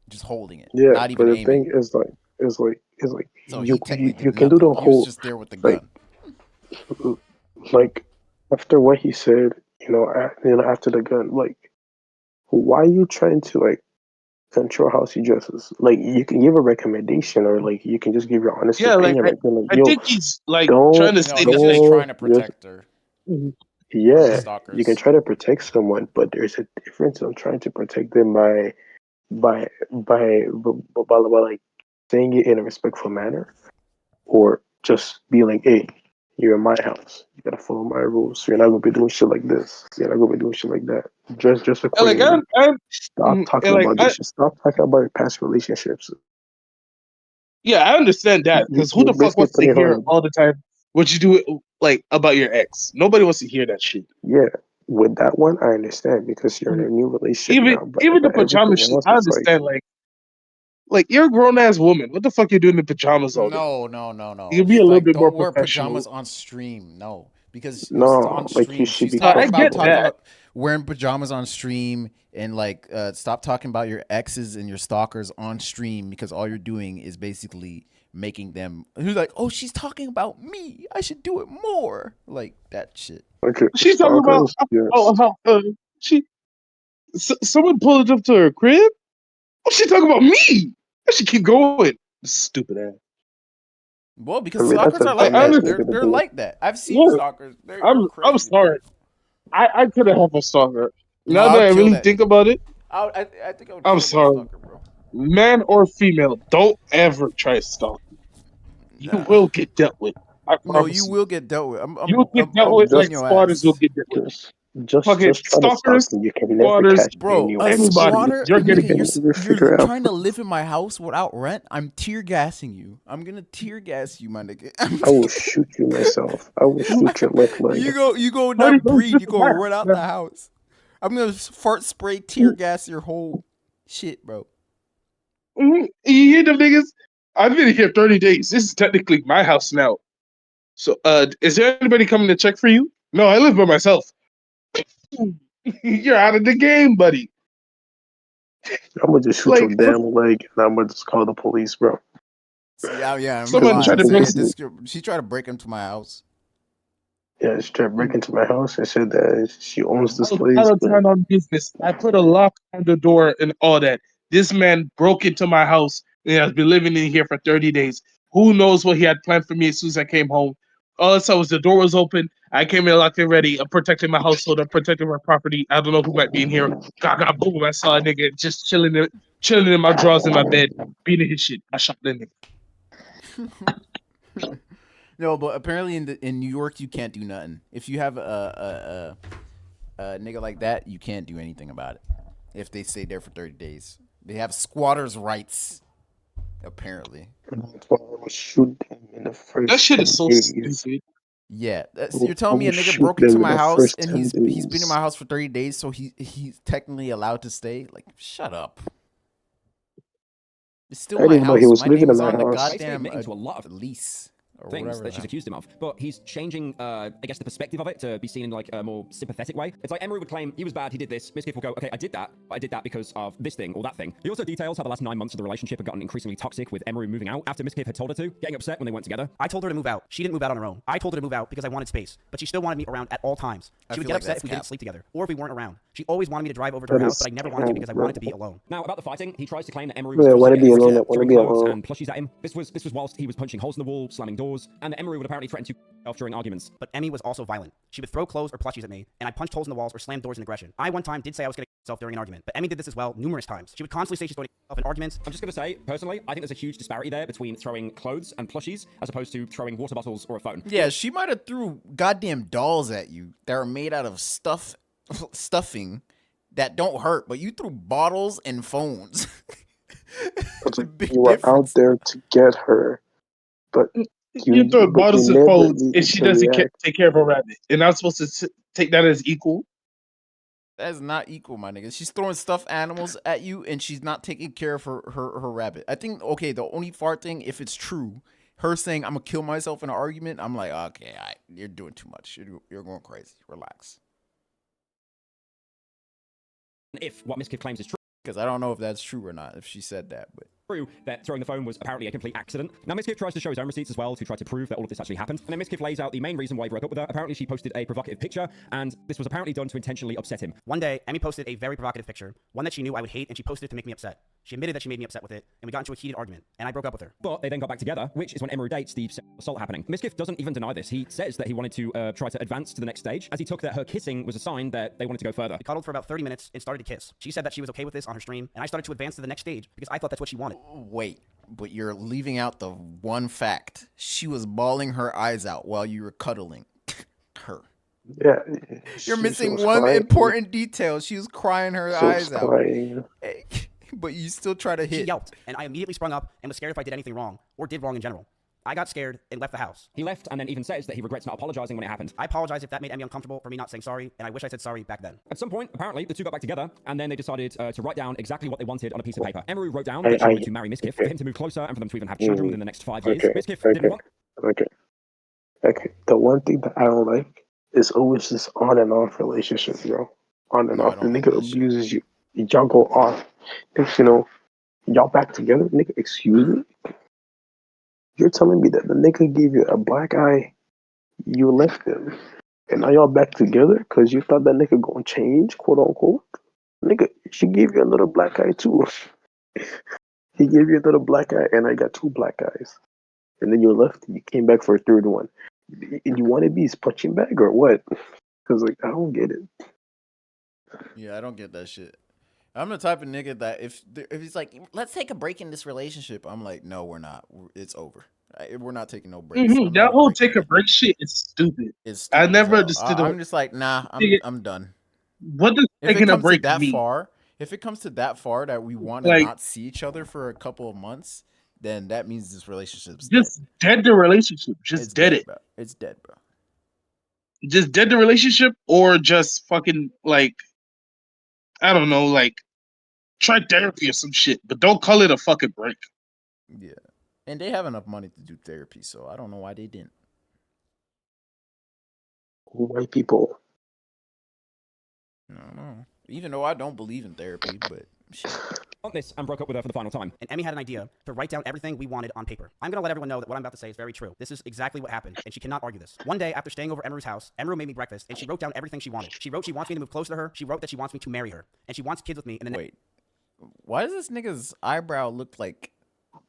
just holding it, Yeah, not but even the aiming. thing is like So he technically you did can do nothing. the He was whole just there with the like gun. like after what he said, after the gun, like why are you trying to like control how she dresses? Like you can give a recommendation or like you can just give your honest Yeah, like opinion. Like you're like, I yo, think he's like don't trying to No, say he's that just like trying don't to just protect her from the yeah. You can stalkers. try to protect someone, but there's a difference on trying to protect them by like saying it in a respectful manner or just be like, hey, you're in my house. You gotta follow my rules. So you're not gonna be doing shit like this. You're not gonna be doing shit like that. Just like accordingly. Stop and talking like about this shit. Stop talking about your past relationships. yeah, I understand that because who You're the fuck basically wants to putting her hear on. all the time what you do like about your ex? Nobody wants to hear that shit. Yeah, with that one, I understand because you're in a new relationship Even now. even the But pajama everything shit, else I is like, understand. Like you're a grown ass woman. What the fuck you doing in pajamas all day? No, no, no, You no. can be a little Like, bit more don't wear professional. pajamas on stream. No, because on no, like you stream, should she's be No, I talking about get comfortable. talking that. about wearing pajamas on stream and like stop talking about your exes and your stalkers on stream because all you're doing is basically making them. Who's like, oh, she's talking about me. I should do it more. Like that shit. Okay, She's talking about stalkers. Yes. how she someone pulled up to her crib. Oh, she talking about me. I should keep going. Stupid ass. Well, I because mean, that's stalkers a are like dumbass that. nigga to They're do. like that. I've seen Yeah, stalkers. They're I'm crazy. sorry. I could have helped a stalker. No, Now that I'll I kill really that think nigga. about it, I think I would I'm kill that sorry. stalker, bro. Man or female, don't ever try to stalk me. You Nah. will get dealt with. I No, you promise you. will get dealt with. You will get dealt I'm with beating like your squatters will ass. get dealt with. Just Fucking try to stalk stalkers, me. You can never squatters, catch me Bro, a anyway. anybody. squatter, You're nigga, getting Never you're figure out. trying to live in my house without rent. I'm tear gassing you. I'm gonna tear gas you, my nigga. I will shoot you myself. I will shoot your left leg. You go How do not breathe. You you go run out the house. I'm gonna fart spray tear gas your whole shit, bro. You hear them niggas? I've been here 30 days. This is technically my house now. So, is there anybody coming to check for you? No, I live by myself. You're out of the game, buddy. I'm gonna just shoot Like, your damn leg, and I'm gonna just call the police, bro. See, yeah, I'm gonna someone lie. tried I to say, break. yeah, she tried to break into my house. Yeah, she tried to break into my house and said that she owns I this was out place, of but town on business. I put a lock on the door and all that. This man broke into my house and has been living in here for 30 days. Who knows what he had planned for me as soon as I came home? All I saw was the door was open. I came in locked and ready. I'm protecting my household. I'm protecting my property. I don't know who might be in here. Gaga boom! I saw a nigga just chilling in my drawers in my bed, beating his shit. I shot the nigga. No, but apparently in New York you can't do nothing. If you have a nigga like that, you can't do anything about it. If they stay there for 30 days, they have squatters' rights. Apparently, that's why I would shoot them in the That first shit 10 is so days. stupid. yeah. I You're telling me will a nigga shoot broke into them in my the house first and 10 he's been in days. my house for 30 days, so he's technically allowed to stay? Like, shut up. It's still I didn't my even know he house. was My living name in is my on the house. Basically goddamn admitting to a lot of lease or things whatever. that she's accused him of, but he's changing, I guess, the perspective of it to be seen in like a more sympathetic way. It's like Emiru would claim he was bad, he did this. Mizkif will go, okay, I did that, but I did that because of this thing or that thing. He also details how the last 9 months of the relationship had gotten increasingly toxic, with Emiru moving out after Mizkif had told her to, getting upset when they weren't together. I told her to move out. She didn't move out on her own. I told her to move out because I wanted space, but she still wanted me around at all times. I She would feel get like upset that's if we cap. didn't sleep together or if we weren't around. She always wanted me to drive over to her That house, is but I never wanted to because I wanted to be alone. Now, about the fighting, he tries to claim that Emiru was Yeah, supposed wanna to be get alone, aggressive, wanna throwing be clothes alone. and plushies at him. This was whilst he was punching holes in the wall, slamming doors, and Emiru would apparently threaten to off during arguments. But Emmy was also violent. She would throw clothes or plushies at me, and I punched holes in the walls or slammed doors in aggression. I one time did say I was going to kill myself during an argument, but Emmy did this as well numerous times. She would constantly say she's going to kill herself in arguments. I'm just going to say, personally, I think there's a huge disparity there between throwing clothes and plushies as opposed to throwing water bottles or a phone. Yeah, she might have threw goddamn dolls at you that are made out of stuffing that don't hurt, but you threw bottles and phones. It's like Big you were out difference. there to get her, but You throw bottles and never phones, and needed she to doesn't react. take care of her rabbit. And I'm supposed to take that as equal. That's not equal, my nigga. She's throwing stuffed animals at you, and she's not taking care of her rabbit. I think, okay, the only fart thing, if it's true, her saying I'm gonna kill myself in an argument, I'm like, okay, you're doing too much. You're going crazy. Relax. If what Mizkif claims is true, Because I don't know if that's true or not, if she said that, but that throwing the phone was apparently a complete accident. Now, Mizkif tries to show his own receipts as well to try to prove that all of this actually happened. And then Mizkif lays out the main reason why he broke up with her. Apparently, she posted a provocative picture, and this was apparently done to intentionally upset him. One day, Emmy posted a very provocative picture, one that she knew I would hate, and she posted it to make me upset. She admitted that she made me upset with it, and we got into a heated argument, and I broke up with her. But they then got back together, which is when Emiru dates the sexual assault happening. Mizkif doesn't even deny this. He says that he wanted to try to advance to the next stage, as he took that her kissing was a sign that they wanted to go further. We cuddled for about 30 minutes and started to kiss. She said that she was okay with this on her stream, and I started to advance to the next stage because I thought that's what she wanted. wait. But you're leaving out the one fact. She was bawling her eyes out while you were cuddling her. Yeah, You're she missing was one crying. important detail. She was crying her She was eyes out. crying. Hey, but you still try to She hit. yelped, and I immediately sprung up and was scared if I did anything wrong, or did wrong in general. I got scared and left the house. He left and then even says that he regrets not apologizing when it happened. I apologize if that made Emmy uncomfortable for me not saying sorry, and I wish I said sorry back then. At some point, apparently, the two got back together, and then they decided to write down exactly what they wanted on a piece of paper. Emiru wrote down that she wanted to marry Mizkif, for him to move closer, and for them to even have children within the next 5 years. Mizkif didn't want... Okay. The one thing that I don't like is always this on and off relationship, bro. On and off. The nigga abuses you. Y'all go off. Next, y'all back together, nigga. Excuse me. You're telling me that the nigga gave you a black eye, you left him, and now y'all back together because you thought that nigga gonna change, quote unquote? Nigga, she gave you another black eye too. He gave you another black eye, and I got two black eyes. And then you left, you came back for a third one. And you want to be his punching bag or what? Because, like, I don't get it. Yeah, I don't get that shit. I'm the type of nigga that if he's like, let's take a break in this relationship, I'm like, no, we're not. It's over. We're not taking no breaks. I'm That not whole breaking take a it. break shit is stupid. It's I stupid as never hell. understood I'm just like, nah, I'm done. what does If it taking a comes to break that mean. far, if it comes to that far that we want to Like, not see each other for a couple of months, then that means this relationship's dead. just dead the relationship. Just It's dead dead, it. bro. It's dead, bro. Just dead the relationship, or just fucking like, I don't know, like try therapy or some shit, but don't call it a fucking break. Yeah, and they have enough money to do therapy, so I don't know why they didn't. White people. I don't know. Even though I don't believe in therapy, but shit. On this and broke up with her for the final time. And Emmy had an idea to write down everything we wanted on paper. I'm gonna let everyone know that what I'm about to say is very true. This is exactly what happened, and she cannot argue this. One day, after staying over Emiru's house, Emiru made me breakfast, and she wrote down everything she wanted. She wrote she wants me to move closer to her. She wrote that she wants me to marry her, and she wants kids with me. And then Wait, why does this nigga's eyebrow look like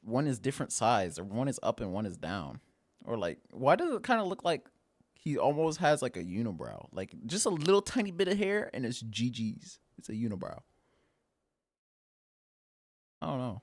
one is different size, or one is up and one is down, or like why does it kind of look like he almost has like a unibrow, like just a little tiny bit of hair and it's GG's. It's a unibrow. I don't know.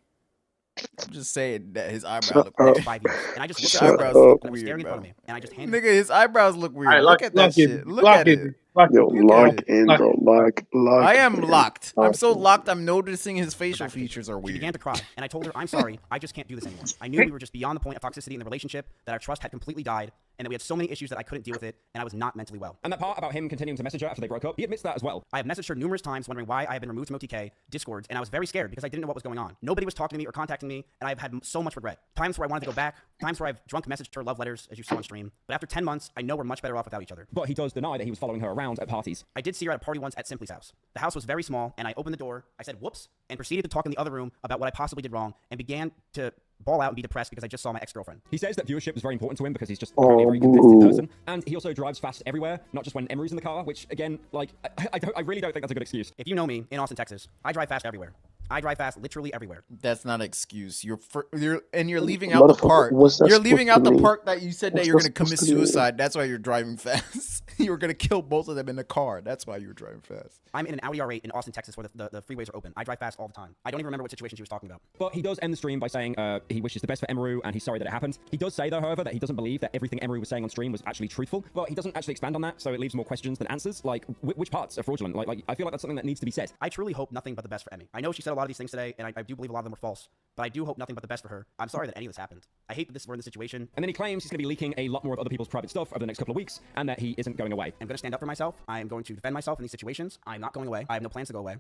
I'm just saying that his eyebrows look weird. 5 years, and I just looked His at her, eyebrows look and I was weird, staring in bro. front of me, and I just handed. Nigga, his eyebrows look weird. All right, Look at that shit. Look at it. Yo, lock it. in, bro. Lock. I am locked. I'm so in. locked. I'm noticing his facial features are She weird. began to cry, and I told her, I'm sorry, I just can't do this anymore. I knew we were just beyond the point of toxicity in the relationship, that our trust had completely died, and that we had so many issues that I couldn't deal with it, and I was not mentally well. And that part about him continuing to message her after they broke up, he admits that as well. I have messaged her numerous times wondering why I had been removed from OTK, Discords, and I was very scared because I didn't know what was going on. Nobody was talking to me or contacting me, and I've had so much regret. Times where I wanted to go back, times where I've drunk messaged her love letters, as you saw on stream. But after 10 months, I know we're much better off without each other. But he does deny that he was following her around at parties. I did see her at a party once at Simply's house. The house was very small, and I opened the door, I said whoops, and proceeded to talk in the other room about what I possibly did wrong, and began to bawl out and be depressed because I just saw my ex-girlfriend. He says that viewership is very important to him because he's just currently a very competitive person, and he also drives fast everywhere, not just when Emiru's in the car, which again, like, I really don't think that's a good excuse. If you know me in Austin, Texas, I drive fast everywhere. I drive fast literally everywhere. That's not an excuse. You're leaving out the part. You're leaving out the part that you said that you're gonna commit suicide. That's why you're driving fast. You were gonna kill both of them in the car. That's why you were driving fast. I'm in an Audi R8 in Austin, Texas, where the freeways are open. I drive fast all the time. I don't even remember what situation she was talking about. But he does end the stream by saying he wishes the best for Emiru and he's sorry that it happened. He does say, though, however, that he doesn't believe that everything Emiru was saying on stream was actually truthful, but he doesn't actually expand on that, so it leaves more questions than answers. Like, which parts are fraudulent? Like I feel like that's something that needs to be said. I truly hope nothing but the best for Emmy. I know she said a lot of these things today, and I do believe a lot of them were false, but I do hope nothing but the best for her. I'm sorry that any of this happened. I hate that we're in this situation. And then he claims he's going to be leaking a lot more of other people's private stuff over the next couple of weeks, and that he isn't going away. I'm going to stand up for myself. I am going to defend myself in these situations. I'm not going away. I have no plans to go away.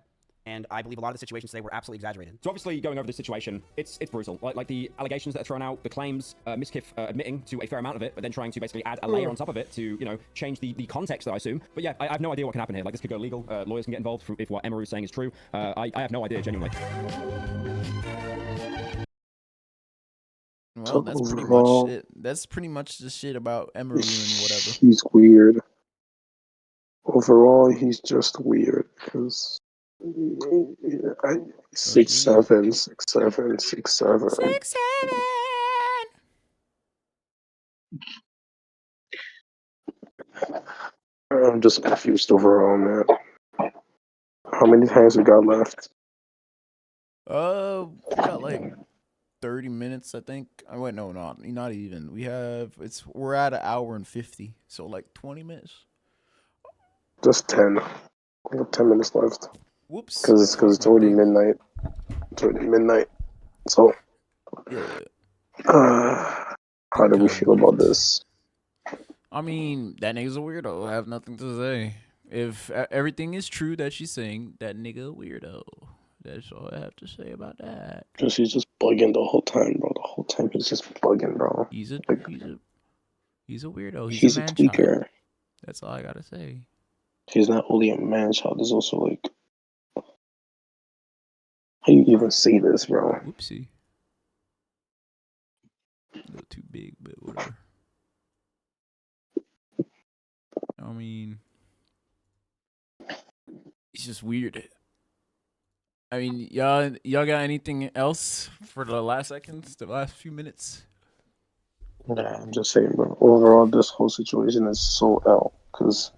And I believe a lot of the situations today were absolutely exaggerated. So obviously, going over this situation, it's brutal. Like the allegations that are thrown out, the claims, Mizkif admitting to a fair amount of it, but then trying to basically add a layer on top of it to, you know, change the context, I assume. But yeah, I have no idea what can happen here. Like, this could go legal. Lawyers can get involved if what Emiru is saying is true. I have no idea, genuinely. Well, that's pretty much it. That's pretty much the shit about Emiru and whatever. He's weird. Overall, he's just weird. Because 6'7", 6'7", 6'7". 6'7". I'm just confused overall, man. How many times we got left? We got like 30 minutes, I think. Oh, wait, no, not even. We're at an hour and 50, so like 20 minutes. Just 10. We got 10 minutes left. Whoops. Because it's already midnight. It's already midnight. So, how do we feel about this? I mean, that nigga's a weirdo. I have nothing to say. If everything is true that she's saying, that nigga a weirdo. That's all I have to say about that. Because he's just bugging the whole time, bro. The whole time he's just bugging, bro. He's a weirdo. He's a tweaker. Child. That's all I gotta say. He's not only a man child, he's also like, how you even say this, bro? Whoopsie. A little too big, but whatever. I mean, it's just weird. I mean, y'all got anything else for the last seconds, the last few minutes? Nah, I'm just saying, bro. Overall, this whole situation is so L because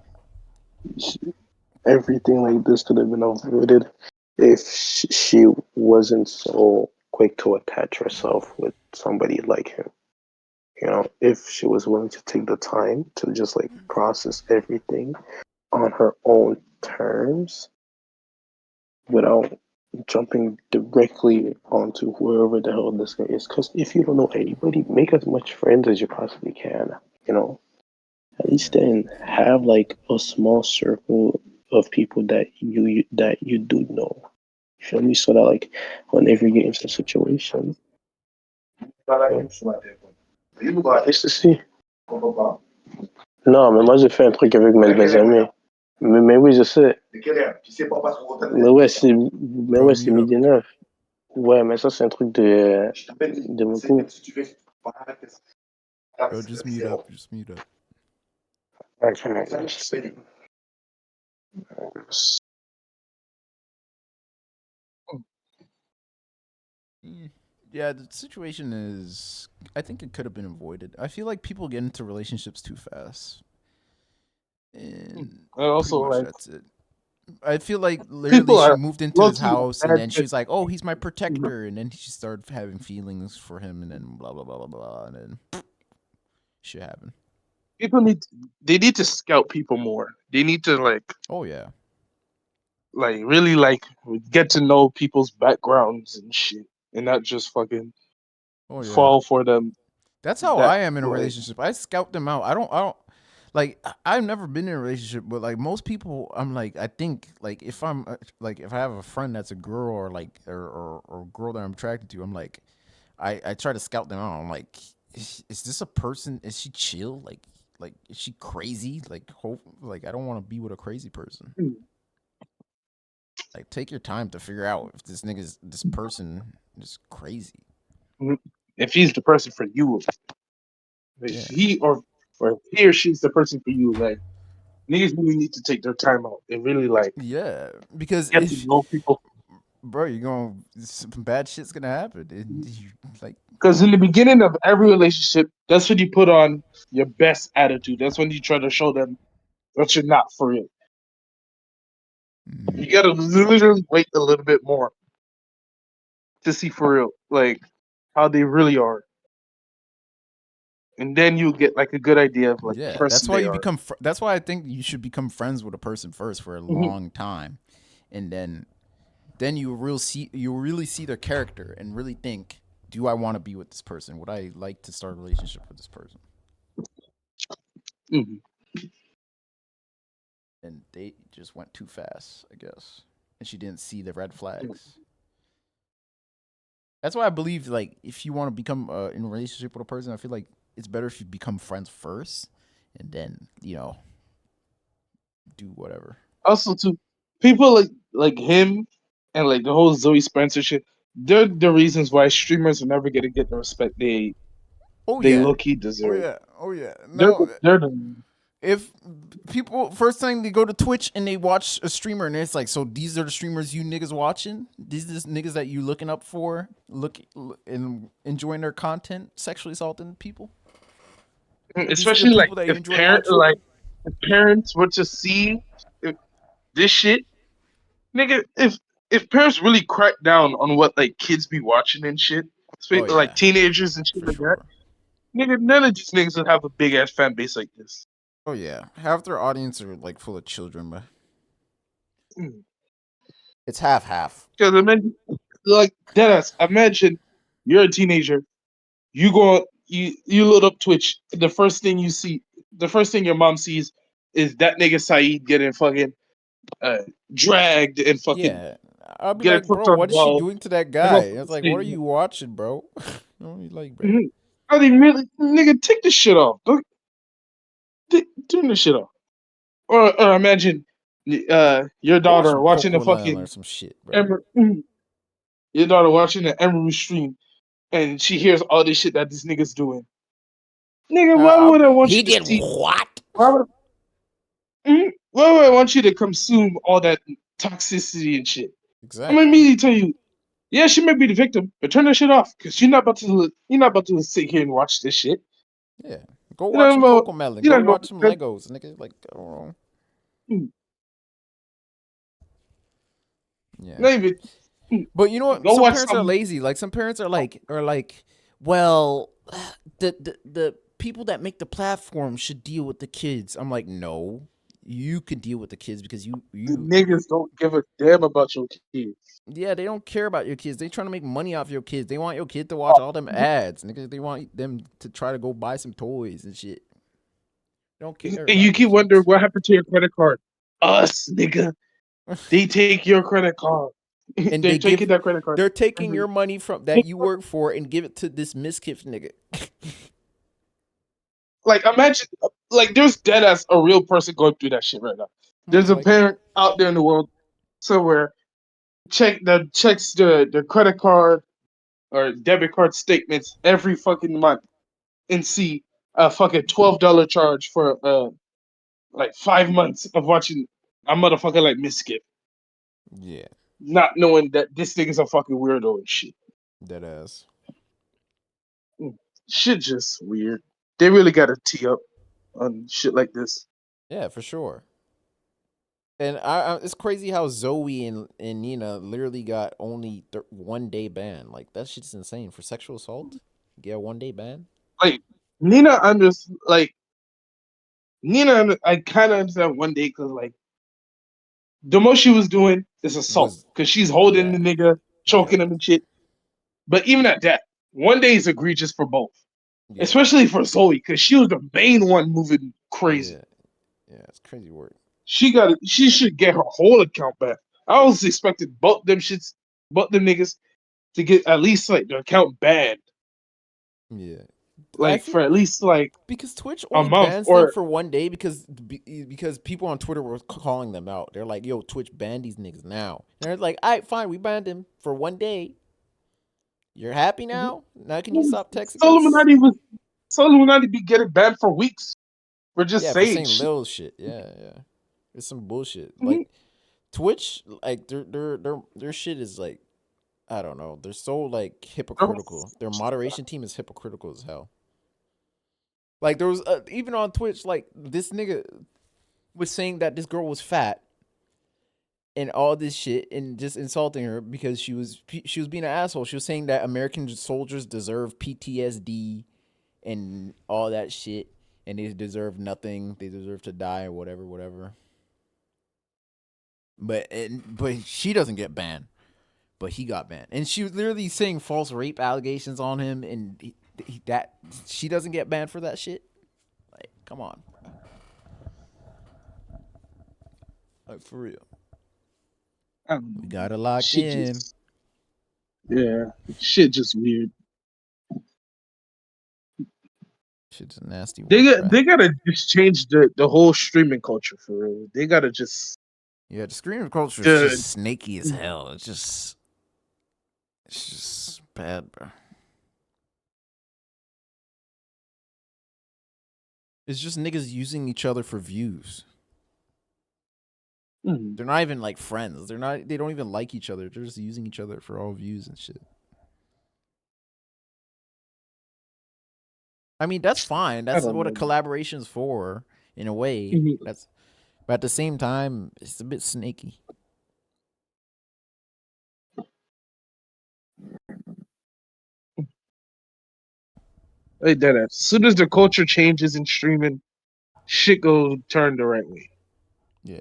everything like this could have been avoided if she wasn't so quick to attach herself with somebody like him. You know, if she was willing to take the time to just like process everything on her own terms without jumping directly onto whoever the hell this guy is. Because if you don't know anybody, make as much friends as you possibly can. You know, at least then have like a small circle of people that you do know. You feel me? So that like whenever you get into a situation, qu'est-ce que c'est? Non, mais moi j'ai fait un truc avec mes amis. Mais oui, je sais. Mais ouais, Bro, c'est mute up. midi 9. Ouais, mais ça c'est un truc de mon coup. Bro, just mute up. Just mute up. Yeah, the situation is. I think it could have been avoided. I feel like people get into relationships too fast, and And also, pretty much like, that's it. I feel like literally people she are moved into low his key house, and bad then she was like, "Oh, he's my protector," and then she started having feelings for him, and then blah blah blah blah blah, and then shit happened. people they need to scout people more. They need to Oh yeah, really get to know people's backgrounds and shit, and not just fucking oh yeah. fall for them. That's how That I am in a like relationship. I scout them out. I don't like I've never been in a relationship, but like most people I'm like I think like if I'm like if I have a friend that's a girl or like or a girl that I'm attracted to, I'm like I try to scout them out. I'm like is this a person? Is she chill? Like is she crazy? Like I don't want to be with a crazy person. Like take your time to figure out if this person is crazy. if he's the person for you, if Yeah. he or he or she's the person for you, like niggas really need to take their time out and really Yeah, because get to if know people. bro, you're going some bad shit's gonna happen. And you, like, Because in the beginning of every relationship, that's when you put on your best attitude. That's when you try to show them that you're not for real. You gotta literally wait a little bit more to see for real, like how they really are, and then you get like a good idea of like the yeah, that's person why they you are. become. That's why I think you should become friends with a person first for a Mhm. long time, and then you really see their character and really think, do I want to be with this person? Would I like to start a relationship with this person? Mhm. And they just went too fast, I guess, and she didn't see the red flags. That's why I believe like if you want to become in a relationship with a person, I feel like it's better if you become friends first, and then do whatever. Also, too, people like him and like the whole Zoe Spencer shit. They're the reasons why streamers are never gonna get the respect Oh they yeah, low key oh deserve. yeah, oh yeah. They're No, they're the if people first time they go to Twitch and they watch a streamer and it's like, so these are the streamers you niggas watching. These are the niggas that you looking up for, and enjoying their content, sexually assaulting people. These are the especially like people that you enjoy watching. if parents were to see if this shit, nigga. If parents really crack down on what like kids be watching and shit, Oh like yeah, teenagers and shit for like that, sure. nigga, none of these niggas would have a big ass fan base like this. Oh yeah, half their audience are like full of children, but it's half half. Because imagine, like Dennis, imagine you're a teenager, you load up Twitch, the first thing you see, the first thing your mom sees is that nigga Saeed getting fucking uh, dragged and fucking Yeah, I'll be getting like, fucked bro, on the what is she wall. doing to that And guy? motherfuckers It's like, what are saying, you watching, bro? You like, bro? mhm. I mean, really, nigga, take this shit off. Don't turn this shit off. Or imagine your Go watch daughter some watching the Coco Lamb or fucking some shit, bro. Emer- your daughter watching the Emiru stream, and she hears all this shit that this nigga's doing. Nigga, why would I want He you to did see? what? Why would I want you to consume all that toxicity and shit? I'm Exactly. gonna immediately tell you, yeah, she might be the victim, but turn that shit off because you're not about to sit here and watch this shit. Yeah. Go You know watch some about Coco Melon. you Go know watch some about Legos, nigga. Like, I don't know. Yeah. not even But you know what? go Some watch parents are some. lazy. Like some parents are like, well, the people that make the platform should deal with the kids. I'm like, no, you can deal with the kids because you Niggas don't give a damn about your kids. yeah, they don't care about your kids. They trying to make money off your kids. They want your kid to watch all them ads, nigga. They want them to try to go buy some toys and shit. They don't care And you about your keep wondering kids. what happened to your credit card. Us, nigga. They take your credit card. And They're taking that credit card. they're taking your money from that you work for and give it to this Mizkif nigga. Like imagine, like there's dead ass a real person going through that shit right now. There's a Like, parent out there in the world somewhere checks the credit card or debit card statements every fucking month and see a fucking $12 charge for like 5 months of watching a motherfucker like Mizkif, yeah, not knowing that this thing is a fucking weirdo and shit. dead ass. Shit just weird. They really gotta tee up on shit like this. Yeah, for sure. And it's crazy how Zoe and Nina literally got only 1 day ban. Like that shit's insane for sexual assault. Get a 1 day ban. Like Nina under like Nina, I kind of understand 1 day because like the most she was doing is assault Was because she's holding yeah, the nigga, yeah, choking him and shit. But even at that, 1 day is egregious for both, yeah, especially for Zoe because she was the main one moving crazy. yeah, yeah. It's crazy work. She should get her whole account back. I was expecting both them niggas to get at least like their account banned, Yeah, I like for think at least like because Twitch a only month bans them or for 1 day because people on Twitter were calling them out. They're like, "Yo, Twitch ban these niggas now." And they're like, "All right, fine, we banned him for 1 day. You're happy now? Now can you stop texting us?" Soul Illuminati be getting banned for weeks for just Yeah, for saying saying shit. little shit. Yeah, yeah. It's some bullshit. Mhm. Like Twitch, like their shit is like I don't know. They're so like hypocritical. Their moderation team is hypocritical as hell. Like there was even on Twitch, like this nigga was saying that this girl was fat and all this shit and just insulting her because she was being an asshole. She was saying that American soldiers deserve PTSD and all that shit and they deserve nothing. They deserve to die or whatever, whatever. But she doesn't get banned. But he got banned, and she was literally saying false rape allegations on him, and that she doesn't get banned for that shit. Like, come on, like for real. We got it locked Shit in. just yeah, shit just weird. Shit's a nasty work, bruh. They gotta just change the whole streaming culture for real. They gotta just Yeah, the screen culture is the just snaky as hell. It's just bad, bro. It's just niggas using each other for views. They're not even like friends. They don't even like each other. They're just using each other for all views and shit. I mean, that's fine. I That's don't what a know. collaboration's for in a way. But at the same time, it's a bit snaky. Like that. As soon as the culture changes in streaming, shit go turn the right way. Yeah.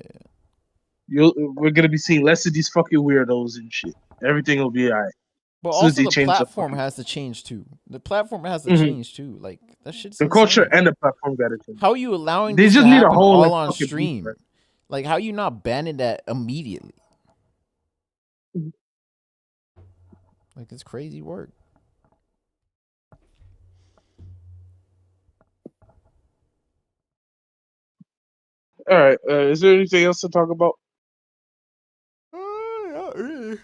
We're gonna be seeing less of these fucking weirdos and shit. Everything will be alright. But As soon as also they the change the platform fucking has to change too. The platform has to Mhm. change too. Like that shit's The culture insane. and the platform gotta change. How are you allowing They this to just need a happen whole all like on fucking stream? blueprint. Like how you not banning that immediately? Like it's crazy work. All right. Is there anything else to talk about? Not really.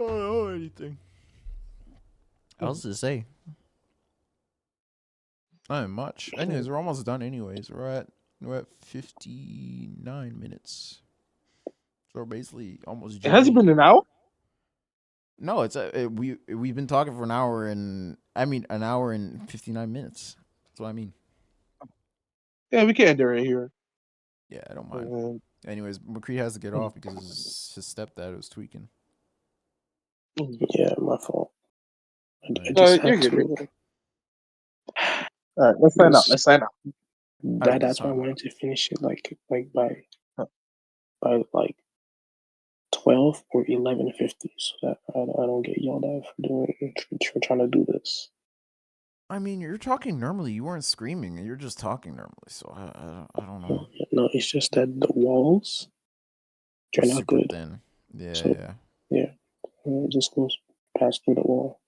I don't know anything. I was to say. Not much. Anyways, we're almost done. Anyways, we're at 59 minutes. So we're basically almost. It hasn't been an hour. No, we've been talking for an hour and an hour and 59 minutes. That's what I mean. Yeah, we can end it right here. Yeah, I don't mind. Anyways, Mcrea has to get off because his stepdad was tweaking. Yeah, my fault. I No, just you're had good. to. All right, let's sign out. Let's sign out. That's why I wanted to finish it like by like 12 or 11:50, so that I don't get yelled at for trying to do this. I mean, you're talking normally. You weren't screaming. You're just talking normally. So I don't know. No, it's just that the walls are not Super good. thin. Yeah, So, yeah. It just goes past through the wall.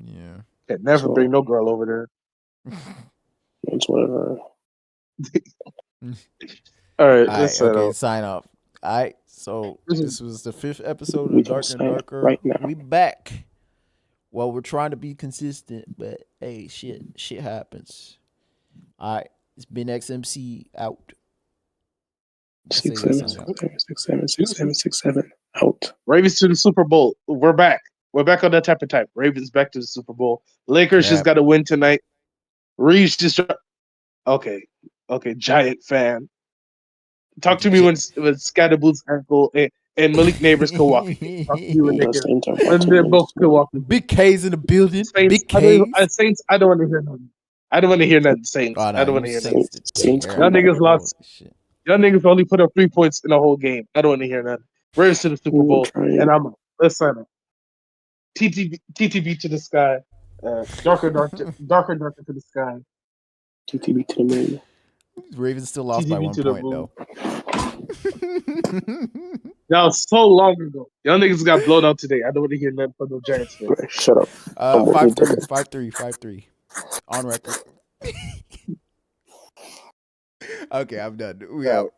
Yeah. Can't never bring no girl over there. It's whatever. All right, let's sign up. All right, so this was the 5th episode of Darker and Darker. Right now. We back. Well, we're trying to be consistent, but hey, shit happens. All right, it's been XMC out. 6-7 out. Ravens to the Super Bowl. We're back. We're back on that type of time. Ravens back to the Super Bowl. Lakers just got to win tonight. Reeves just okay. Giant fan. Talk to me when Scatterboo's ankle and Malik Neighbors could walk. Talk to me when they're both could walk. Big K's in the building. Saints, Big K's. Saints. I don't want to hear nothing. I don't want to hear nothing. Saints. I don't want to hear nothing. Y'all niggas lost. Y'all niggas only put up 3 points in the whole game. I don't want to hear nothing. Ravens to the Super Bowl, and I'm up. Let's sign up. TTB to the sky. Darker to the sky. TTB to the moon. Ravens still lost by 1 point though. That was so long ago. Y'all niggas got blown out today. I don't want to hear nothing from the Giants. Shut up. 5-3. On record. Okay, I'm done. We out.